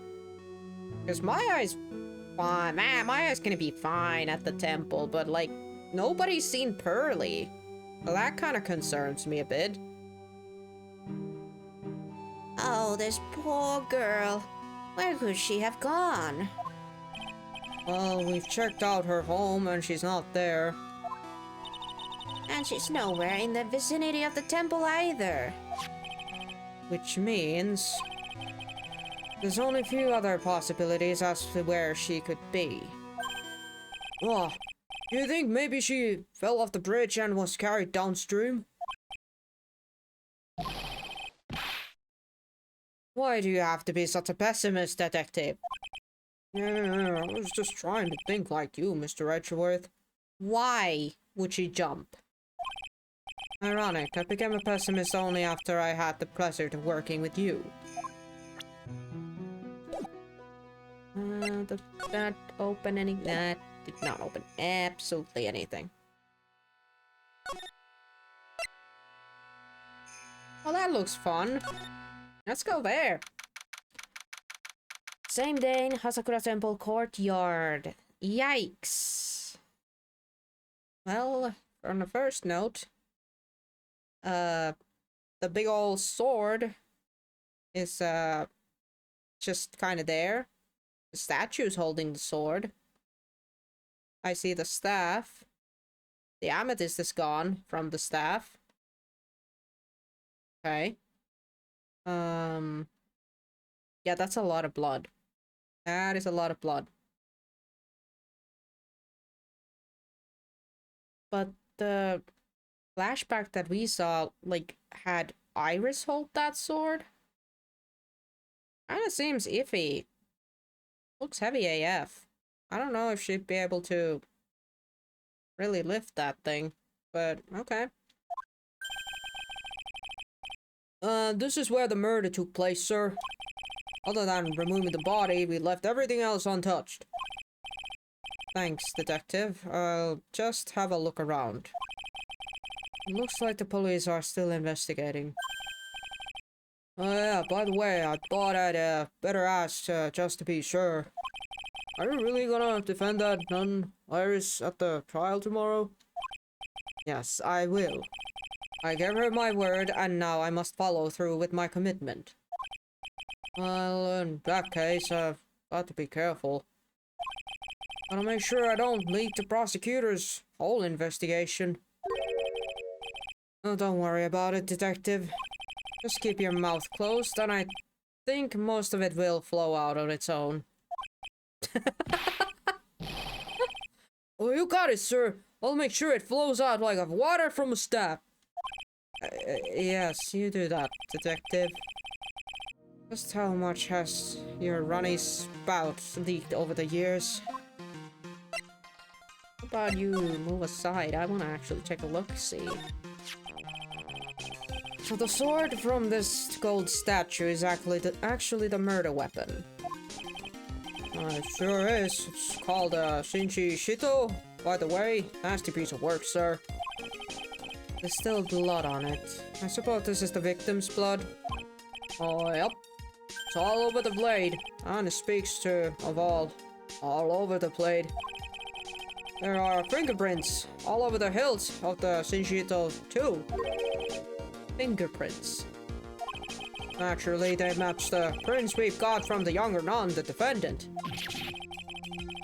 Because Maya's fine. Maya's gonna be fine at the temple, but like, nobody's seen Pearly. So that kind of concerns me a bit. Oh, this poor girl. Where could she have gone? Well, we've checked out her home and she's not there. And she's nowhere in the vicinity of the temple either. Which means there's only a few other possibilities as to where she could be. Oh, do you think maybe she fell off the bridge and was carried downstream? Why do you have to be such a pessimist, detective? Yeah, I was just trying to think like you, Mr. Edgeworth. Why would she jump? Ironic, I became a pessimist only after I had the pleasure of working with you. Did that open any? That did not open absolutely anything. Well, that looks fun. Let's go there. Same day in Hasakura Temple courtyard. Yikes. Well, on the first note, the big old sword is just kind of there. The statue's holding the sword. I see the staff. The amethyst is gone from the staff. Okay. Yeah, that's a lot of blood. That is a lot of blood. But the flashback that we saw, like, had Iris hold that sword. Kinda seems iffy. Looks heavy AF. I don't know if she'd be able to really lift that thing, but okay. This is where the murder took place, sir. Other than removing the body, we left everything else untouched. Thanks, detective. I'll just have a look around. It looks like the police are still investigating. Oh yeah, by the way, I thought I'd better ask just to be sure. Are you really gonna defend that nun, Iris, at the trial tomorrow? Yes, I will. I gave her my word, and now I must follow through with my commitment. Well, in that case, I've got to be careful. Gotta make sure I don't leak the prosecutor's whole investigation. Oh, don't worry about it, detective. Just keep your mouth closed, and I think most of it will flow out on its own. Oh, you got it, sir. I'll make sure it flows out like water from a tap. Yes, you do that, detective. Just how much has your runny spout leaked over the years? How about you move aside? I want to actually take a look-see. So the sword from this gold statue is actually the murder weapon. It sure is. It's called Shinji Shito, by the way. Nasty piece of work, sir. There's still blood on it. I suppose this is the victim's blood. Oh, yep. It's all over the blade. And it speaks of all over the blade. There are fingerprints all over the hilt of the Shinjito too. Fingerprints. Naturally, they match the prints we've got from the younger nun, the defendant.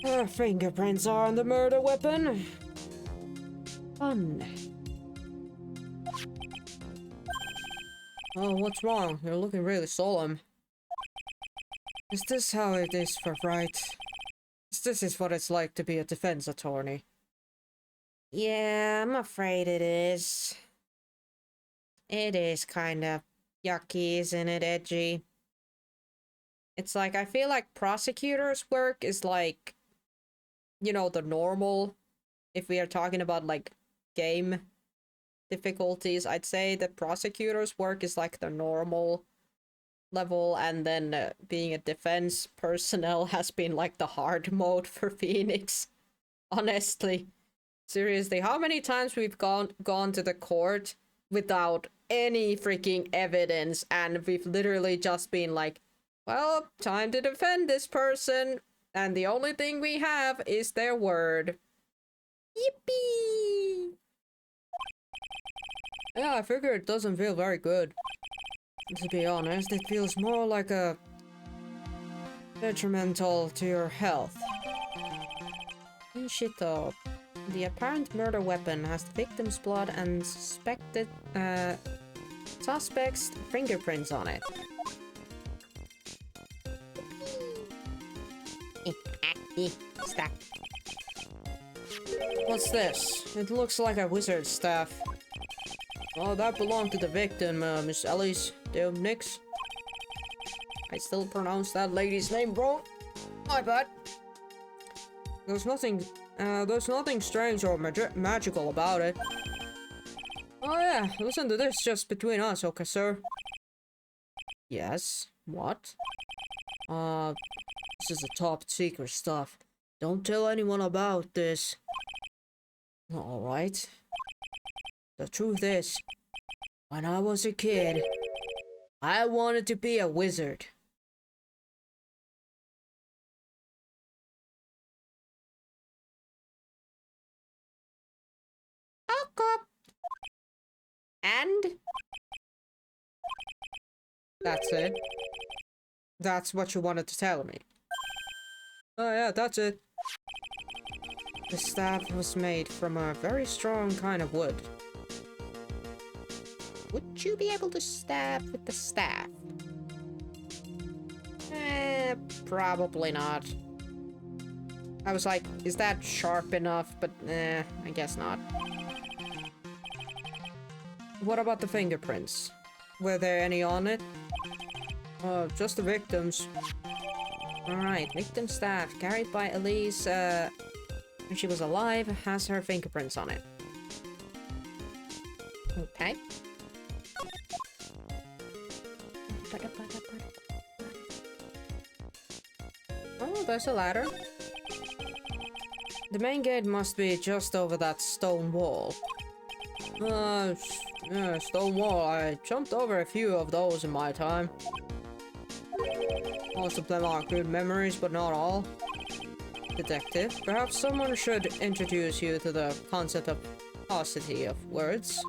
Her fingerprints are on the murder weapon. Fun. Oh, what's wrong? You're looking really solemn. Is this how it is for Wright? This is what it's like to be a defense attorney. Yeah, I'm afraid it is. It is kind of yucky, isn't it, edgy? It's like, I feel like prosecutors' work is like, you know, the normal. If we are talking about, like, game difficulties, I'd say the prosecutor's work is like the normal level, and then being a defense personnel has been like the hard mode for Phoenix. Honestly. Seriously, how many times we've gone to the court without any freaking evidence, and we've literally just been like, well, time to defend this person, and the only thing we have is their word. Yippee! Yeah, I figure it doesn't feel very good. To be honest, it feels more like a detrimental to your health. Shito. The apparent murder weapon has the victim's blood and suspect's fingerprints on it. Stop. What's this? It looks like a wizard's staff. Oh, that belonged to the victim, Miss Alice Nix. I still pronounce that lady's name wrong. My bad. There's nothing strange or magical about it. Oh yeah, listen to this just between us, okay, sir? Yes? What? This is the top secret stuff. Don't tell anyone about this. Alright. The truth is, when I was a kid, I wanted to be a wizard. And? That's it. That's what you wanted to tell me. Oh yeah, that's it. The staff was made from a very strong kind of wood. Would you be able to stab with the staff? Probably not. I was like, is that sharp enough? But I guess not. What about the fingerprints? Were there any on it? Just the victims. Alright, victim staff carried by Elise when she was alive has her fingerprints on it. Okay. Oh, there's a ladder. The main gate must be just over that stone wall. Stone wall. I jumped over a few of those in my time. Most of them are good memories, but not all. Detective, perhaps someone should introduce you to the concept of paucity of words.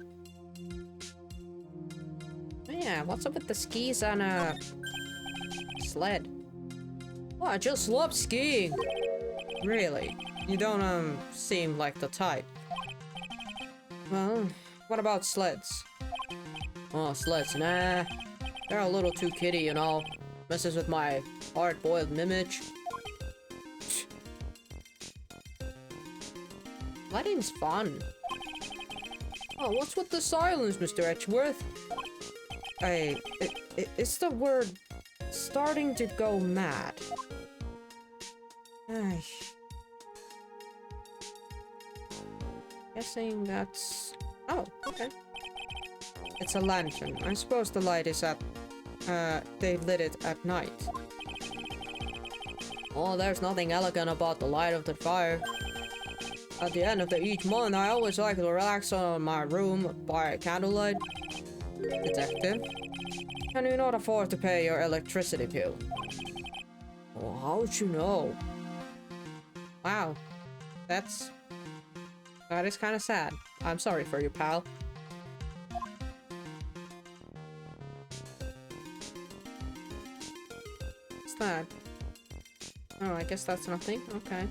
Yeah, what's up with the skis and a sled? Oh, I just love skiing. Really? You don't seem like the type. Well, what about sleds? Oh, sleds, nah. They're a little too kiddie, you know. Messes with my hard-boiled image. Sledding's fun. Oh, what's with the silence, Mr. Edgeworth? It's the word starting to go mad. Ay. Guessing that's... Oh, okay. It's a lantern. I suppose the light is at... they lit it at night. Oh, there's nothing elegant about the light of the fire. At the end of each month, I always like to relax on my room by candlelight. Detective, can you not afford to pay your electricity bill? Oh, how'd you know? Wow. That is kind of sad. I'm sorry for you, pal. What's that? Oh, I guess that's nothing. Okay.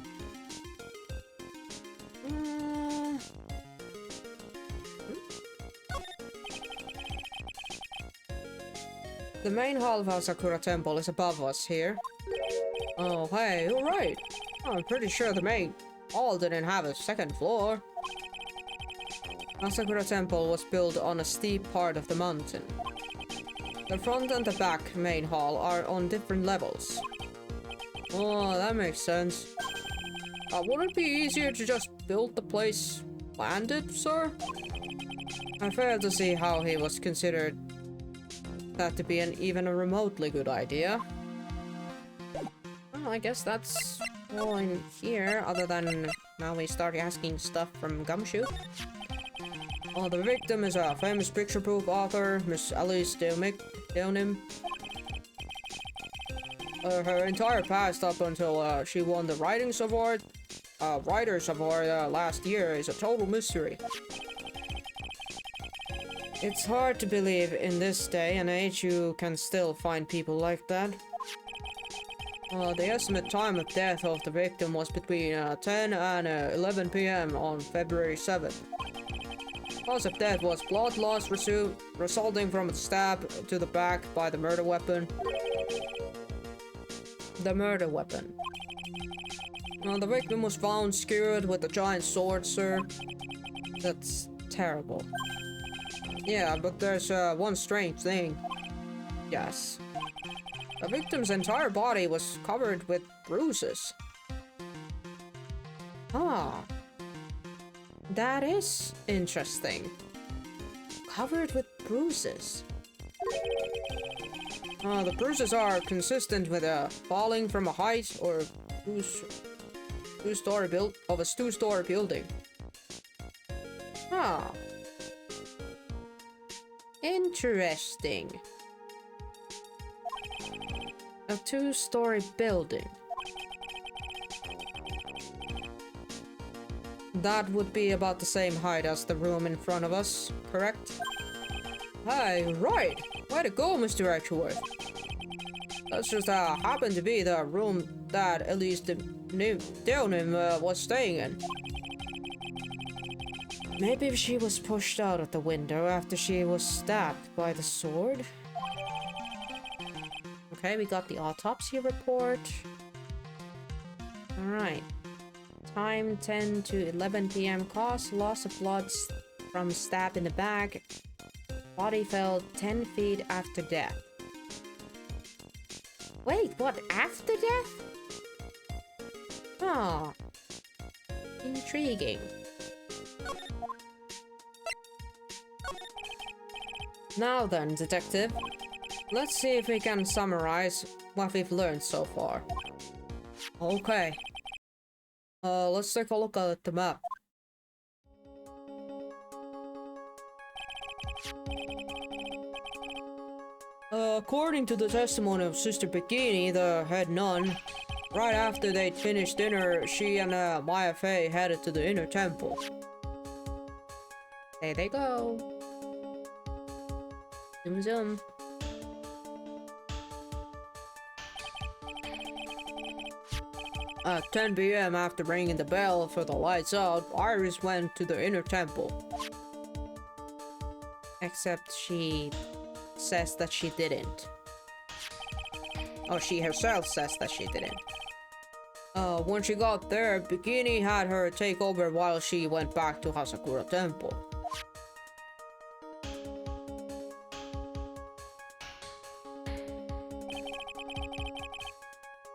The main hall of Asakura Temple is above us here. Oh, hey, you're right. I'm pretty sure the main hall didn't have a second floor. Asakura Temple was built on a steep part of the mountain. The front and the back main hall are on different levels. Oh, that makes sense. Wouldn't it be easier to just build the place landed, sir? I fail to see how he was considered that to be even a remotely good idea. Well, I guess that's all in here, other than now we start asking stuff from Gumshoe. Oh, the victim is a famous picture-proof author, Miss Alice Deonim. Her entire past up until she won the Writers Award last year is a total mystery. It's hard to believe in this day and age you can still find people like that. The estimate time of death of the victim was between 10 and 11 p.m. on February 7th. Cause of death was blood loss resulting from a stab to the back by the murder weapon. The murder weapon. The victim was found skewered with a giant sword, sir. That's terrible. Yeah, but there's one strange thing. Yes. The victim's entire body was covered with bruises. Ah. That is interesting. Covered with bruises. The bruises are consistent with falling from a height or two-story building. Ah. Interesting. A two-story building. That would be about the same height as the room in front of us, correct? Hey, right! Way to go, Mr. Edgeworth. That's just happened to be the room that Elise Deonim was staying in. Maybe if she was pushed out of the window after she was stabbed by the sword? Okay, we got the autopsy report. Alright. Time 10 to 11 p.m. Cause loss of blood from stab in the back. Body fell 10 feet after death. Wait, what? After death? Ah. Intriguing. Now then, detective. Let's see if we can summarize what we've learned so far. Okay. Let's take a look at the map. According to the testimony of Sister Bikini, the head nun, right after they'd finished dinner, she and Maya Fey headed to the inner temple. There they go. Zoom zoom. At 10 p.m. after ringing the bell for the lights out, Iris went to the inner temple. Except she says that she didn't. Oh, she herself says that she didn't. When she got there, Bikini had her take over while she went back to Hasakura Temple.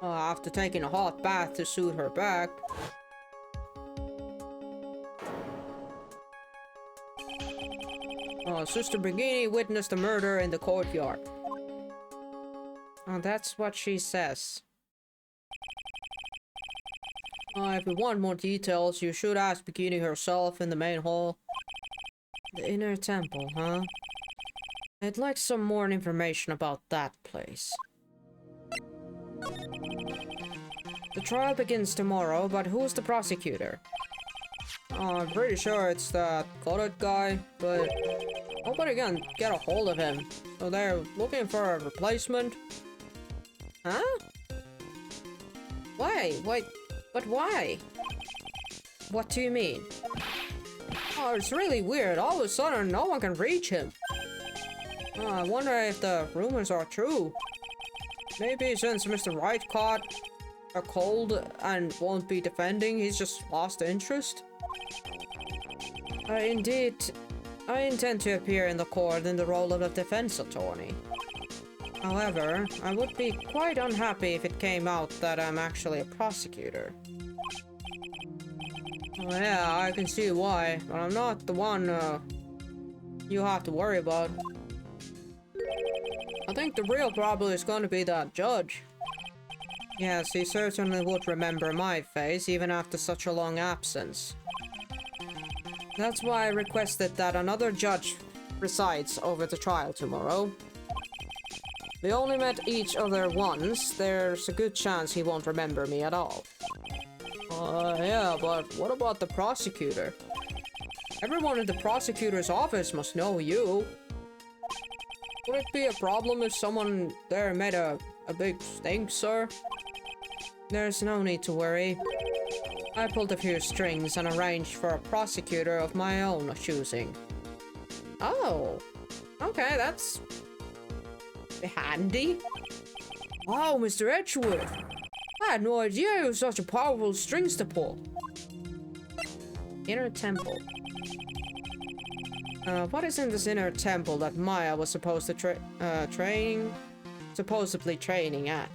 After taking a hot bath to soothe her back, Sister Bikini witnessed the murder in the courtyard. Oh, that's what she says. If you want more details, you should ask Bikini herself in the main hall. The inner temple, huh? I'd like some more information about that place. The trial begins tomorrow, but who's the prosecutor? I'm pretty sure it's that Goddard guy, but nobody can get a hold of him. So they're looking for a replacement. Huh? Why? But why? What do you mean? Oh, it's really weird. All of a sudden, no one can reach him. I wonder if the rumors are true. Maybe since Mr. Wright caught a cold and won't be defending, he's just lost interest. Indeed, I intend to appear in the court in the role of a defense attorney. However, I would be quite unhappy if it came out that I'm actually a prosecutor. Oh, yeah, I can see why, but I'm not the one you have to worry about. I think the real problem is going to be that judge. Yes, he certainly would remember my face even after such a long absence. That's why I requested that another judge presides over the trial tomorrow. We only met each other once. There's a good chance he won't remember me at all. Yeah, but what about the prosecutor? Everyone in the prosecutor's office must know you. Would it be a problem if someone there made a big stink, sir? There's no need to worry. I pulled a few strings and arranged for a prosecutor of my own choosing. Oh, okay, that's handy. Wow, Mr. Edgeworth. I had no idea you have such a powerful strings to pull. Inner temple. What is in this inner temple that Maya was supposed to supposedly training at?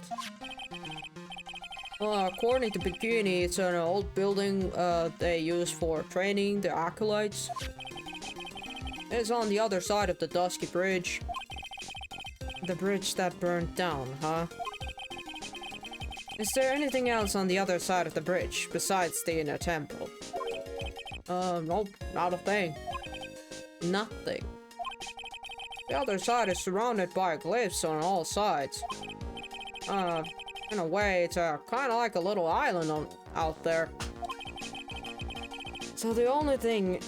Well, according to Bikini, it's an old building they use for training the acolytes. It's on the other side of the Dusky Bridge. The bridge that burned down, huh? Is there anything else on the other side of the bridge besides the inner temple? Nope, not a thing. Nothing. The other side is surrounded by cliffs on all sides. In a way, it's kind of like a little island out there. So the only thing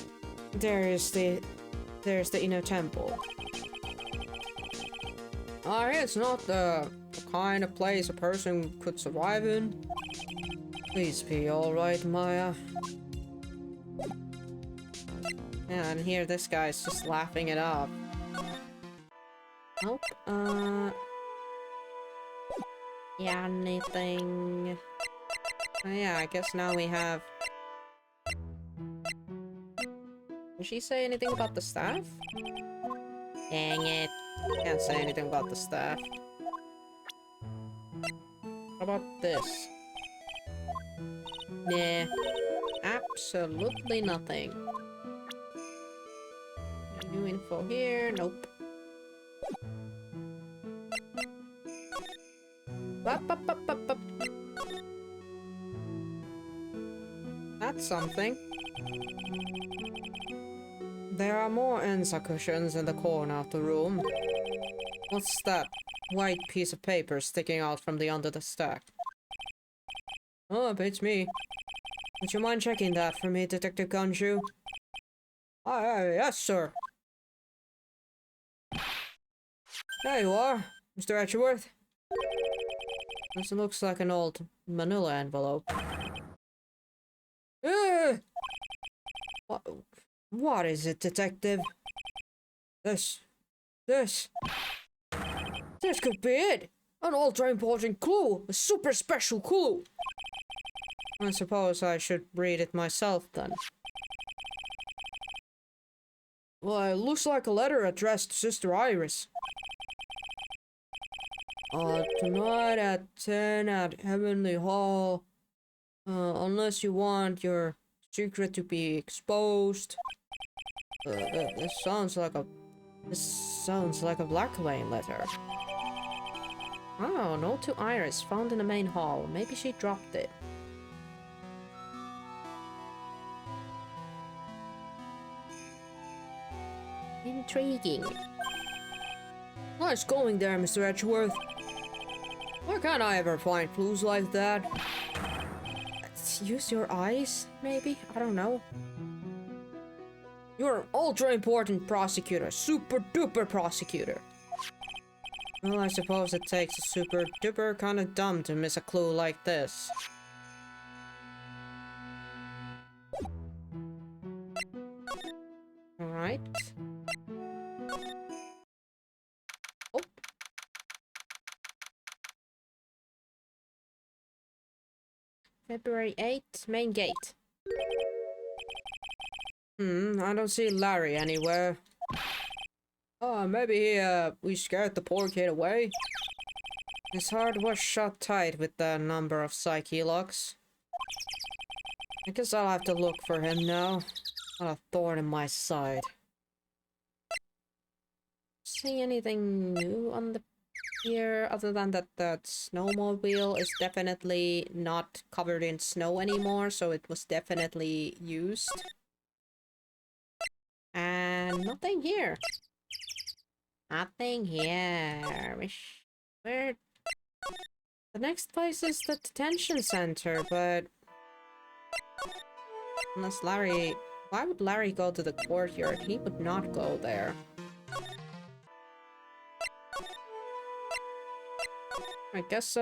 there's the inner temple. It's not the kind of place a person could survive in. Please be alright, Maya. Yeah, and here this guy's just laughing it off. Nope, yeah, anything... yeah, I guess now we have... Did she say anything about the staff? Dang it. Can't say anything about the staff. What about this? Nah. Absolutely nothing. New info here? Nope. Up. That's something. There are more Enza cushions in the corner of the room. What's that white piece of paper sticking out from under the stack? Oh, it's me. Would you mind checking that for me, Detective Gunshoe? Yes, sir. There you are, Mr. Edgeworth. This looks like an old manila envelope. What is it, Detective? This could be it! An ultra-important clue! A super special clue! I suppose I should read it myself, then. Well, it looks like a letter addressed to Sister Iris. Tonight at 10 at Heavenly Hall. Unless you want your secret to be exposed. This sounds like a blackmail letter. Oh, note to Iris found in the main hall. Maybe she dropped it. Intriguing. Nice going there, Mr. Edgeworth. Why can't I ever find clues like that? Use your eyes, maybe? I don't know. You're an ultra-important prosecutor. Super-duper prosecutor. Well, I suppose it takes a super-duper kind of dumb to miss a clue like this. Alright. Oh. February 8th, main gate. I don't see Larry anywhere. Oh, maybe we scared the poor kid away? His heart was shut tight with the number of psyche locks. I guess I'll have to look for him now. What a thorn in my side. See anything new on the pier other than that snowmobile is definitely not covered in snow anymore, so it was definitely used. And nothing here. Nothing here. Where? The next place is the detention center, but unless Larry... Why would Larry go to the courtyard? He would not go there. I guess,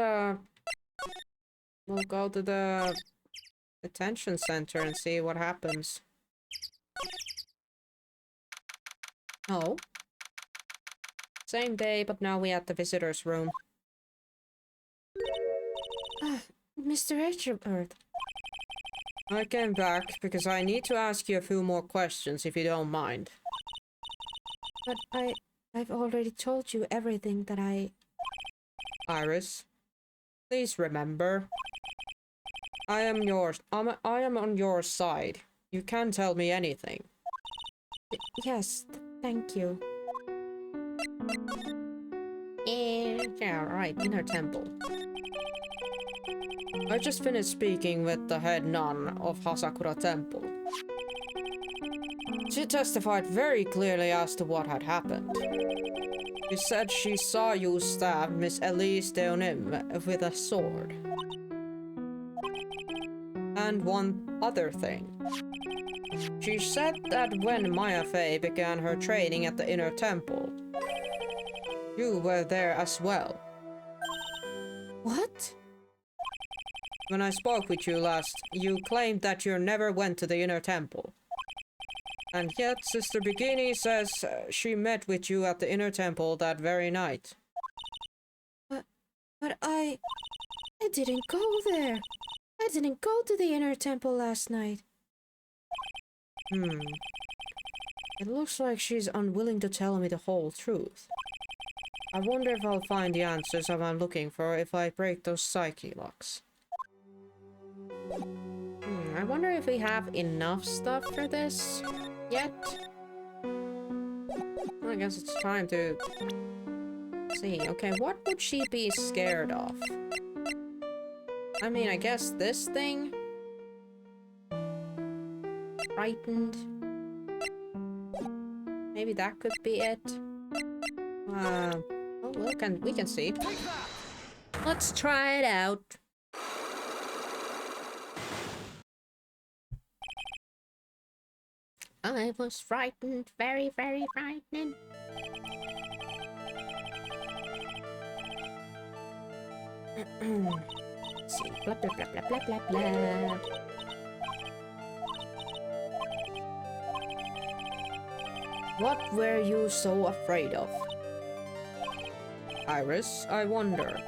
We'll go to the detention center and see what happens. Oh. Same day, but now we're at the visitor's room. Mr. Edgeworth. I came back because I need to ask you a few more questions, if you don't mind. But I've already told you everything that I... Iris, please remember, I am on your side. You can tell me anything. Yes, thank you. Yeah, right, Inner Temple. I just finished speaking with the head nun of Hasakura Temple. She testified very clearly as to what had happened. She said she saw you stab Miss Elise Deonim with a sword. And one other thing. She said that when Maya Fey began her training at the Inner Temple, you were there as well. What? When I spoke with you last, you claimed that you never went to the Inner Temple. And yet, Sister Bikini says she met with you at the Inner Temple that very night. But I didn't go there. I didn't go to the Inner Temple last night. It looks like she's unwilling to tell me the whole truth. I wonder if I'll find the answers I'm looking for if I break those psyche locks. I wonder if we have enough stuff for this yet. I guess it's time to see. Okay, what would she be scared of? I mean, I guess this thing? Frightened? Maybe that could be it. Oh, we can see. Let's try it out. I was frightened, very, very frightened. Let's see, blah, blah, blah, blah, blah, blah, blah. What were you so afraid of? Iris, I wonder.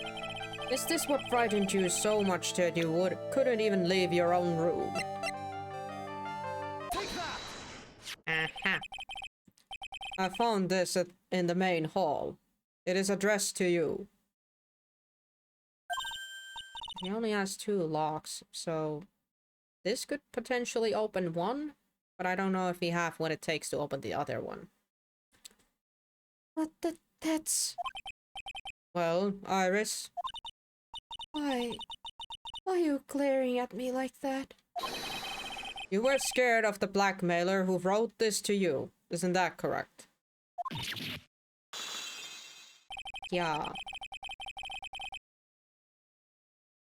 Is this what frightened you so much that you couldn't even leave your own room? Aha. I found this in the main hall. It is addressed to you. He only has 2 locks, so this could potentially open one, but I don't know if we have what it takes to open the other one. But that's... Well, Iris? Why are you glaring at me like that? You were scared of the blackmailer who wrote this to you, isn't that correct? Yeah.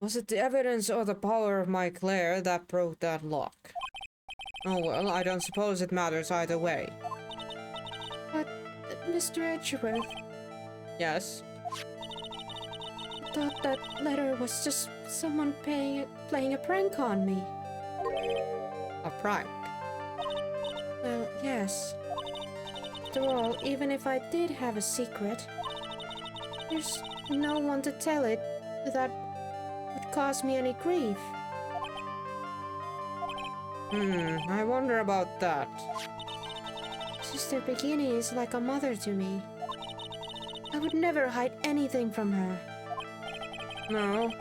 Was it the evidence or the power of my Claire that broke that lock? Oh well, I don't suppose it matters either way. But, Mr. Edgeworth... Yes? I thought that letter was just someone playing a prank on me. A prank? Well, yes. After all, even if I did have a secret, there's no one to tell it that would cause me any grief. I wonder about that. Sister Bikini is like a mother to me. I would never hide anything from her. No.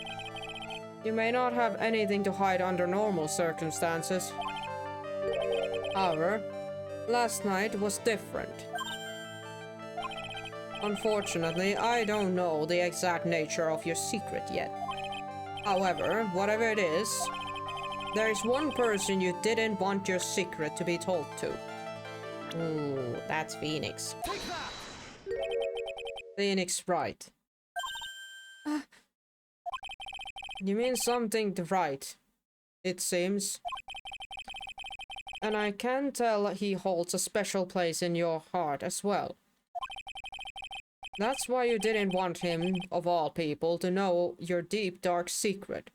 You may not have anything to hide under normal circumstances. However, last night was different. Unfortunately, I don't know the exact nature of your secret yet. However, whatever it is, there is one person you didn't want your secret to be told to. Ooh, that's Phoenix. Phoenix Wright. You mean something to Wright, it seems. And I can tell he holds a special place in your heart as well. That's why you didn't want him, of all people, to know your deep, dark secret.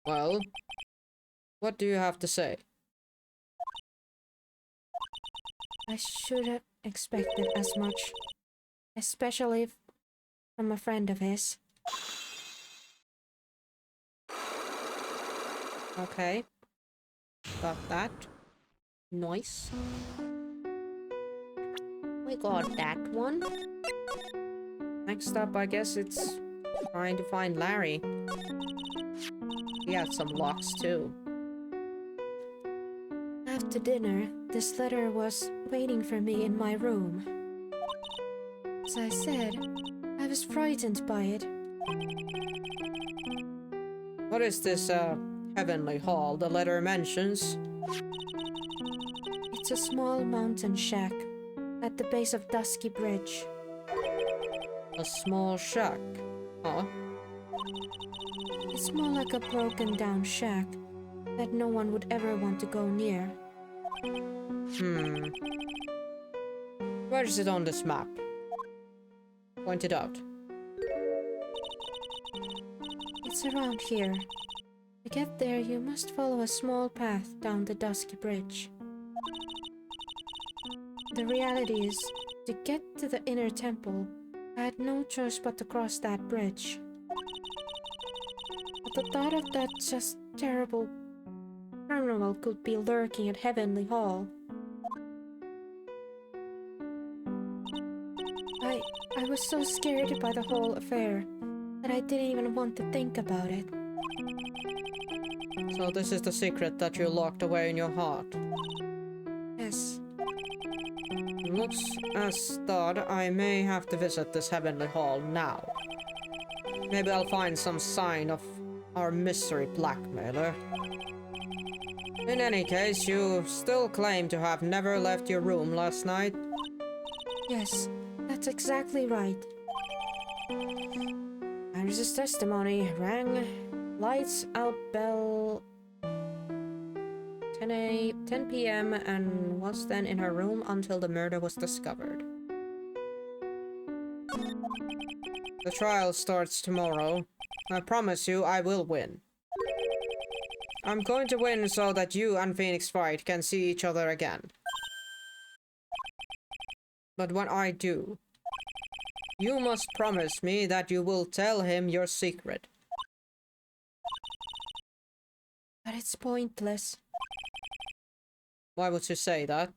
Well, what do you have to say? I should have expected as much, especially from a friend of his. Okay. Got that. Nice. We got that one. Next up, I guess it's trying to find Larry. He had some locks too. After dinner, this letter was waiting for me in my room. As I said, I was frightened by it. What is this, heavenly hall the letter mentions? It's a small mountain shack at the base of Dusky Bridge. A small shack. Huh? It's more like a broken down shack that no one would ever want to go near. Where is it on this map? Point it out. It's around here. To get there, you must follow a small path down the Dusky Bridge. The reality is, to get to the inner temple, I had no choice but to cross that bridge. But the thought of that just terrible criminal could be lurking at Heavenly Hall. I was so scared by the whole affair that I didn't even want to think about it. So this is the secret that you locked away in your heart. Yes. Looks as though I may have to visit this heavenly hall now. Maybe I'll find some sign of our mystery blackmailer. In any case, you still claim to have never left your room last night. Yes, that's exactly right. Iris' testimony rang. Lights out bell 10 p.m. and was then in her room until the murder was discovered. The trial starts tomorrow. I promise you I will win. I'm going to win so that you and Phoenix Wright can see each other again. But when I do, you must promise me that you will tell him your secret. But it's pointless. Why would you say that?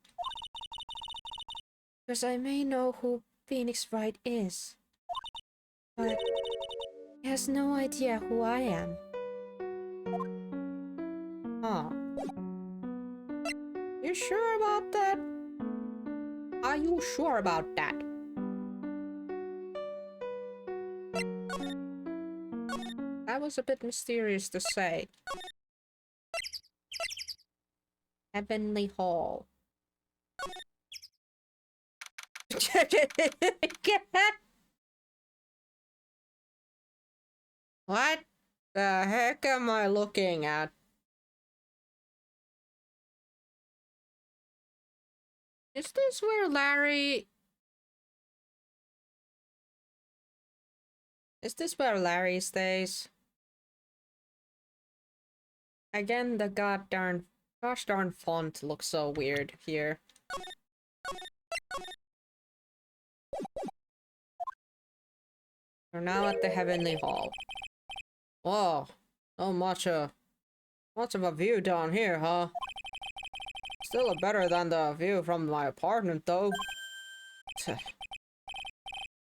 Because I may know who Phoenix Wright is. But he has no idea who I am. Huh. You sure about that? Are you sure about that? That was a bit mysterious to say. Heavenly Hall. What the heck am I looking at? Is this where Larry... Is this where Larry stays? Again, the gosh darn font looks so weird here. We're now at the Heavenly Hall. Whoa, not much of a view down here, huh? Still better than the view from my apartment, though.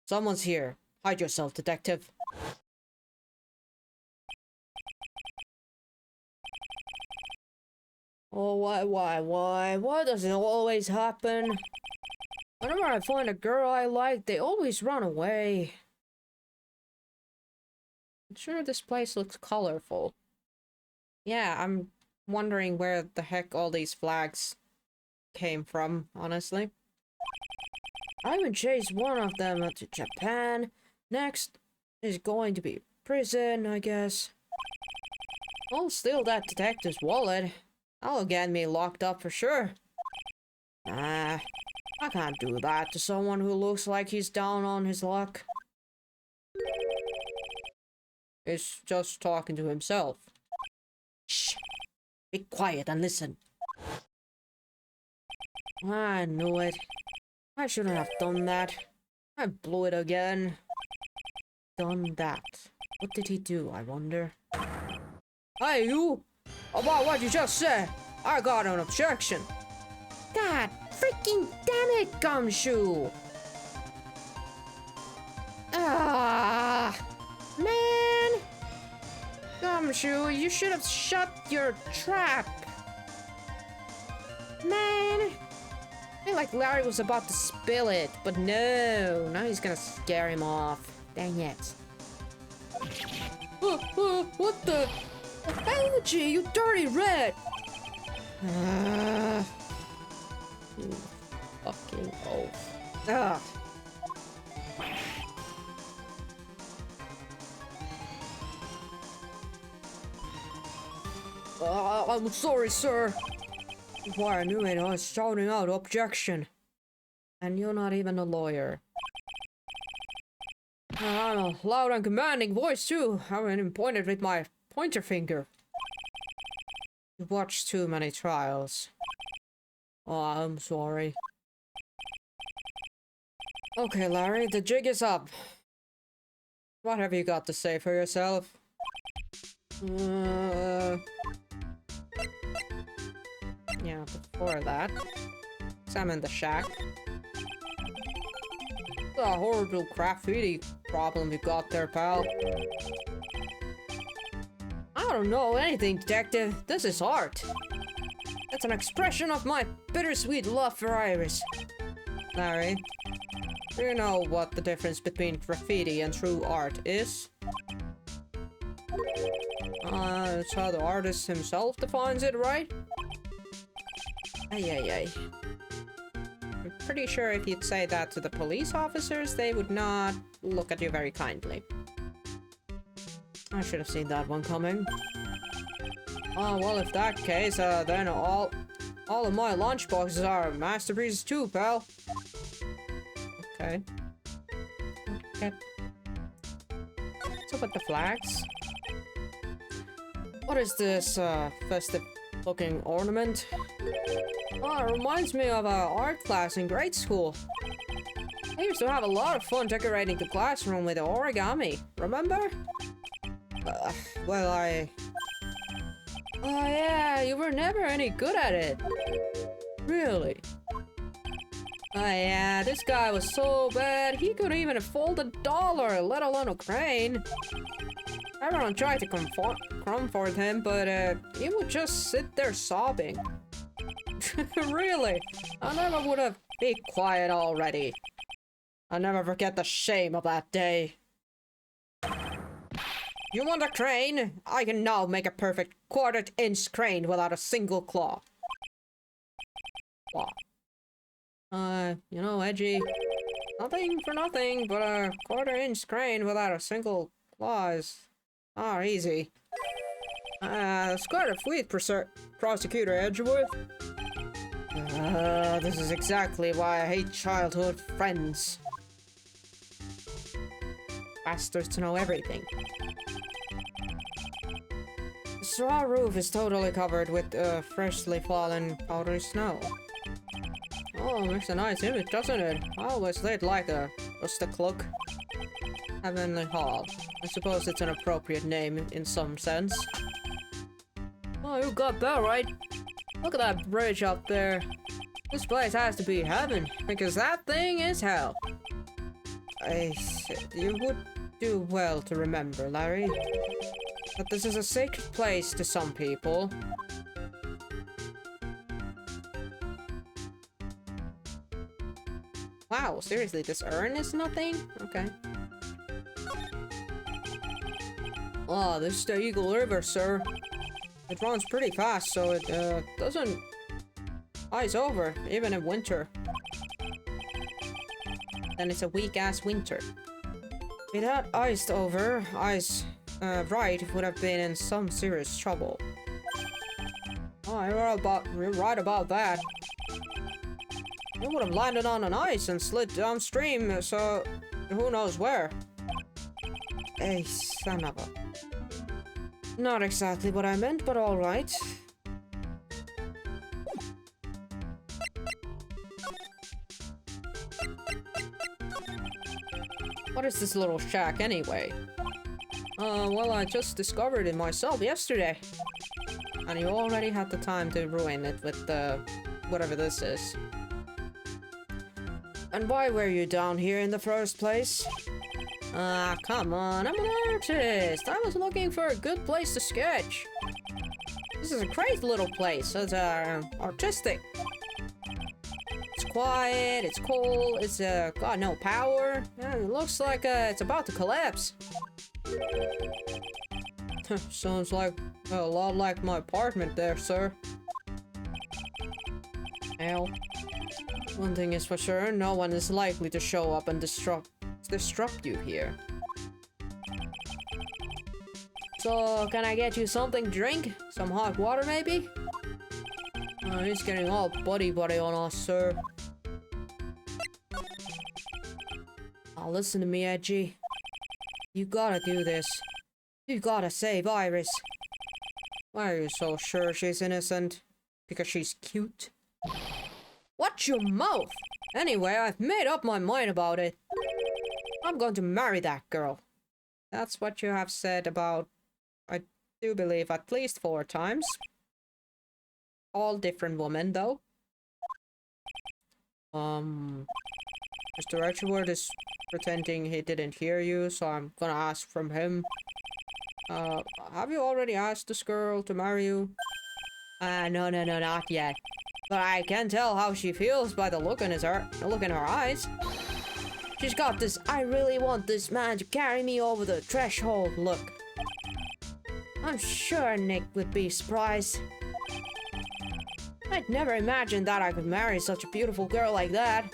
Someone's here. Hide yourself, detective. Oh, why? Why does it always happen? Whenever I find a girl I like, they always run away. I'm sure this place looks colorful. Yeah, I'm wondering where the heck all these flags came from, honestly. I even chased one of them to Japan. Next is going to be prison, I guess. I'll steal that detective's wallet. That'll get me locked up for sure. Nah, I can't do that to someone who looks like he's down on his luck. He's just talking to himself. Be quiet and listen. I knew it. I shouldn't have done that. I blew it again. Done that. What did he do, I wonder? Hey, you! About what you just said, I got an objection. God freaking damn it, Gumshoe! Ah, man! Gumshoe, you should have shut your trap. Man! I feel like Larry was about to spill it, but no. Now he's gonna scare him off. Dang it. What the? Energy, you dirty rat! You fucking oaf. Ugh. I'm sorry, sir. Before I knew it, I was shouting out objection. And you're not even a lawyer. I'm a loud and commanding voice too. I even pointed with my pointer finger. You watched too many trials. Oh, I'm sorry. Okay, Larry, the jig is up. What have you got to say for yourself? Yeah, before that, examine the shack. What a horrible graffiti problem you got there, pal. I don't know anything, detective. This is art. It's an expression of my bittersweet love for Iris. Larry, do you know what the difference between graffiti and true art is? It's how the artist himself defines it, right? Ay. I'm pretty sure if you'd say that to the police officers, they would not look at you very kindly. I should have seen that one coming. Oh, well, if that case, then all of my lunchboxes are masterpieces too, pal. Okay. What's up with the flags? What is this, festive-looking ornament? Oh, it reminds me of our art class in grade school. I used to have a lot of fun decorating the classroom with origami, remember? Oh yeah, you were never any good at it. Really? Oh yeah, this guy was so bad, he couldn't even fold $1, let alone a crane. Everyone tried to comfort him, but he would just sit there sobbing. Really? I never would have. Be quiet already. I'll never forget the shame of that day. You want a crane? I can now make a perfect quarter-inch crane without a single claw. Wow. You know, Edgy. Nothing for nothing, but a quarter-inch crane without a single claw is... Oh, easy. It's quite a fleet prosecutor, Edgeworth. This is exactly why I hate childhood friends. Bastards to know everything. The straw roof is totally covered with freshly fallen powdery snow. Oh, makes a nice image, doesn't it? I always did like a rustic look. Heavenly Hall. I suppose it's an appropriate name in some sense. Oh, you got that right. Look at that bridge up there. This place has to be heaven, because that thing is hell. You would do well to remember, Larry, that this is a sacred place to some people. Wow, seriously, this urn is nothing? Okay. Oh, this is the Eagle River, sir. It runs pretty fast, so it doesn't ice over, even in winter. Then it's a weak-ass winter. Without iced over, Wright would have been in some serious trouble. Oh, you're right about that. He would have landed on an ice and slid downstream, so who knows where. Hey, son of a... Not exactly what I meant, but alright. is this little shack anyway? Well, I just discovered it myself yesterday. And you already had the time to ruin it with whatever this is. And why were you down here in the first place? Ah, come on, I'm an artist. I was looking for a good place to sketch. This is a great little place. It's artistic. It's quiet, it's cold, it's got no power. Yeah, it looks like it's about to collapse. Sounds like a lot like my apartment there, sir. Well, one thing is for sure, no one is likely to show up and disrupt you here. So, can I get you something to drink? Some hot water, maybe? Oh, he's getting all buddy on us, sir. Now listen to me, Edgy. You gotta do this. You gotta save Iris. Why are you so sure she's innocent? Because she's cute? Watch your mouth! Anyway, I've made up my mind about it. I'm going to marry that girl. That's what you have said about, I do believe, at least 4 times. All different women, though. Mr. Edgeworth is pretending he didn't hear you, so I'm gonna ask from him. Have you already asked this girl to marry you? No, not yet. But I can tell how she feels by the look in her eyes. She's got this, I really want this man to carry me over the threshold look. I'm sure Nick would be surprised. I'd never imagined that I could marry such a beautiful girl like that.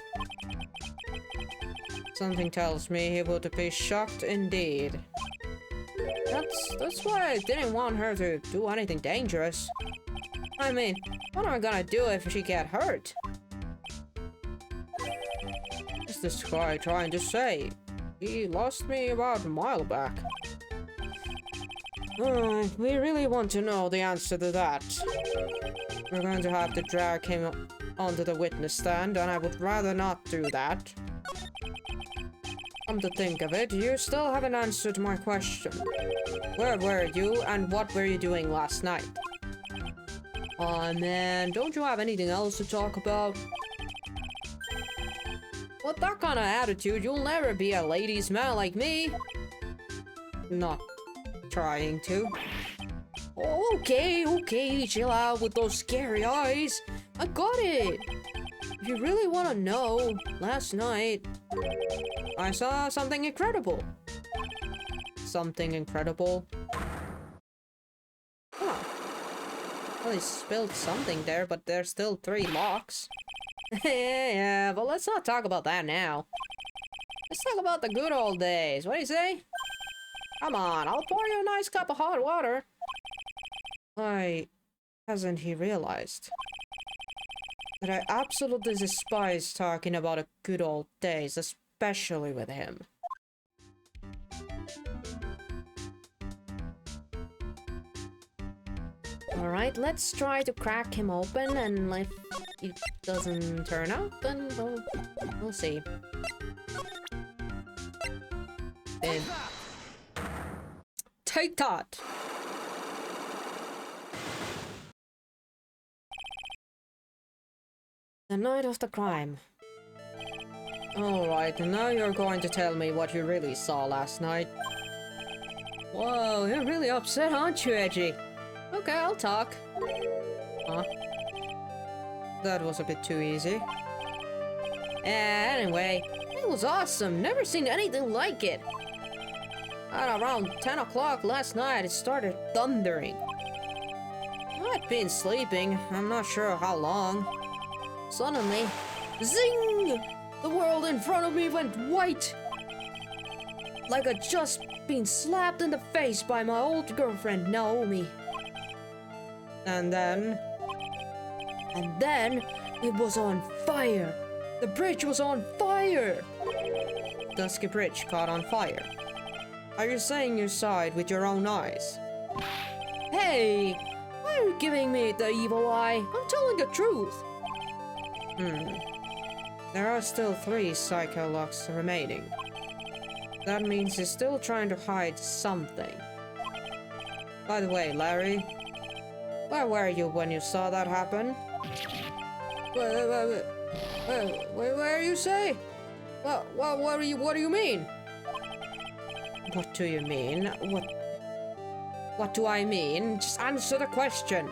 Something tells me he would be shocked indeed. That's why I didn't want her to do anything dangerous. I mean, what am I gonna do if she get hurt? What's this guy trying to say? He lost me about a mile back. We really want to know the answer to that. We're going to have to drag him onto the witness stand, and I would rather not do that. Come to think of it, you still haven't answered my question. Where were you, and what were you doing last night? Aw man, don't you have anything else to talk about? With that kind of attitude, you'll never be a ladies' man like me. Not trying to. Okay, chill out with those scary eyes. I got it. If you really want to know, last night, I saw something incredible. Something incredible? Huh. Well, he spilled something there, but there's still 3 locks. Yeah, but let's not talk about that now. Let's talk about the good old days. What do you say? Come on, I'll pour you a nice cup of hot water. Why hasn't he realized that I absolutely despise talking about the good old days, especially with him? Alright, let's try to crack him open, and if it doesn't turn out, then we'll see. Then take that! The night of the crime. Alright, now you're going to tell me what you really saw last night. Whoa, you're really upset, aren't you, Edgy? Okay, I'll talk. Huh? That was a bit too easy. Anyway, it was awesome. Never seen anything like it. At around 10 o'clock last night, it started thundering. I'd been sleeping, I'm not sure how long. Suddenly, zing! The world in front of me went white. Like I'd just been slapped in the face by my old girlfriend, Naomi. And then it was on fire. The bridge was on fire. Dusky Bridge caught on fire. Are you saying you saw it with your own eyes? Hey, why are you giving me the evil eye? I'm telling the truth. There are still 3 psycho locks remaining. That means he's still trying to hide something. By the way, Larry, where were you when you saw that happen? Where you say? What do you mean? What do you mean? What do I mean? Just answer the question.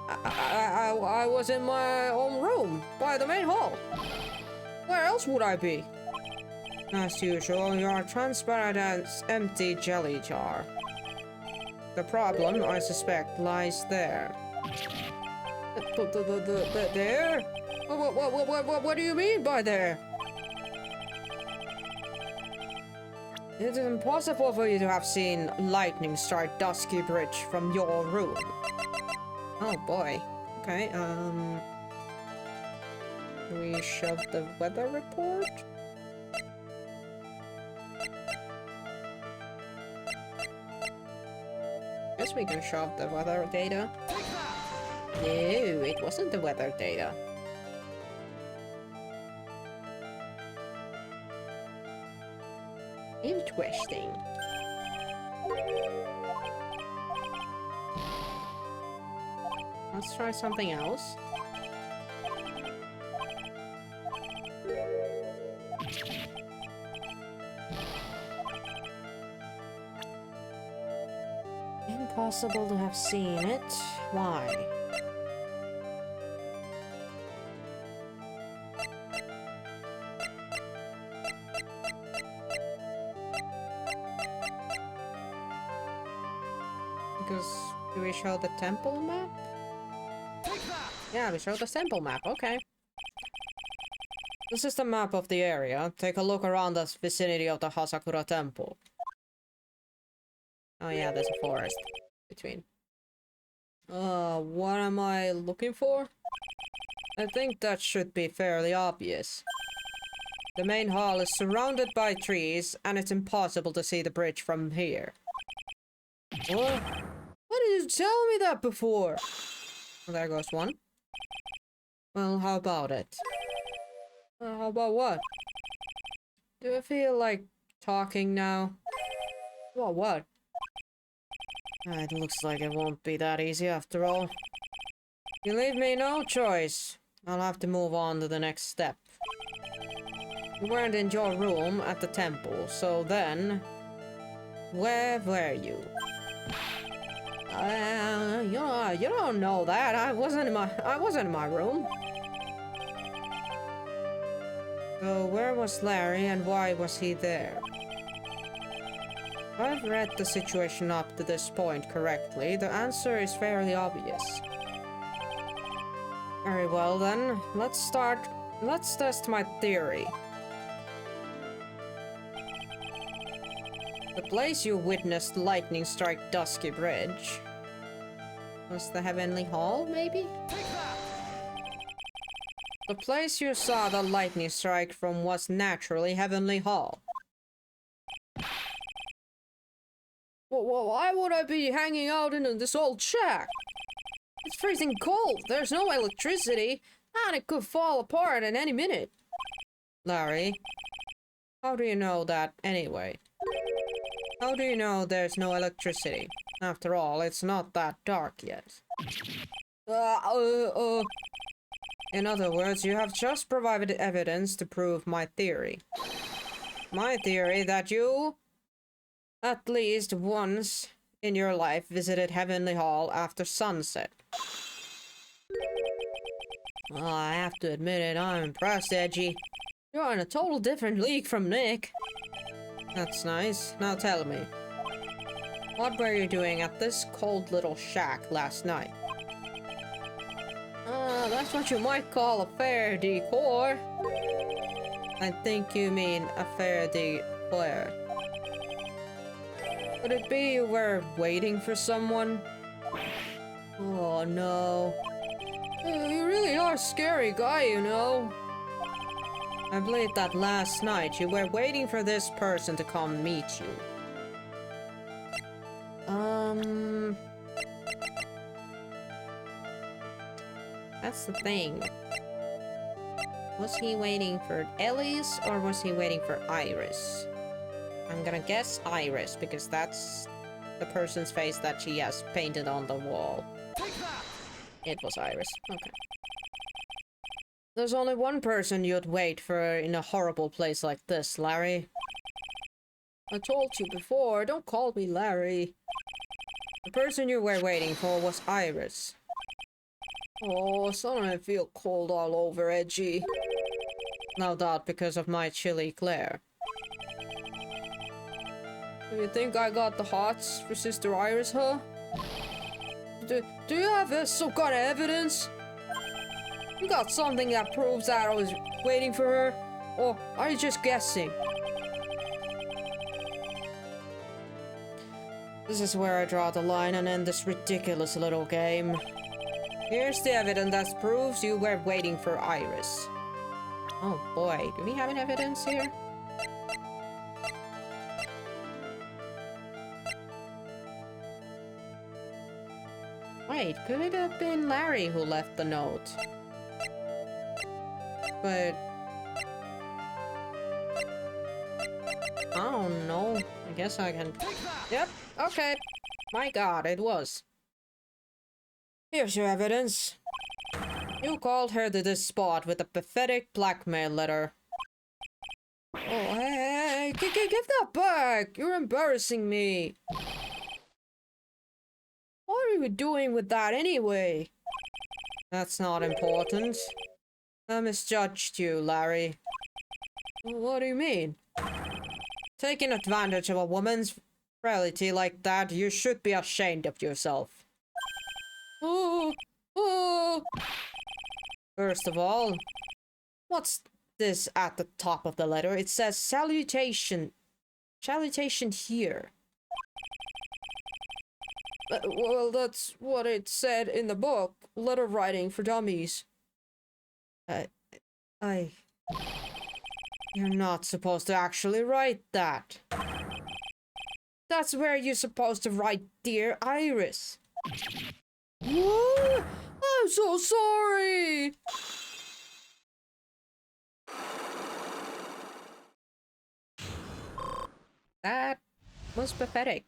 I was in my own room by the main hall. Where else would I be? As usual, you are transparent as empty jelly jar. The problem, I suspect, lies there. There? What do you mean by there? It is impossible for you to have seen lightning strike Dusky Bridge from your room. Oh boy. Okay, can we shove the weather report? Guess we can shove the weather data. No, it wasn't the weather data. Interesting. Let's try something else. Impossible to have seen it. Why? Because do we show the temple map? Yeah, we show the temple map, okay. This is the map of the area. Take a look around the vicinity of the Hasakura temple. Oh yeah, there's a forest between. What am I looking for? I think that should be fairly obvious. The main hall is surrounded by trees, and it's impossible to see the bridge from here. What? Why did you tell me that before? Well, there goes one. Well, how about it? How about what? Do I feel like talking now? Well, what? It looks like it won't be that easy after all. You leave me no choice. I'll have to move on to the next step. You weren't in your room at the temple, so then... where were you? You don't know that. I wasn't in my room. So where was Larry and why was he there? If I've read the situation up to this point correctly, the answer is fairly obvious. Very well then, let's test my theory. The place you witnessed lightning strike Dusky Bridge was the Heavenly Hall, maybe? The place you saw the lightning strike from was naturally Heavenly Hall. Well, why would I be hanging out in this old shack? It's freezing cold, there's no electricity, and it could fall apart at any minute. Larry, how do you know that anyway? How do you know there's no electricity? After all, it's not that dark yet. In other words, you have just provided evidence to prove my theory. My theory that you, at least once in your life, visited Heavenly Hall after sunset. Well, I have to admit it, I'm impressed, Edgy. You're in a total different league from Nick. That's nice. Now tell me. What were you doing at this cold little shack last night? That's what you might call a fair decor. I think you mean a fair decor. Could it be you were waiting for someone? Oh no. You really are a scary guy, you know. I believe that last night you were waiting for this person to come meet you. That's the thing. Was he waiting for Elise or was he waiting for Iris? I'm gonna guess Iris because that's the person's face that she has painted on the wall. It was Iris. Okay. There's only one person you'd wait for in a horrible place like this, Larry. I told you before, don't call me Larry. The person you were waiting for was Iris. Oh, suddenly I feel cold all over, Edgy. No doubt because of my chilly glare. Do you think I got the hots for Sister Iris, huh? Do you have some kind of evidence? You got something that proves that I was waiting for her? Or are you just guessing? This is where I draw the line and end this ridiculous little game. Here's the evidence that proves you were waiting for Iris. Oh boy, do we have any evidence here? Wait, could it have been Larry who left the note? But I don't know. I guess I can... Yep, okay. My god, it was. Here's your evidence. You called her to this spot with a pathetic blackmail letter. Oh, hey, give that back! You're embarrassing me. What are you doing with that anyway? That's not important. I misjudged you, Larry. What do you mean? Taking advantage of a woman's frailty like that, you should be ashamed of yourself. Oh. First of all, what's this at the top of the letter? It says salutation. Salutation here. Well, that's what it said in the book. Letter writing for dummies. You're not supposed to actually write that. That's where you're supposed to write Dear Iris. What? I'm so sorry! That was pathetic.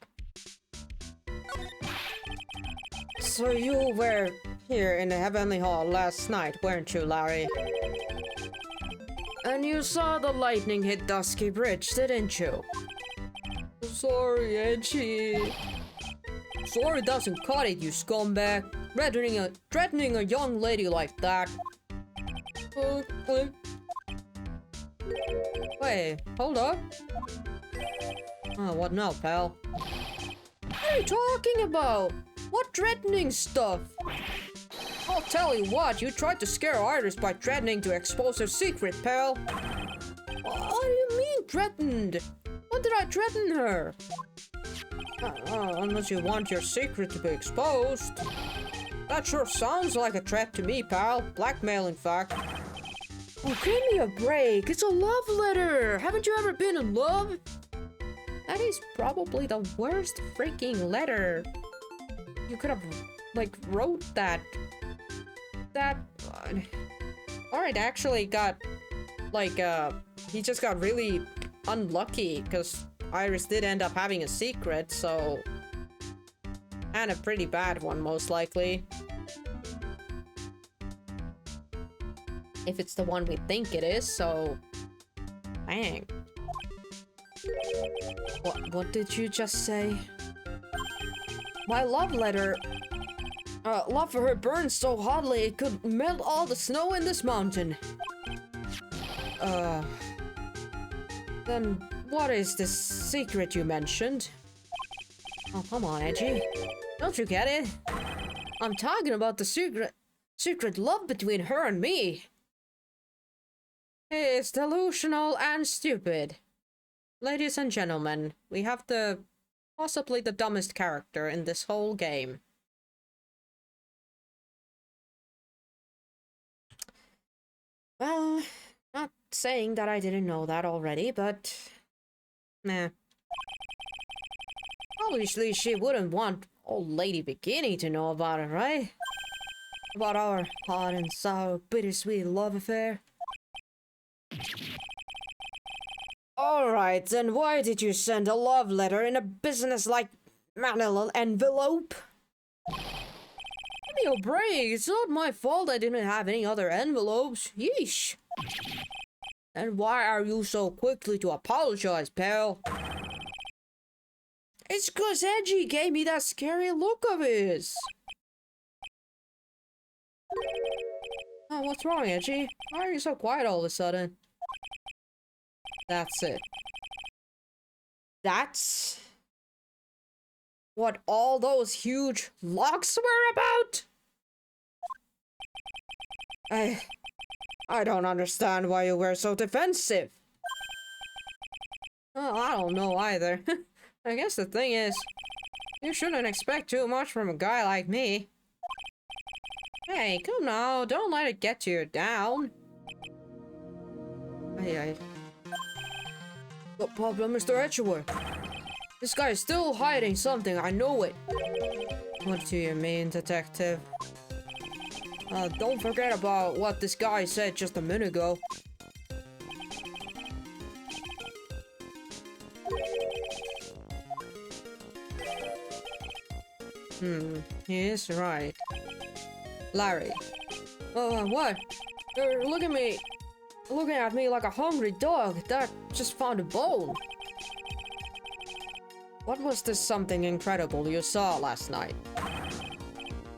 So you were here in the Heavenly Hall last night, weren't you, Larry? And you saw the lightning hit Dusky Bridge, didn't you? Sorry, Edgy. Sorry doesn't cut it, you scumbag. Threatening a young lady like that. Wait, hold up. Oh, what now, pal? What are you talking about? What threatening stuff? I'll tell you what, you tried to scare Iris by threatening to expose her secret, pal. What do you mean, threatened? When did I threaten her? Unless you want your secret to be exposed. That sure sounds like a threat to me, pal. Blackmail, in fact. Oh, give me a break. It's a love letter. Haven't you ever been in love? That is probably the worst freaking letter. You could have, like, wrote that. Alright, actually got, like, he just got really unlucky, because Iris did end up having a secret, so... And a pretty bad one, most likely. If it's the one we think it is, so... Dang. What did you just say? My love letter... love for her burned so hotly it could melt all the snow in this mountain. Then what is this secret you mentioned? Oh, come on, Edgy. Don't you get it? I'm talking about the secret love between her and me. It's delusional and stupid. Ladies and gentlemen, we have possibly the dumbest character in this whole game. Well, not saying that I didn't know that already, but... Nah. Obviously, she wouldn't want old Lady Bikini to know about it, right? About our hot and sour, bittersweet love affair. Alright, then why did you send a love letter in a business-like manila envelope? Give me a break, it's not my fault I didn't have any other envelopes. Yeesh. And why are you so quickly to apologize, pal? It's 'cause ENG gave me that scary look of his. Oh, what's wrong, ENG? Why are you so quiet all of a sudden? That's it. That's what all those huge locks were about? I don't understand why you were so defensive. Oh, I don't know either. I guess the thing is, you shouldn't expect too much from a guy like me. Hey, come now, don't let it get you down. Aye. What problem, Mr. Edgeworth? This guy is still hiding something, I know it. What do you mean, detective? Don't forget about what this guy said just a minute ago. He is right. Larry. What? You're looking at me like a hungry dog that just found a bone. What was this something incredible you saw last night?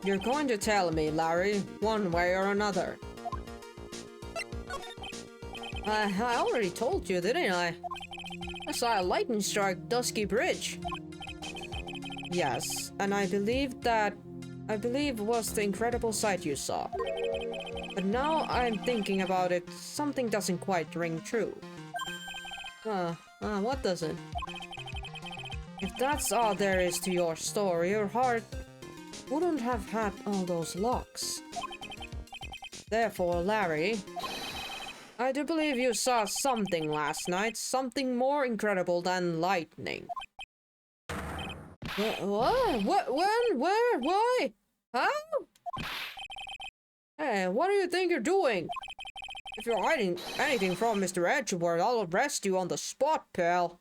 You're going to tell me, Larry, one way or another. I already told you, didn't I? I saw a lightning strike Dusky Bridge. Yes, and I believe was the incredible sight you saw. But now I'm thinking about it, something doesn't quite ring true. What doesn't? If that's all there is to your story, your heart wouldn't have had all those locks. Therefore, Larry, I do believe you saw something last night, something more incredible than lightning. What? When? Where? Why? How? Hey, what do you think you're doing? If you're hiding anything from Mr. Edgeworth, I'll arrest you on the spot, pal.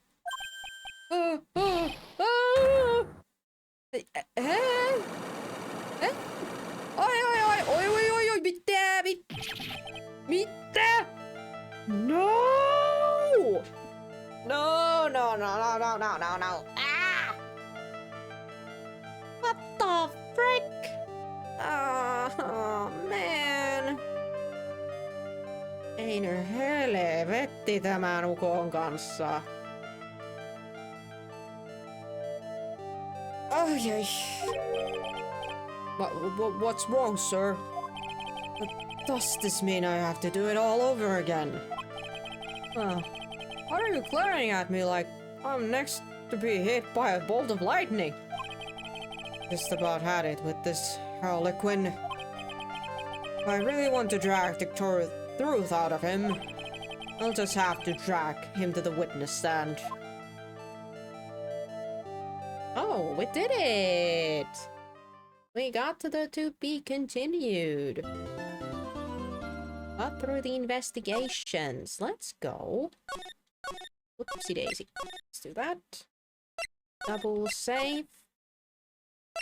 Oi, mitä? No! No. Ah! What the frick? Oh, man. Ei nyt helvetti tämän ukon kanssa. Ai. What's wrong, sir? Does this mean I have to do it all over again? Why are you glaring at me like I'm next to be hit by a bolt of lightning? Just about had it with this Harlequin. If I really want to drag the truth out of him, I'll just have to drag him to the witness stand. Oh, we did it! We got to the to be continued. Got through the investigations. Let's go. Whoopsie daisy. Let's do that. Double save.